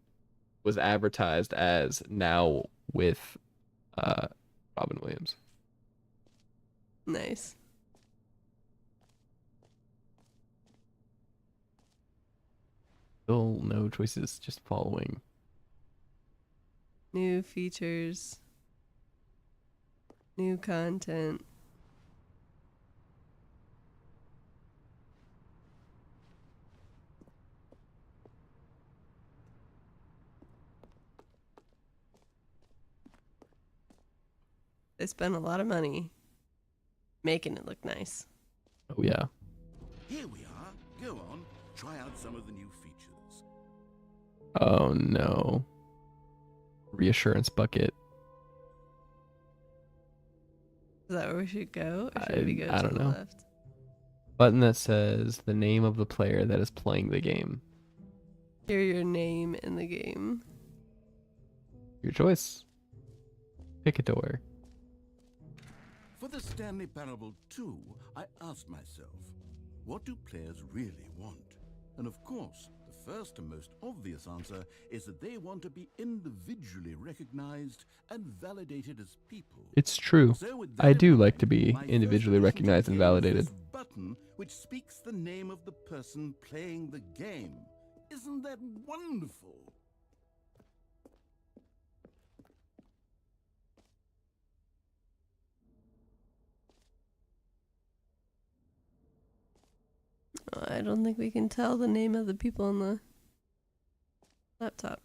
was advertised as now with Robin Williams. Nice. Still no choices, just following. New features. New content. They spent a lot of money making it look nice. Oh yeah. Here we are. Go on. Try out some of the new features. Oh no. Reassurance bucket. Is that where we should go? Or should we go I to don't the know. left? Button that says the name of the player that is playing the game. Hear your name in the game. Your choice. Pick a door. For the Stanley Parable 2, I asked myself, what do players really want? And of course, the first and most obvious answer is that they want to be individually recognized and validated as people. It's true. So with I that do in like mind, to be my first individually addition to the recognized and game is validated. this button which speaks the name of the person playing the game. Isn't that wonderful? I don't think we can tell the name of the people on the laptop.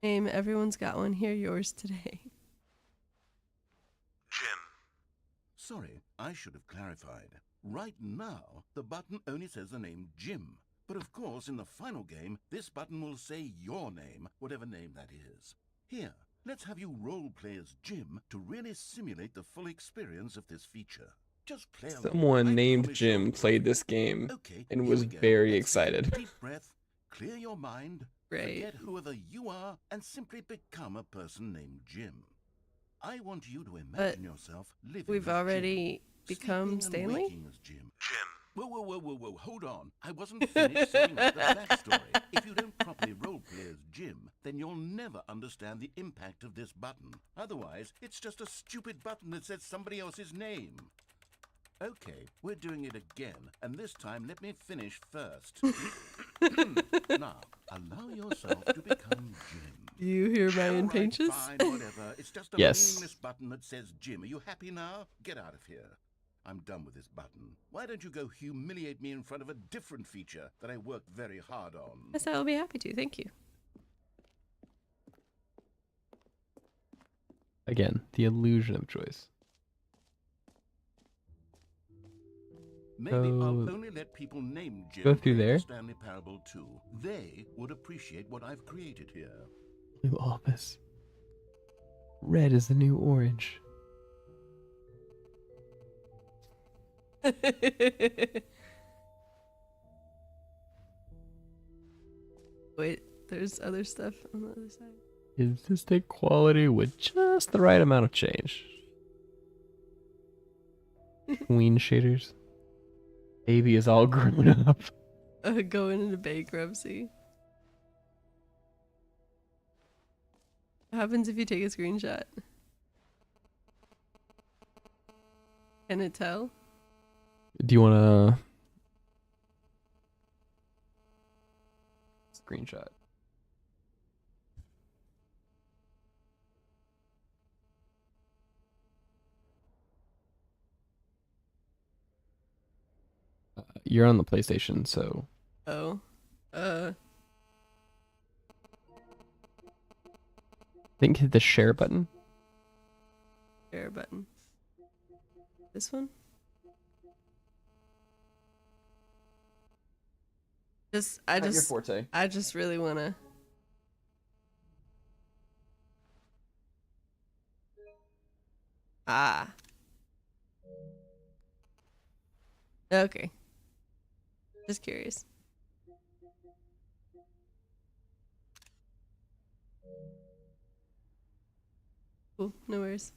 Name, everyone's got one. Hear yours today. Jim. Sorry, I should have clarified. Right now, the button only says the name Jim. But of course, in the final game, this button will say your name, whatever name that is. Here, let's have you roleplay as Jim to really simulate the full experience of this feature. Just play along. Someone I named promise Jim you'll played enjoy this it. game Okay, and here was we go. very Let's take a excited. deep breath, clear your mind, Right. forget whoever you are, and simply become a person named Jim. I want you to imagine yourself living We've as already Jim, become sleeping and Stanley? waking as Jim. Whoa, hold on. I wasn't finished setting up the backstory. If you don't properly roleplay as Jim, then you'll never understand the impact of this button. Otherwise, it's just a stupid button that says somebody else's name. Okay, we're doing it again, and this time let me finish first. Now, allow yourself to become Jim. You hear my All right, impatience? fine, whatever. It's just a Yes. meaningless button that says Jim. Are you happy now? Get out of here. I'm done with this button. Why don't you go humiliate me in front of a different feature that I worked very hard on? Yes, I will be happy to. Thank you. Again, the illusion of choice. Maybe So, I'll only let people named Jim go through play there. the Stanley Parable 2. They would appreciate what I've created here. Blue office. Red is the new orange. Wait, there's other stuff on the other side. Is this the quality with just the right amount of change? Queen shaders. Baby is all grown up. Going into bankruptcy. What happens if you take a screenshot? Can it tell? Do you want to screenshot? You're on the PlayStation, so Oh. I think hit the share button. Share button. This one? forte. I just really wanna. Ah. Okay. Just curious. Cool, no worries.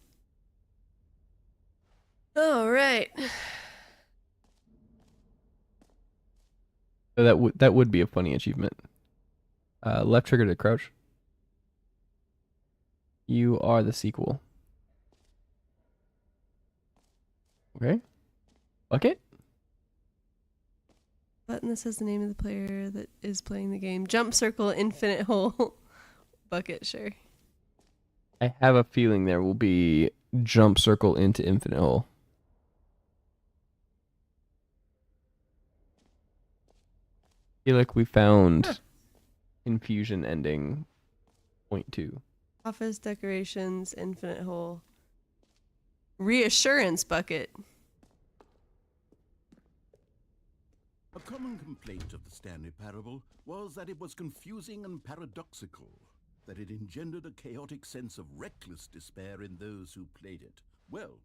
All right. So that would be a funny achievement. Left trigger to crouch. You are the sequel. Okay. Bucket? Button that says the name of the player that is playing the game. Jump circle, infinite hole. Bucket, sure. I have a feeling there will be jump circle into infinite hole. I feel like we found confusion ending point 2. Office decorations, infinite hole. Reassurance bucket. A common complaint of the Stanley Parable was that it was confusing and paradoxical, that it engendered a chaotic sense of reckless despair in those who played it. Well,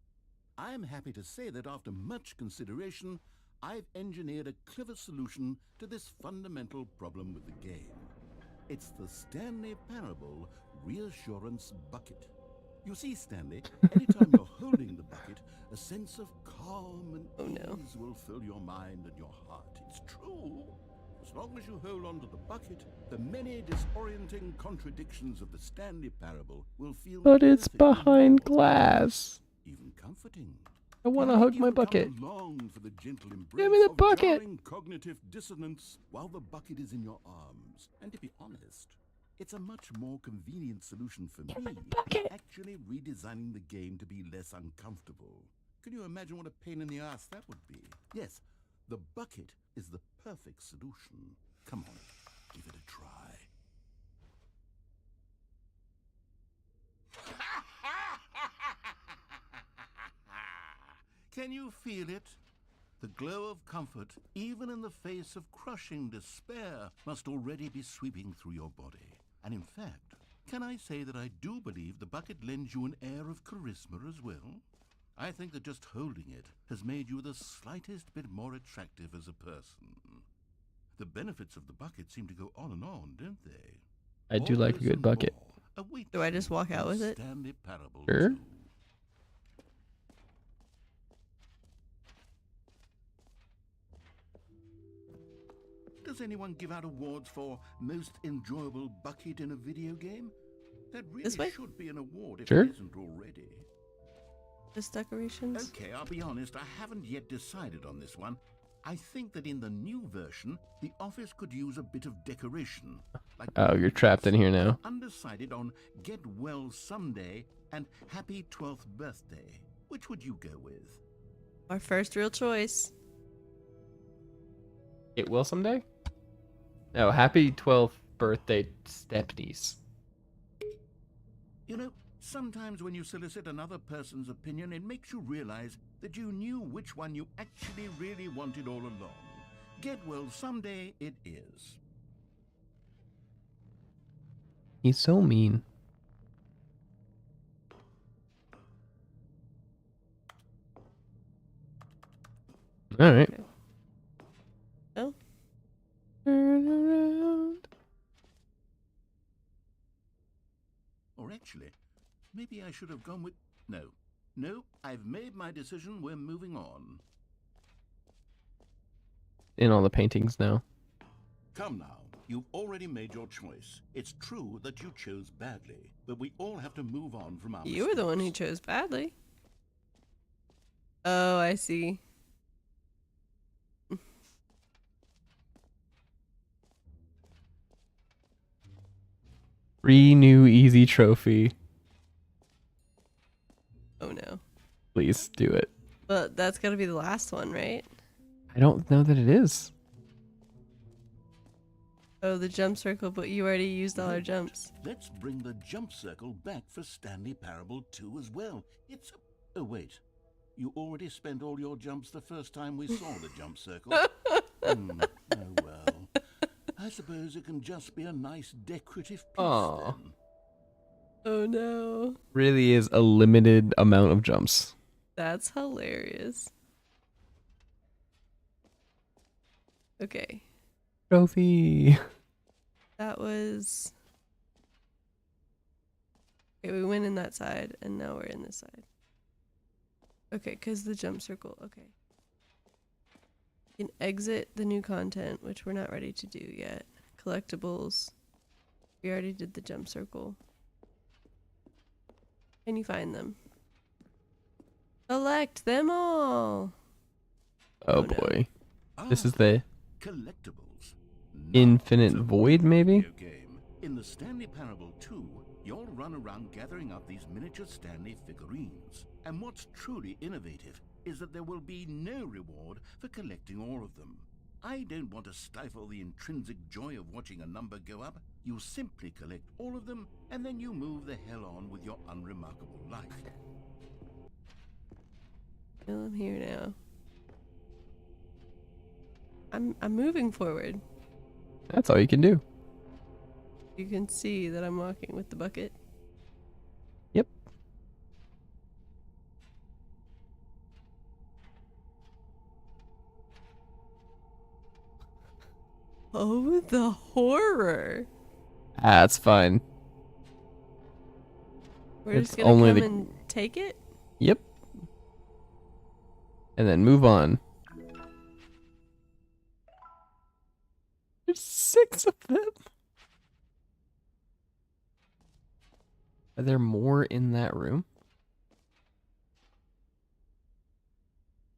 I am happy to say that after much consideration, I've engineered a clever solution to this fundamental problem with the game. It's the Stanley Parable Reassurance Bucket. You see, Stanley, anytime you're holding the bucket, a sense of calm and ease will fill your mind and your heart. It's true. As long as you hold on to the bucket, the many disorienting contradictions of the Stanley Parable will feel But it's perfectly behind normal, glass. even comforting. I want to It may hug my even come bucket. along for the gentle Give me the embrace of bucket. jarring cognitive dissonance while the bucket is in your arms. And to be honest, it's a much more convenient solution for me, actually redesigning the game to be less uncomfortable. Can you imagine what a pain in the ass that would be? Yes, the bucket is the perfect solution. Come on, give it a try. Can you feel it? The glow of comfort, even in the face of crushing despair, must already be sweeping through your body. And in fact, can I say that I do believe the bucket lends you an air of charisma as well? I think that just holding it has made you the slightest bit more attractive as a person. The benefits of the bucket seem to go on, don't they? I do All like a this good and bucket. more awaits Do I just you walk out in with it? Stanley Parable Sure. 2. Does anyone give out awards for most enjoyable bucket in a video game? That This way? really should be an award if Sure. it isn't already. Just decorations? Okay, I'll be honest, I haven't yet decided on this one. I think that in the new version, the office could use a bit of decoration. Like Oh, you're trapped in here now. undecided on Get Well Someday and Happy 12th Birthday. Which would you go with? Our first real choice. It will someday? No, happy 12th birthday, stepniece. You know, sometimes when you solicit another person's opinion, it makes you realize that you knew which one you actually really wanted all along. Get Well Someday it is. He's so mean. All right. Okay. Oh. Turn around. Or actually, maybe I should have gone with... No, I've made my decision. We're moving on. In all the paintings now. Come now, you've already made your choice. It's true that you chose badly, but we all have to move on from our You were the one who mistakes. chose badly. Oh, I see. Free new easy trophy. Oh no. Please do it. Well, that's gotta be the last one, right? I don't know that it is. Oh, the jump circle, but you already used all our jumps. Let's bring the jump circle back for Stanley Parable 2 as well. It's a... Oh, wait. You already spent all your jumps the first time we saw the jump circle. Oh, well. I suppose it can just be a nice decorative piece Aw. then. Oh no. Really is a limited amount of jumps. That's hilarious. Okay. Trophy. That was... Okay, we went in that side, and now we're in this side. Okay, because the jump circle. Okay. You can exit the new content, which we're not ready to do yet. Collectibles. We already did the jump circle. Can you find them? Collect them all! Oh, Oh, no. boy. This Ah, is the collectibles. Infinite Now, it's a Void, real maybe? video game. In the Stanley Parable 2, you'll run around gathering up these miniature Stanley figurines. And what's truly innovative is that there will be no reward for collecting all of them. I don't want to stifle the intrinsic joy of watching a number go up. You simply collect all of them, and then you move the hell on with your unremarkable life. Well, I'm here now. I'm moving forward. That's all you can do. You can see that I'm walking with the bucket. Yep. Oh, the horror! That's fine. We're It's just gonna only come the- and take it? Yep. And then move on. There's 6 of them. Are there more in that room?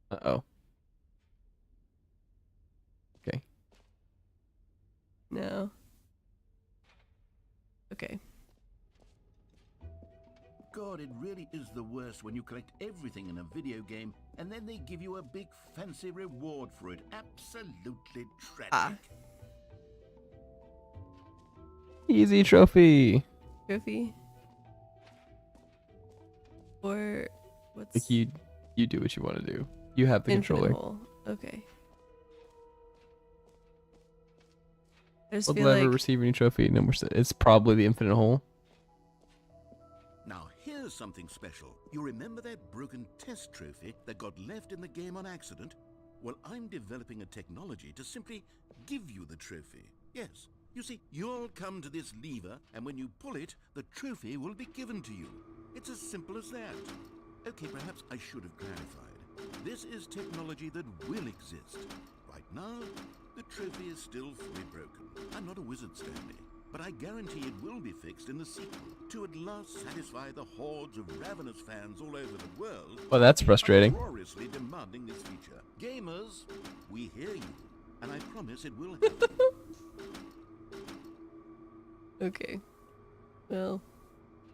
Uh-oh. Okay. No. Okay. God, it really is the worst when you collect everything in a video game and then they give you a big fancy reward for it. Absolutely tragic. Ah. Easy trophy. Trophy. Or what's Like you do what you want to do. You have the infinite controller. hole? Okay. I just Will feel ever like receive any trophy? No more. It's probably the infinite hole. Now, here's something special. You remember that broken test trophy that got left in the game on accident? Well, I'm developing a technology to simply give you the trophy. Yes. You see, you'll come to this lever, and when you pull it, the trophy will be given to you. It's as simple as that. Okay, perhaps I should have clarified. This is technology that will exist. Right now, the trophy is still fully broken. I'm not a wizard, Stanley, but I guarantee it will be fixed in the sequel to at last satisfy the hordes of ravenous fans all over the world. Well, that's frustrating. Uproariously demanding this feature. Gamers, we hear you, and I promise it will happen. okay. Well,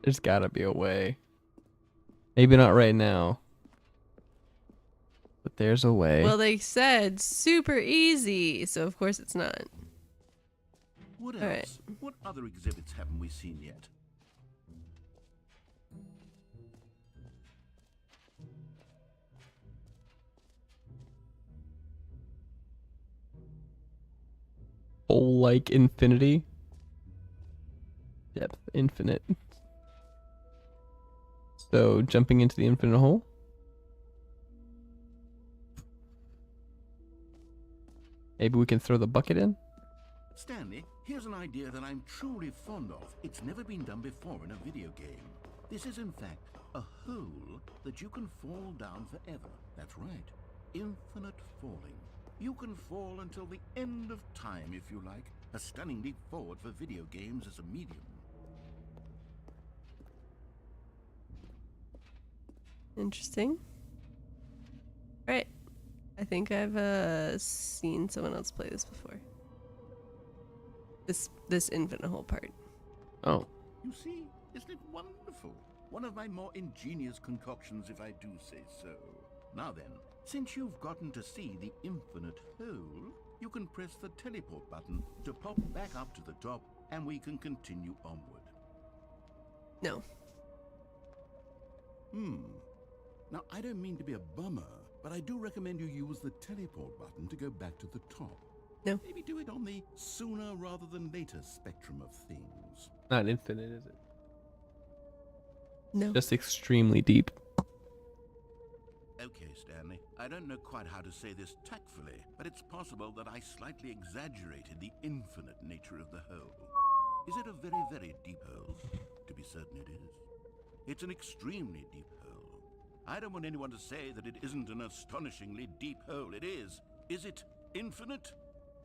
There's gotta be a way. Maybe not right now. But there's a way. well, they said super easy, so of course it's not. What else? All right. What other exhibits haven't we seen yet? Hole like infinity. Depth infinite. So jumping into the infinite hole. Maybe we can throw the bucket in? Stanley, here's an idea that I'm truly fond of. It's never been done before in a video game. This is in fact a hole that you can fall down forever. That's right. Infinite falling. You can fall until the end of time if you like. A stunning leap forward for video games as a medium. Interesting. Right. I think I've seen someone else play this before. This infinite hole part. Oh. You see, isn't it wonderful? One of my more ingenious concoctions, if I do say so. Now then, since you've gotten to see the infinite hole, you can press the teleport button to pop back up to the top, and we can continue onward. No. Now, I don't mean to be a bummer, but I do recommend you use the teleport button to go back to the top. No. Maybe do it on the sooner rather than later spectrum of things. Not infinite, is it? No. Just extremely deep. Okay, Stanley, I don't know quite how to say this tactfully, but it's possible that I slightly exaggerated the infinite nature of the hole. Is it a very, very deep hole? To be certain it is. It's an extremely deep hole. I don't want anyone to say that it isn't an astonishingly deep hole. It is. Is it infinite?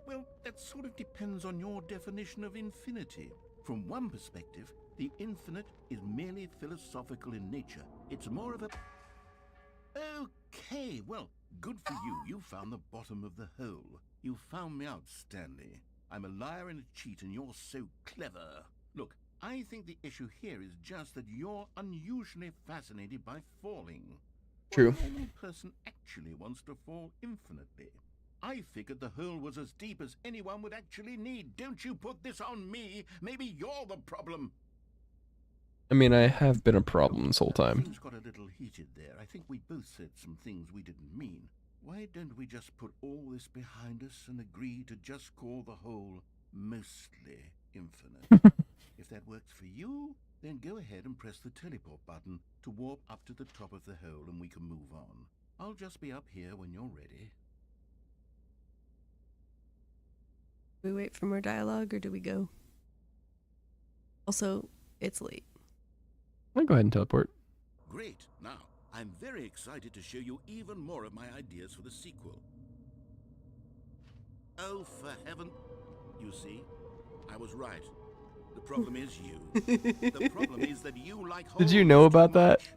Well, that sort of depends on your definition of infinity. From one perspective, the infinite is merely philosophical in nature. It's more of a... Okay, well, good for you. You found the bottom of the hole. You found me out, Stanley. I'm a liar and a cheat, and you're so clever. Look, I think the issue here is just that you're unusually fascinated by falling. True. What normal person actually wants to fall infinitely? I figured the hole was as deep as anyone would actually need. Don't you put this on me. Maybe you're the problem. I mean, I have been a problem this whole time. Things got a little heated there. I think we both said some things we didn't mean. Why don't we just put all this behind us and agree to just call the hole mostly infinite? If that works for you, then go ahead and press the teleport button to warp up to the top of the hole and we can move on. I'll just be up here when you're ready. Do we wait for more dialogue or do we go? Also, it's late. I'll go ahead and teleport. Great. Now, I'm very excited to show you even more of my ideas for the sequel. Oh, for heaven... You see, I was right. The problem is you. The problem is that you like Did you know holes too about that? much.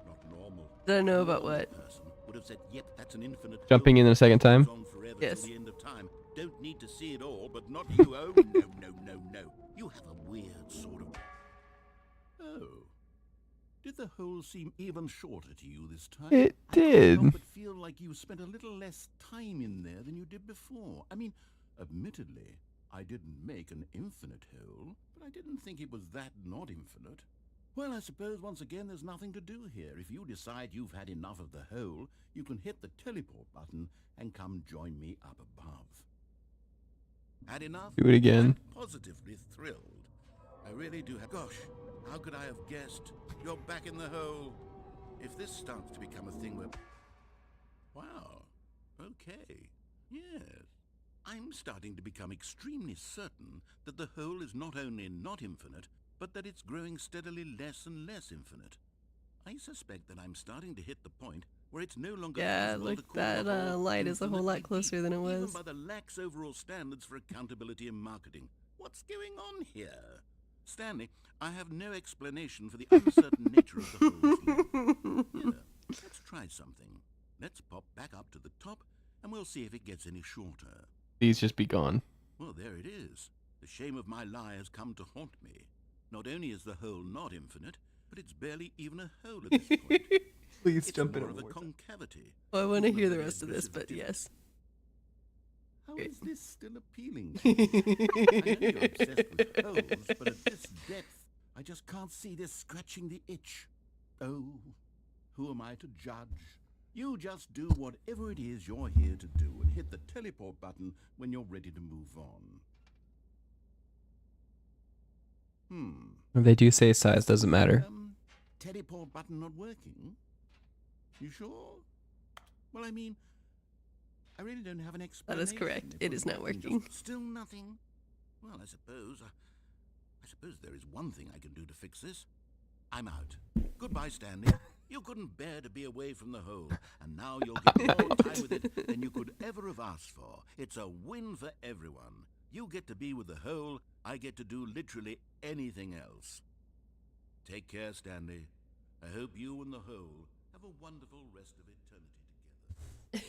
Not normal. Did I know A about normal what? person would have said, yep, that's an infinite Jumping hole. in a second time? Goes on forever Yes. till the end of time. Don't need to see it all, but not you. Oh, no. You have a weird sort of... Oh. Did the hole seem even shorter to you this time? It I couldn't did. help but feel like you spent a little less time in there than you did before. I mean, admittedly, I didn't make an infinite hole, but I didn't think it was that not infinite. Well, I suppose once again there's nothing to do here. If you decide you've had enough of the hole, you can hit the teleport button and come join me up above. Had enough? Do it again. I'm positively thrilled. I really do have... Gosh, how could I have guessed? You're back in the hole. If this starts to become a thing where... Wow. Okay. Yes. I'm starting to become extremely certain that the hole is not only not infinite, but that it's growing steadily less and less infinite. I suspect that I'm starting to hit the point where it's no longer Yeah, feasible look, to call that the hole light is a whole lot infinitely closer deep, than it was. even by the lax overall standards for accountability and marketing. What's going on here? Stanley, I have no explanation for the uncertain nature of the hole's length. Here, let's try something. Let's pop back up to the top, and we'll see if it gets any shorter. Please just be gone. Well, there it is. The shame of my lie has come to haunt me. Not only is the hole not infinite, but it's barely even a hole at this point. Please It's more of a concavity. Well, I want to Even hear a the very rest of this, aggressive but yes. How is this still appealing to you? I know you're obsessed with holes, but at this depth, I just can't see this scratching the itch. Oh, who am I to judge? You just do whatever it is you're here to do and hit the teleport button when you're ready to move on. They do say size doesn't matter. Teleport button not working? You sure? Well, I mean, I really don't have an explanation. That is correct. If It we're is not working working. just still nothing. Well, I suppose there is one thing I can do to fix this. I'm out. Goodbye, Stanley. You couldn't bear to be away from the hole, and now you'll get more time with it than you could ever have asked for. It's a win for everyone. You get to be with the hole, I get to do literally anything else. Take care, Stanley. I hope you and the hole have a wonderful rest of eternity together.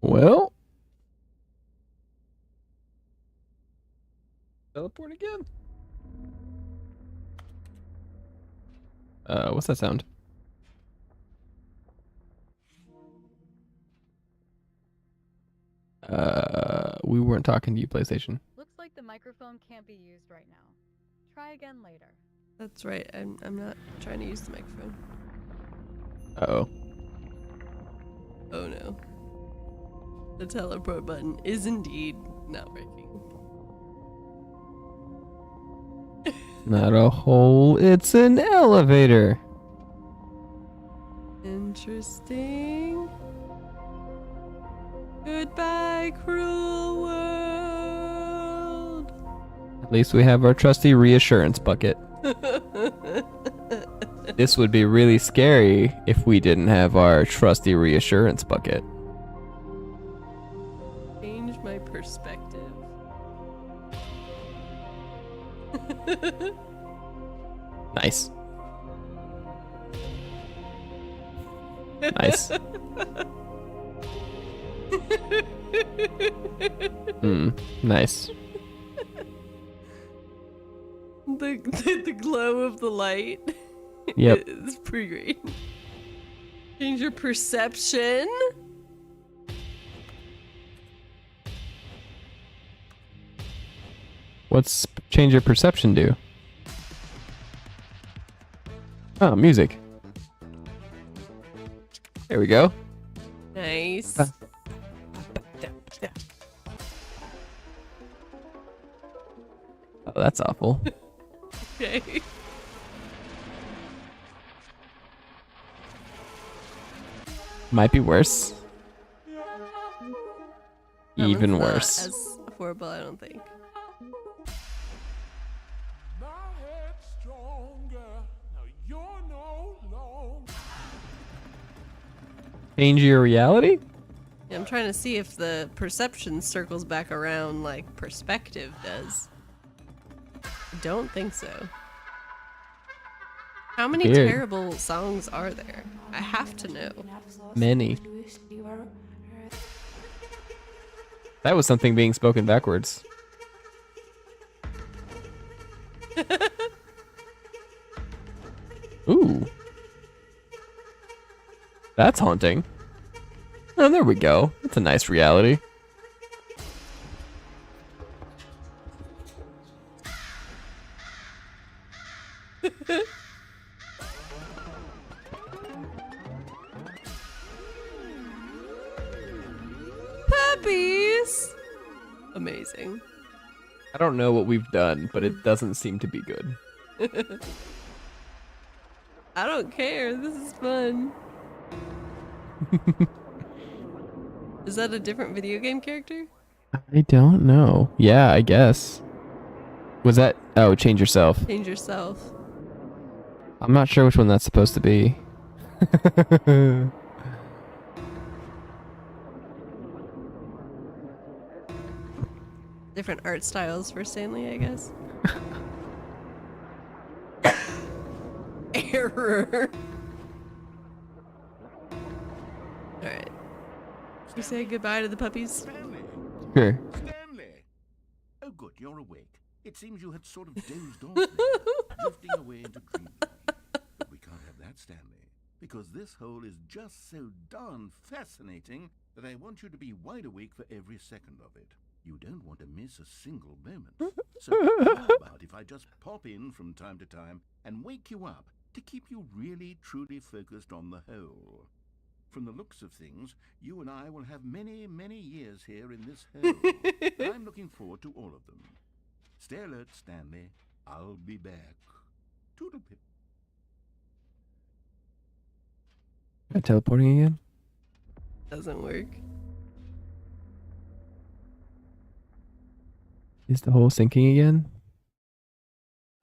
Well, teleport again. What's that sound? We weren't talking to you, PlayStation. Looks like the microphone can't be used right now. Try again later. That's right. I'm not trying to use the microphone. Uh-oh. Oh no. The teleport button is indeed not working. Not a hole, it's an elevator. Interesting. Goodbye, cruel world. At least we have our trusty reassurance bucket. This would be really scary if we didn't have our trusty reassurance bucket. Change my perspective. Nice. Nice. Nice. The glow of the light. Yep. It's pretty great. Change your perception. What's change your perception do? Oh, music. There we go. Nice. Oh, that's awful. Okay. Might be worse. That Even one's not worse. as horrible, I don't think. Change your reality? Yeah, I'm trying to see if the perception circles back around like perspective does. I don't think so. How many Weird. terrible songs are there? I have to know. Many. That was something being spoken backwards. Ooh. That's haunting. Oh, there we go. That's a nice reality. Puppies! Amazing. I don't know what we've done, but it doesn't seem to be good. I don't care. This is fun. Is that a different video game character? I don't know. Yeah, I guess. Was that... Oh, change yourself. Change yourself. I'm not sure which one that's supposed to be. Different art styles for Stanley, I guess. Error. Alright. You say goodbye to the puppies? Stanley! Sure. Stanley! Oh, good, you're awake. It seems you had sort of dozed off there, drifting away into dreamland. But we can't have that, Stanley, because this hole is just so darn fascinating that I want you to be wide awake for every second of it. You don't want to miss a single moment. So how about if I just pop in from time to time and wake you up to keep you really, truly focused on the hole? From the looks of things, you and I will have many, many years here in this hole. I'm looking forward to all of them. Stay alert, Stanley. I'll be back. Toodlepip. Am I teleporting again? Doesn't work. Is the hole sinking again?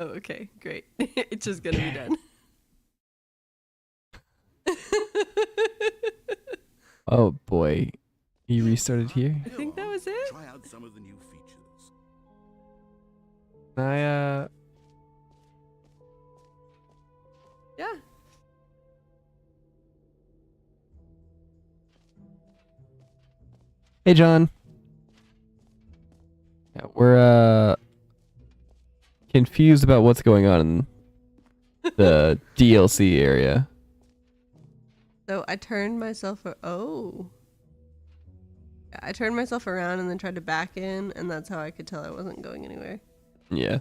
Oh, okay, great. It's just gonna be done. Oh boy. You restarted here? I think that was it. Try out some of the new features. I Yeah. Hey John. Yeah, we're confused about what's going on in the DLC area. So I turned myself. Oh. Yeah, I turned myself around and then tried to back in, and that's how I could tell I wasn't going anywhere. Yeah.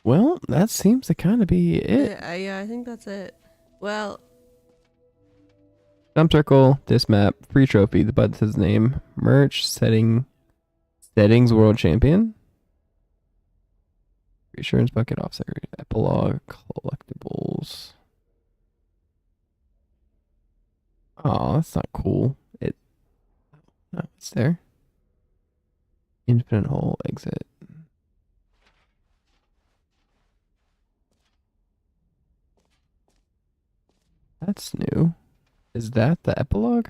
Well, that seems to kind of be it. Yeah, I think that's it. Well, Jump circle, this map, free trophy, the button says name, merch, settings, world champion, reassurance bucket, offset, epilogue, collectibles. Oh, that's not cool. No, it's there. Infinite hole, exit. That's new. Is that the epilogue?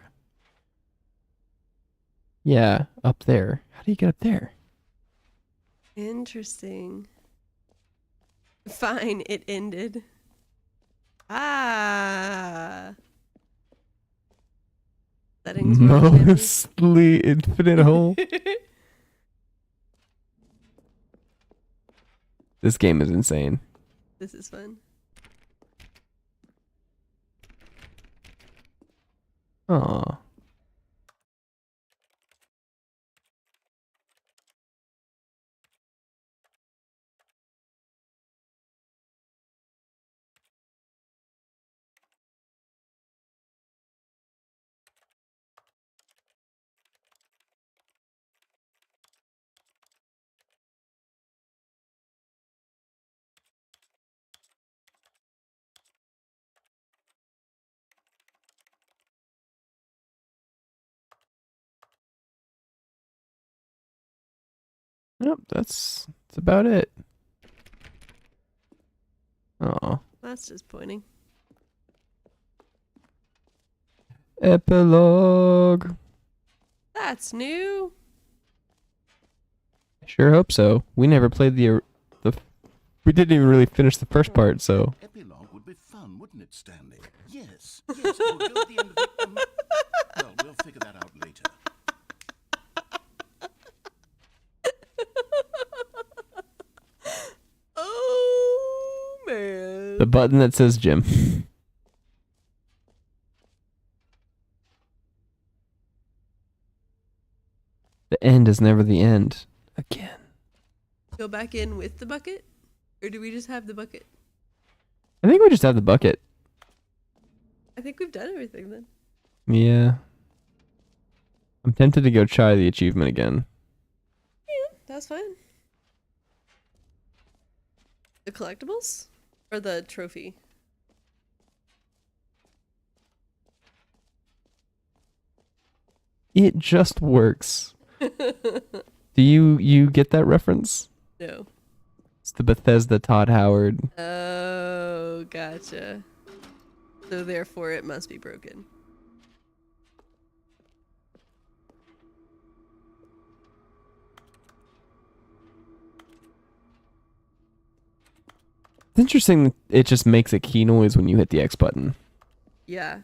Yeah, up there. How do you get up there? Interesting. Fine, it ended. Ah. Settings were unhappy. Mostly infinite hole. This game is insane. This is fun. Aw. Yep, that's about it. Oh, That's disappointing. epilogue. That's new. I sure hope so. We never played the. We didn't even really finish the first part, so. Epilogue would be fun, wouldn't it, Stanley? Yes, yes, we'll go at the end of it. Well, we'll figure that out later. Oh man. The button that says Jim. The end is never the end. Again. Go back in with the bucket? Or do we just have the bucket? I think we just have the bucket. I think we've done everything then. Yeah. I'm tempted to go try the achievement again. Yeah, that's fine. The collectibles? Or the trophy? It just works. Do you get that reference? No. It's the Bethesda Todd Howard. Oh, gotcha. So therefore it must be broken. It's interesting that it just makes a key noise when you hit the X button. Yeah.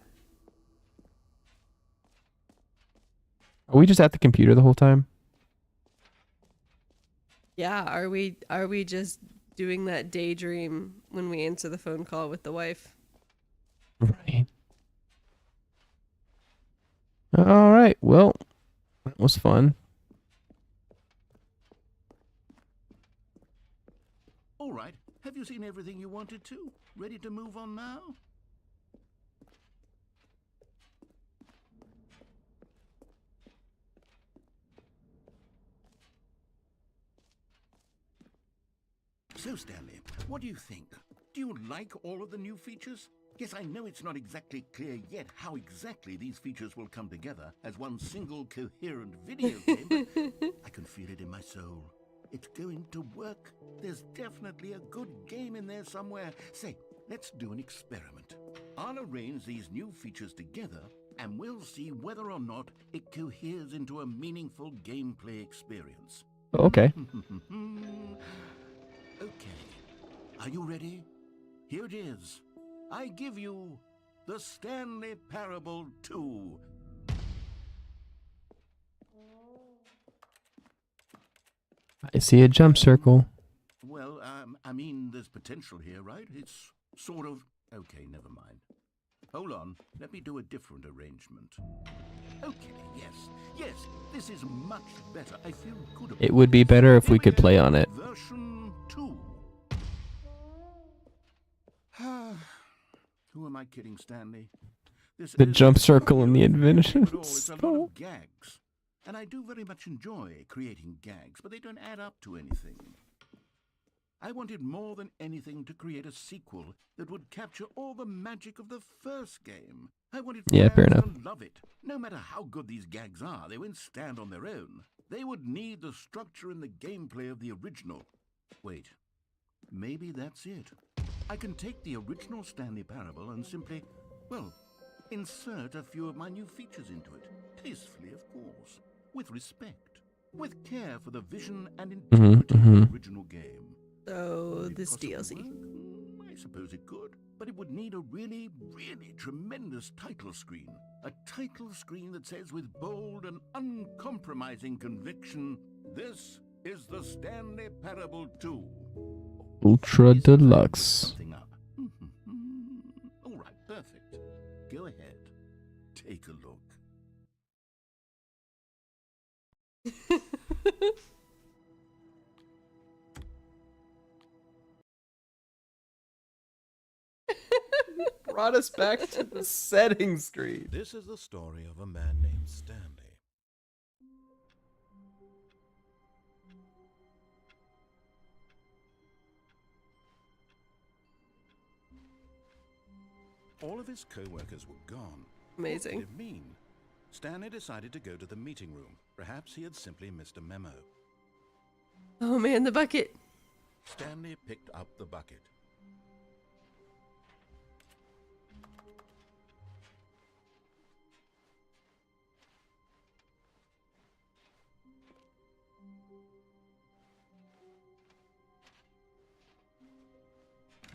Are we just at the computer the whole time? Yeah, are we just doing that daydream when we answer the phone call with the wife? Right. All right. Well, that was fun. All right, have you seen everything you wanted to? Ready to move on now? So, Stanley, what do you think? Do you like all of the new features? Yes, I know it's not exactly clear yet how exactly these features will come together as one single coherent video game, but I can feel it in my soul. It's going to work. There's definitely a good game in there somewhere. Say, let's do an experiment. I'll arrange these new features together, and we'll see whether or not it coheres into a meaningful gameplay experience. Okay. Okay, are you ready? Here it is. I give you the Stanley Parable 2. I see a jump circle. Well, I mean, there's potential here, right? It's sort of... Okay, never mind. Hold on, let me do a different arrangement. Okay, yes, this is much better. I feel good about It would be better if we could play on it. Version 2. Who am I kidding, Stanley? This The isn't jump a circle and the video game invention. at all. It's a lot of gags. And I do very much enjoy creating gags, but they don't add up to anything. I wanted more than anything to create a sequel that would capture all the magic of the first game. I wanted Yeah, fair fans enough. to love it. No matter how good these gags are, they won't stand on their own. They would need the structure and the gameplay of the original. Wait, maybe that's it. I can take the original Stanley Parable and simply, Well, insert a few of my new features into it. Tastefully, of course. With respect. With care for the vision and integrity of the original game. So Would it this possibly DLC. work? I suppose it could. But it would need a really, really tremendous title screen. A title screen that says with bold and uncompromising conviction, "This is the Stanley Parable 2. Ultra Please, if I can Deluxe. look something up. All right, perfect. Go ahead. Take a look. Brought us back to the setting screen. This is the story of a man named Stanley. All of his co-workers were gone. Amazing. What did it mean? Stanley decided to go to the meeting room. Perhaps he had simply missed a memo. Oh man, the bucket. Stanley picked up the bucket.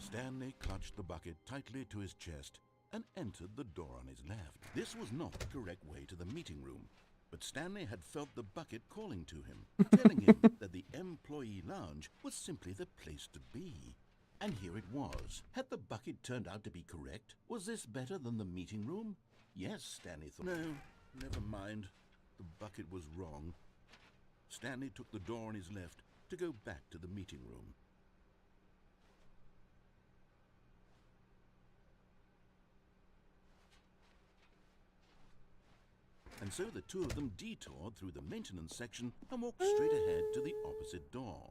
Stanley clutched the bucket tightly to his chest and entered the door on his left. This was not the correct way to the meeting room, but Stanley had felt the bucket calling to him, telling him that the employee lounge was simply the place to be. And here it was. Had the bucket turned out to be correct? Was this better than the meeting room? Yes, Stanley thought. No, never mind. The bucket was wrong. Stanley took the door on his left to go back to the meeting room. And so the two of them detoured through the maintenance section and walked straight ahead to the opposite door.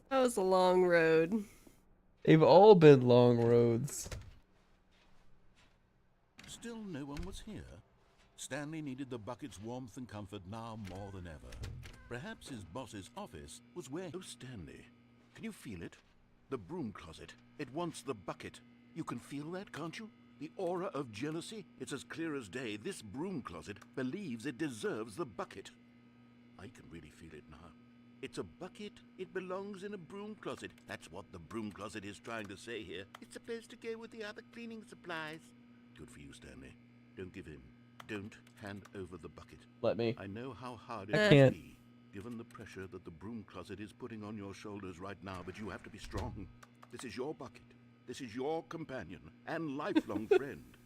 That was a long road. They've all been long roads. Still no one was here. Stanley needed the bucket's warmth and comfort now more than ever. Perhaps his boss's office was where... Oh, Stanley, can you feel it? The broom closet. It wants the bucket. You can feel that, can't you? The aura of jealousy? It's as clear as day. This broom closet believes it deserves the bucket. I can really feel it now. It's a bucket. It belongs in a broom closet. That's what the broom closet is trying to say here. It's supposed to go with the other cleaning supplies. Good for you, Stanley. Don't give in. Don't hand over the bucket. Let me. I know how hard I it can't. must be, given the pressure that the broom closet is putting on your shoulders right now, but you have to be strong. This is your bucket. This is your companion and lifelong friend.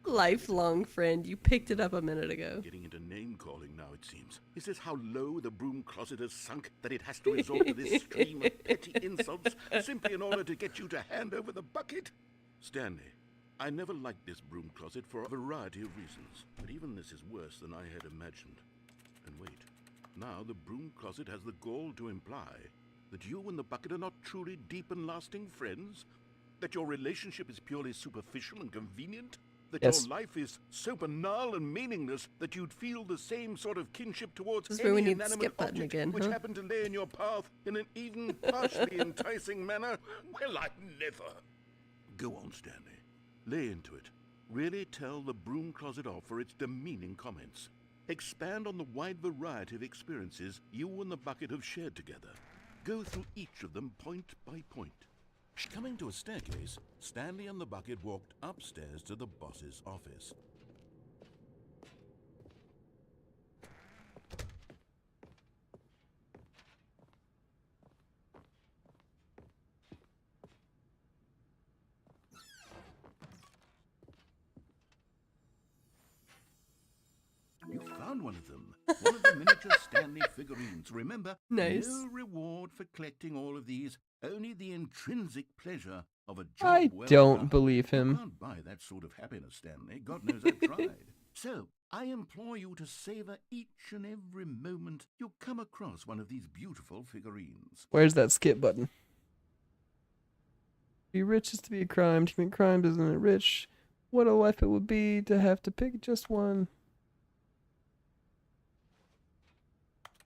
Lifelong friend. You picked it up a minute ago. Getting into name-calling now, it seems. Is this how low the broom closet has sunk, that it has to resort to this stream of petty insults simply in order to get you to hand over the bucket? Stanley, I never liked this broom closet for a variety of reasons, but even this is worse than I had imagined. And wait, now the broom closet has the gall to imply that you and the bucket are not truly deep and lasting friends? That your relationship is purely superficial and convenient? That Yes. your life is so banal and meaningless that you'd feel the same sort of kinship towards This is where we any need the inanimate skip button object again, which huh? happened to lay in your path in an even partially enticing manner? Well, I never. Go on, Stanley. Lay into it. Really tell the broom closet off for its demeaning comments. Expand on the wide variety of experiences you and the bucket have shared together. Go through each of them point by point. Coming to a staircase, Stanley and the bucket walked upstairs to the boss's office. You found one of them. One of the miniature Stanley figurines. Remember, Nice. no reward for collecting all of these. Only the intrinsic pleasure of a job I well don't done. believe You him. can't buy that sort of happiness, Stanley. God knows I've tried. So, I implore you to savor each and every moment you come across one of these beautiful figurines. Where's that skip button? To be rich is to be a crime. To commit crime isn't it rich? What a life it would be to have to pick just one.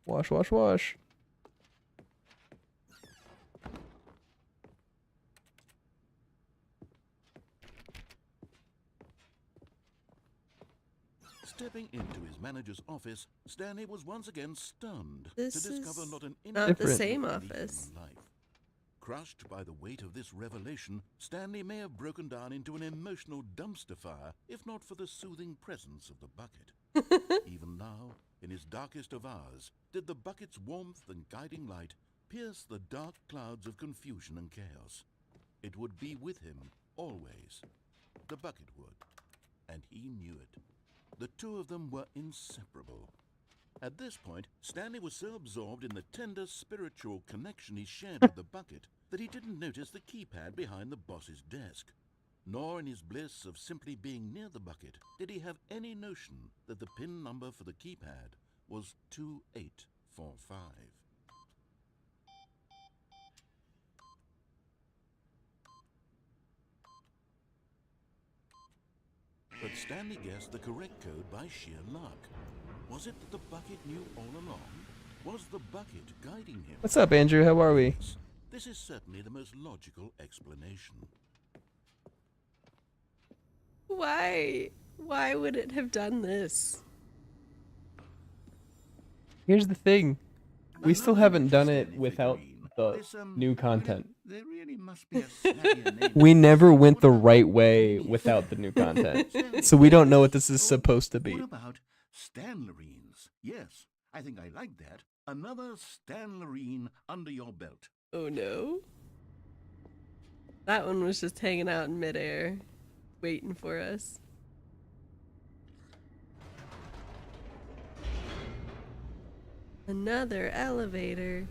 Wash, wash, wash. Stepping into his manager's office, Stanley was once again stunned This to discover is not an not the Different. same in any office. human life. Crushed by the weight of this revelation, Stanley may have broken down into an emotional dumpster fire if not for the soothing presence of the bucket. Even now, in his darkest of hours, did the bucket's warmth and guiding light pierce the dark clouds of confusion and chaos. It would be with him always. The bucket would, and he knew it. The two of them were inseparable. At this point, Stanley was so absorbed in the tender spiritual connection he shared with the bucket that he didn't notice the keypad behind the boss's desk. Nor in his bliss of simply being near the bucket did he have any notion that the PIN number for the keypad was 2845. But Stanley guessed the correct code by sheer luck. Was it that the bucket knew all along? Was the bucket guiding him? What's up, Andrew? How are we? Yes, this is certainly the most logical explanation. Why? Why would it have done this? Here's the thing. We still haven't done it Stanley without figurine. the This, new content. There really must be a snappier name. We never went the right way without the new content. So we don't know what this is supposed to be. What about Stanlerines? Yes, I think I like that. Another Stanlerine under your belt. Oh no. That one was just hanging out in midair, waiting for us. Another elevator.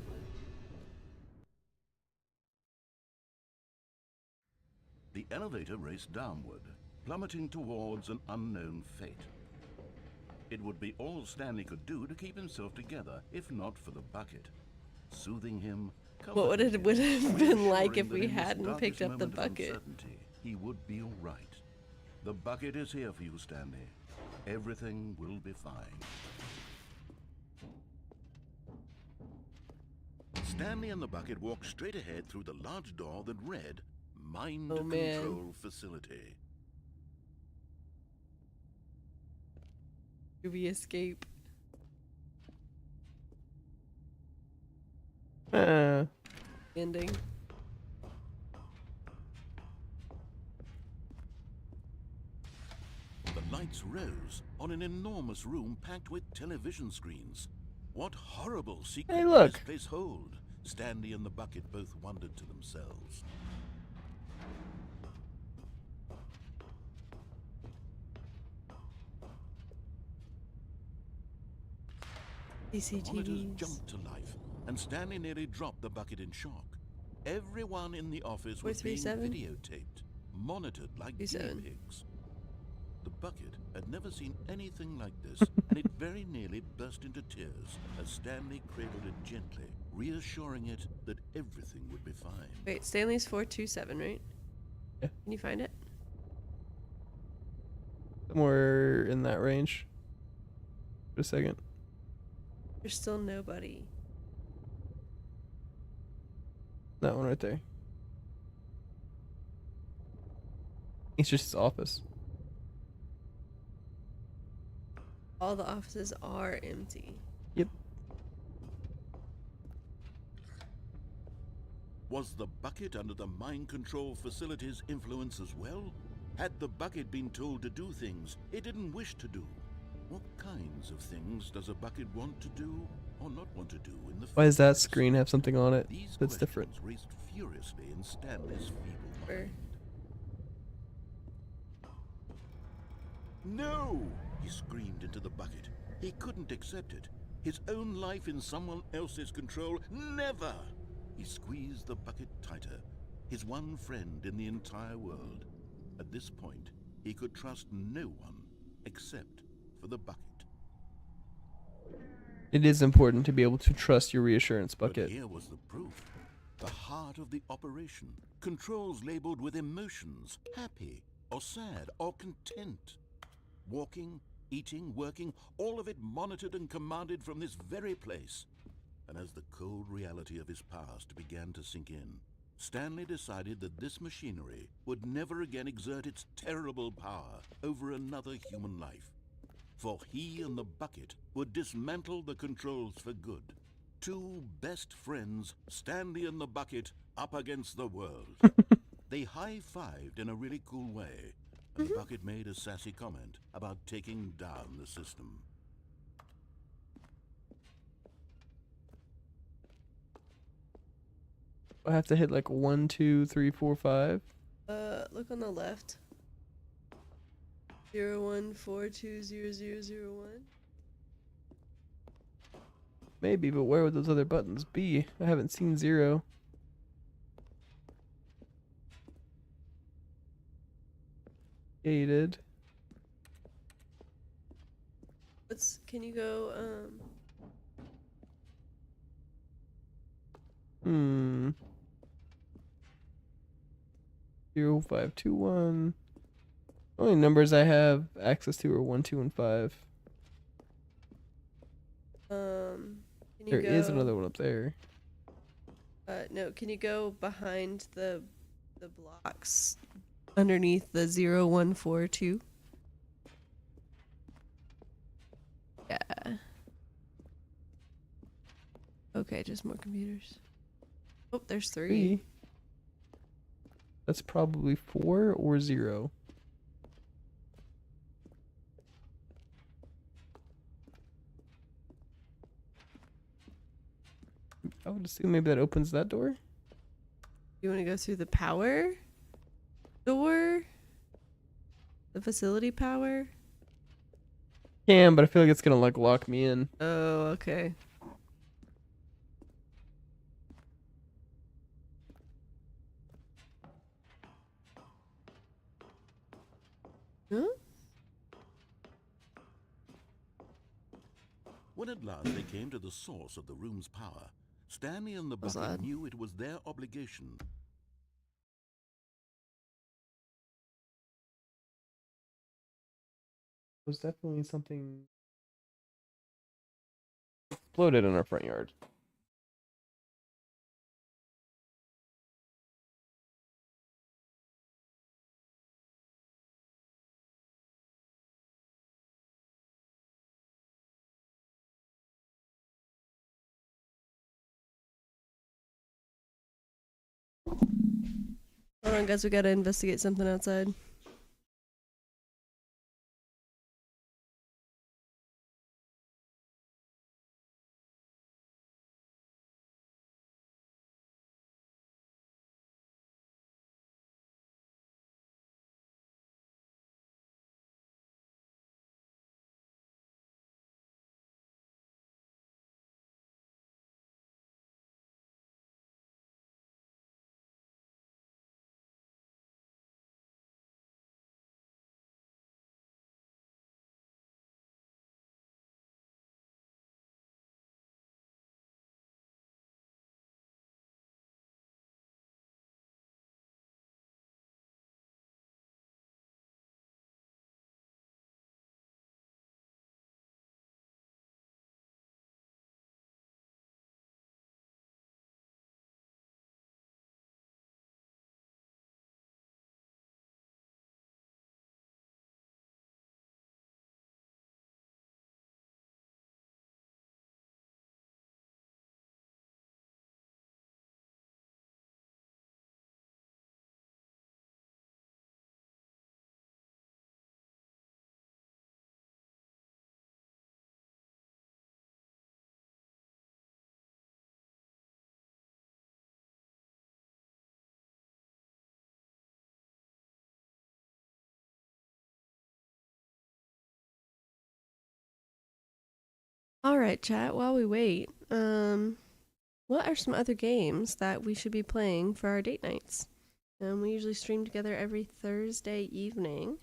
The elevator raced downward, plummeting towards an unknown fate. It would be all Stanley could do to keep himself together, if not for the bucket. Soothing him, What would it comforting him, have been like reassuring if that we in his hadn't darkest picked up the moment of bucket? uncertainty, he would be all right. The bucket is here for you, Stanley. Everything will be fine. Stanley and the bucket walked straight ahead through the large door that read, Mind Oh, man. Control Facility. Do we escape? Ending. The lights rose on an enormous room packed with television screens. What horrible secret Hey, does look. this place hold? Stanley and the bucket both wondered to themselves. Monitors CCTVs. jumped to life, and Stanley nearly dropped the bucket in shock. Everyone in the office was being 437? videotaped, monitored like guinea 37. pigs. The bucket had never seen anything like this, and it very nearly burst into tears as Stanley cradled it gently, reassuring it that everything would be fine. Wait, Stanley's 427, right? Yeah. Can you find it? Somewhere in that range. For a second. There's still nobody. That one right there. It's just his office. All the offices are empty. Yep. Was the bucket under the mind control facility's influence as well? Had the bucket been told to do things it didn't wish to do? What kinds of things does a bucket want to do or not want to do in the Why does that first place? screen have something on it These that's different? questions raced furiously in Stanley's feeble Where? mind. No! He screamed into the bucket. He couldn't accept it. His own life in someone else's control, never! He squeezed the bucket tighter, his one friend in the entire world. At this point, he could trust no one except for the bucket. It is important to be able to trust your reassurance But bucket. here was the proof. The heart of the operation. Controls labeled with emotions, happy or sad or content. Walking, eating, working, all of it monitored and commanded from this very place. And as the cold reality of his past began to sink in, Stanley decided that this machinery would never again exert its terrible power over another human life. for he and the bucket would dismantle the controls for good. Two best friends, Stanley and the bucket, up against the world. They high-fived in a really cool way, and the bucket made a sassy comment about taking down the system. I have to hit like 1, 2, 3, 4, 5. Look on the left. 01420001. Maybe, but where would those other buttons be? I haven't seen 0. Gated. Can you go, 0521. Only numbers I have access to are 1, 2, and 5. can you There go, is another one up there. no, can you go behind the blocks underneath the 0142? Yeah. Okay, just more computers. Oh, there's 3. 3. That's probably 4 or 0. I would assume maybe that opens that door. You want to go through the power door? The facility power? Can, but I feel like it's gonna like lock me in. Oh, okay. Huh? When at last they came to the source of the room's power, Stanley and the Was bucket odd. knew it was their obligation. There's definitely something exploded in our front yard. Hold on, guys, we gotta investigate something outside. All right, chat. While we wait, what are some other games that we should be playing for our date nights? We usually stream together every Thursday evening.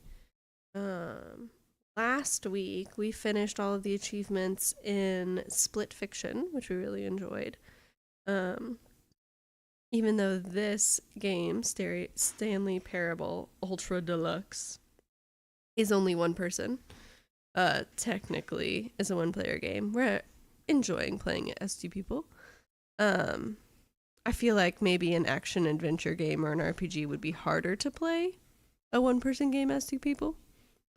Last week we finished all of the achievements in Split Fiction, which we really enjoyed. Even though this game, Stanley Parable Ultra Deluxe, is only one person. Technically is a one-player game. We're enjoying playing it as 2 people. I feel like maybe an action adventure game or an RPG would be harder to play a one-person game as 2 people,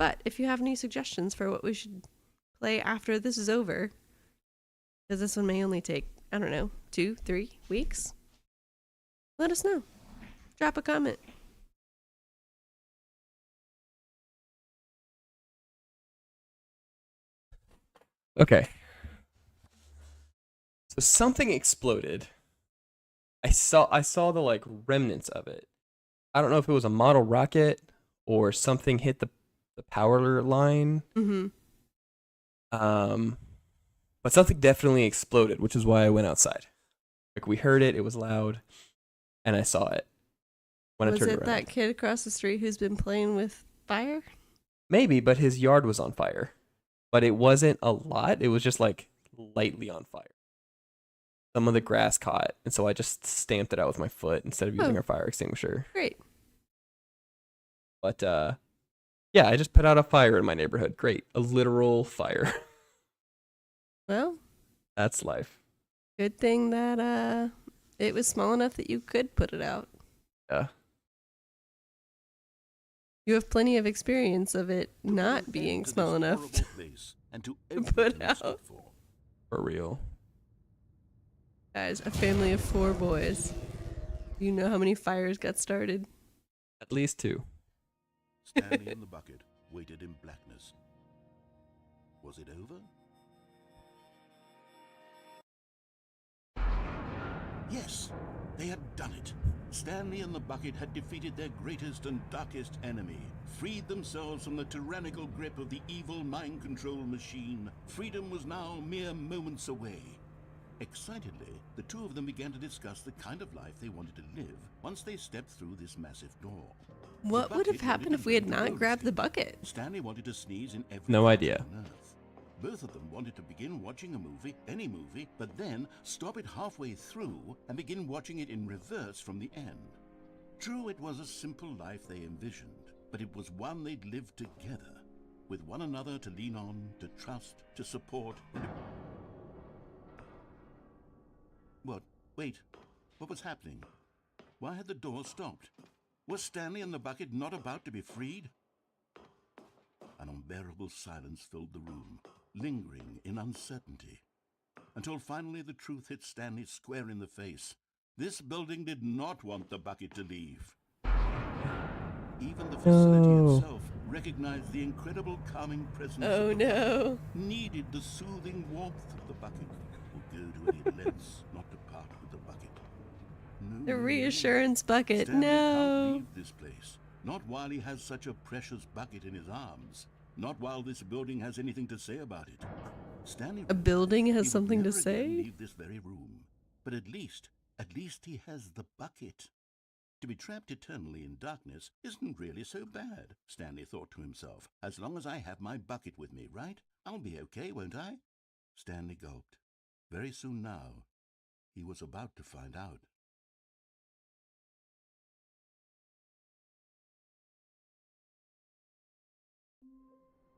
But if you have any suggestions for what we should play after this is over, because this one may only take, I don't know, 2-3 weeks, let us know. Drop a comment. Okay. So something exploded. I saw the like remnants of it. I don't know if it was a model rocket or something hit the power line. Mm-hmm. But something definitely exploded, which is why I went outside. Like we heard it, it was loud, and I saw it when I Was turned it around. that kid across the street who's been playing with fire? Maybe, but his yard was on fire. But it wasn't a lot. It was just like lightly on fire. Some of the grass caught, and so I just stamped it out with my foot instead of using Oh. our fire extinguisher. Great. But yeah, I just put out a fire in my neighborhood. Great. A literal fire. Well, That's life. good thing that it was small enough that you could put it out. Yeah. You have plenty of experience of it not Put an being end to small this enough horrible place and to put everything it out. stood for. For real. Guys, a family of 4 boys. You know how many fires got started? At least 2. Stanley and the bucket waited in blackness. Was it over? Yes, they had done it. Stanley and the bucket had defeated their greatest and darkest enemy, freed themselves from the tyrannical grip of the evil mind control machine. Freedom was now mere moments away. Excitedly, the two of them began to discuss the kind of life they wanted to live once they stepped through this massive door. What The would have bucket happened wanted if to we had learn to not roller grabbed the skate. bucket? Stanley wanted to sneeze in every No country idea. on Earth. Both of them wanted to begin watching a movie, any movie, but then stop it halfway through and begin watching it in reverse from the end. True, it was a simple life they envisioned, but it was one they'd lived together, with one another to lean on, to trust, to support. What? Wait. What was happening? Why had the door stopped? Was Stanley and the bucket not about to be freed? An unbearable silence filled the room, lingering in uncertainty, until finally the truth hit Stanley square in the face. This building did not want the bucket to leave. Even the facility No. itself recognized the incredible calming presence Oh of the bucket, no. needed the soothing warmth of the bucket, would go to any lengths not to part with the bucket. No, The no, no. reassurance bucket. Stanley can't No. leave this place. Not while he has such a precious bucket in his arms. Not while this building has anything to say about it. Stanley A building realized has he would something to never again say? leave this very room. But at least he has the bucket. To be trapped eternally in darkness isn't really so bad, Stanley thought to himself. As long as I have my bucket with me, right? I'll be okay, won't I? Stanley gulped. Very soon now, he was about to find out.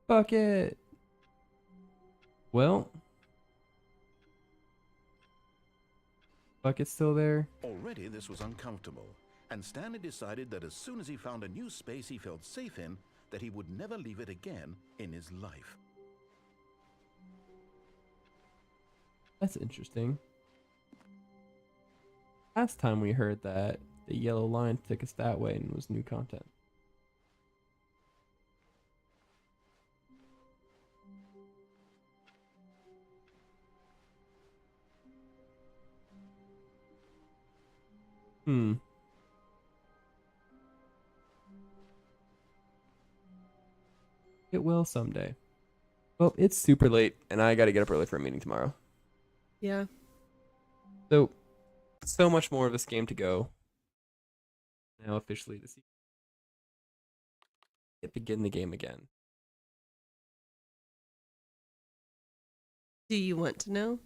Bucket. Well, bucket's still there. Already this was uncomfortable, and Stanley decided that as soon as he found a new space he felt safe in, that he would never leave it again in his life. That's interesting. Last time we heard that, the yellow line took us that way and was new content. It will someday. Well, it's super late, and I gotta get up early for a meeting tomorrow. Yeah. So much more of this game to go. Now officially to see it begin the game again. Do you want to know?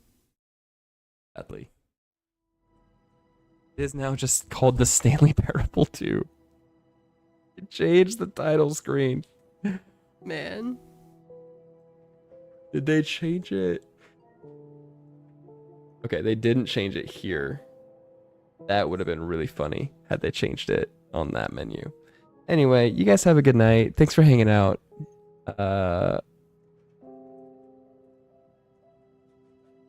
Sadly. It is now just called the Stanley Parable 2. It changed the title screen. Man. Did they change it? Okay, they didn't change it here. That would have been really funny had they changed it on that menu. Anyway, you guys have a good night. Thanks for hanging out.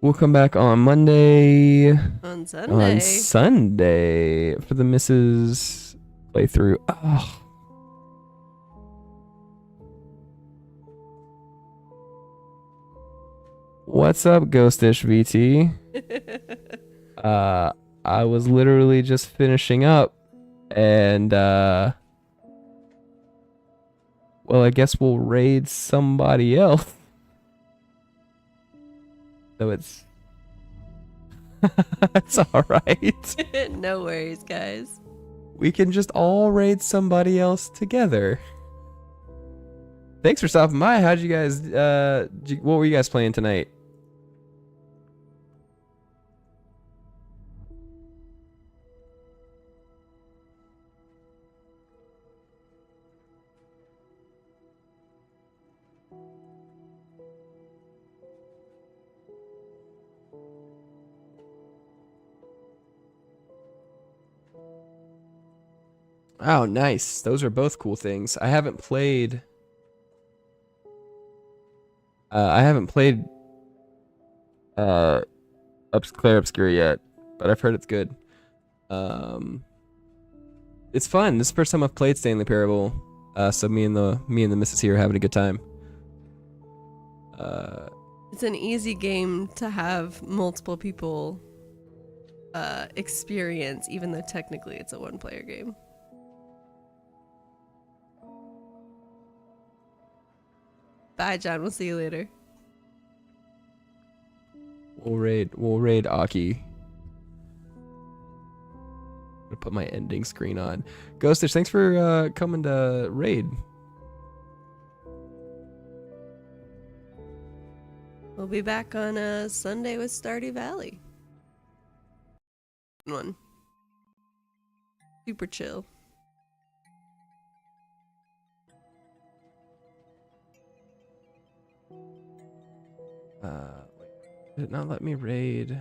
We'll come back on Monday. On Sunday. On Sunday for the Mrs. playthrough. Oh. What's up, Ghostish VT? I was literally just finishing up, and well, I guess we'll raid somebody else. So it's it's all right. No worries, guys. We can just all raid somebody else together. Thanks for stopping by. How'd you guys what were you guys playing tonight? Oh, nice. Those are both cool things. I haven't played Claire Obscura yet, but I've heard it's good. It's fun. This is the first time I've played Stanley Parable. So me and the missus here are having a good time. It's an easy game to have multiple people experience, even though technically it's a one-player game. Bye, John. We'll see you later. We'll raid Aki. I'm gonna put my ending screen on. Ghostish, thanks for coming to raid. We'll be back on Sunday with Stardew Valley. One. Super chill. Did it not let me raid?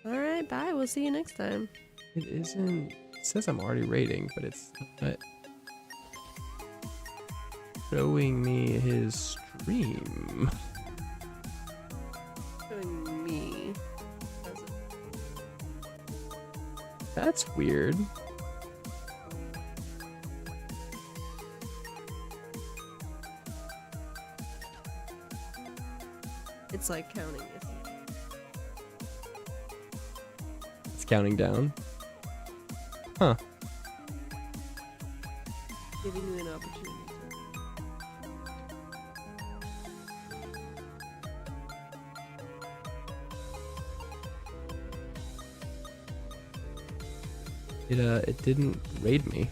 Alright, bye. We'll see you next time. It isn't. It says I'm already raiding, but it's not showing me his stream. Showing me. That's weird. It's like counting. It's counting down. Huh. Giving you an opportunity. It didn't raid me.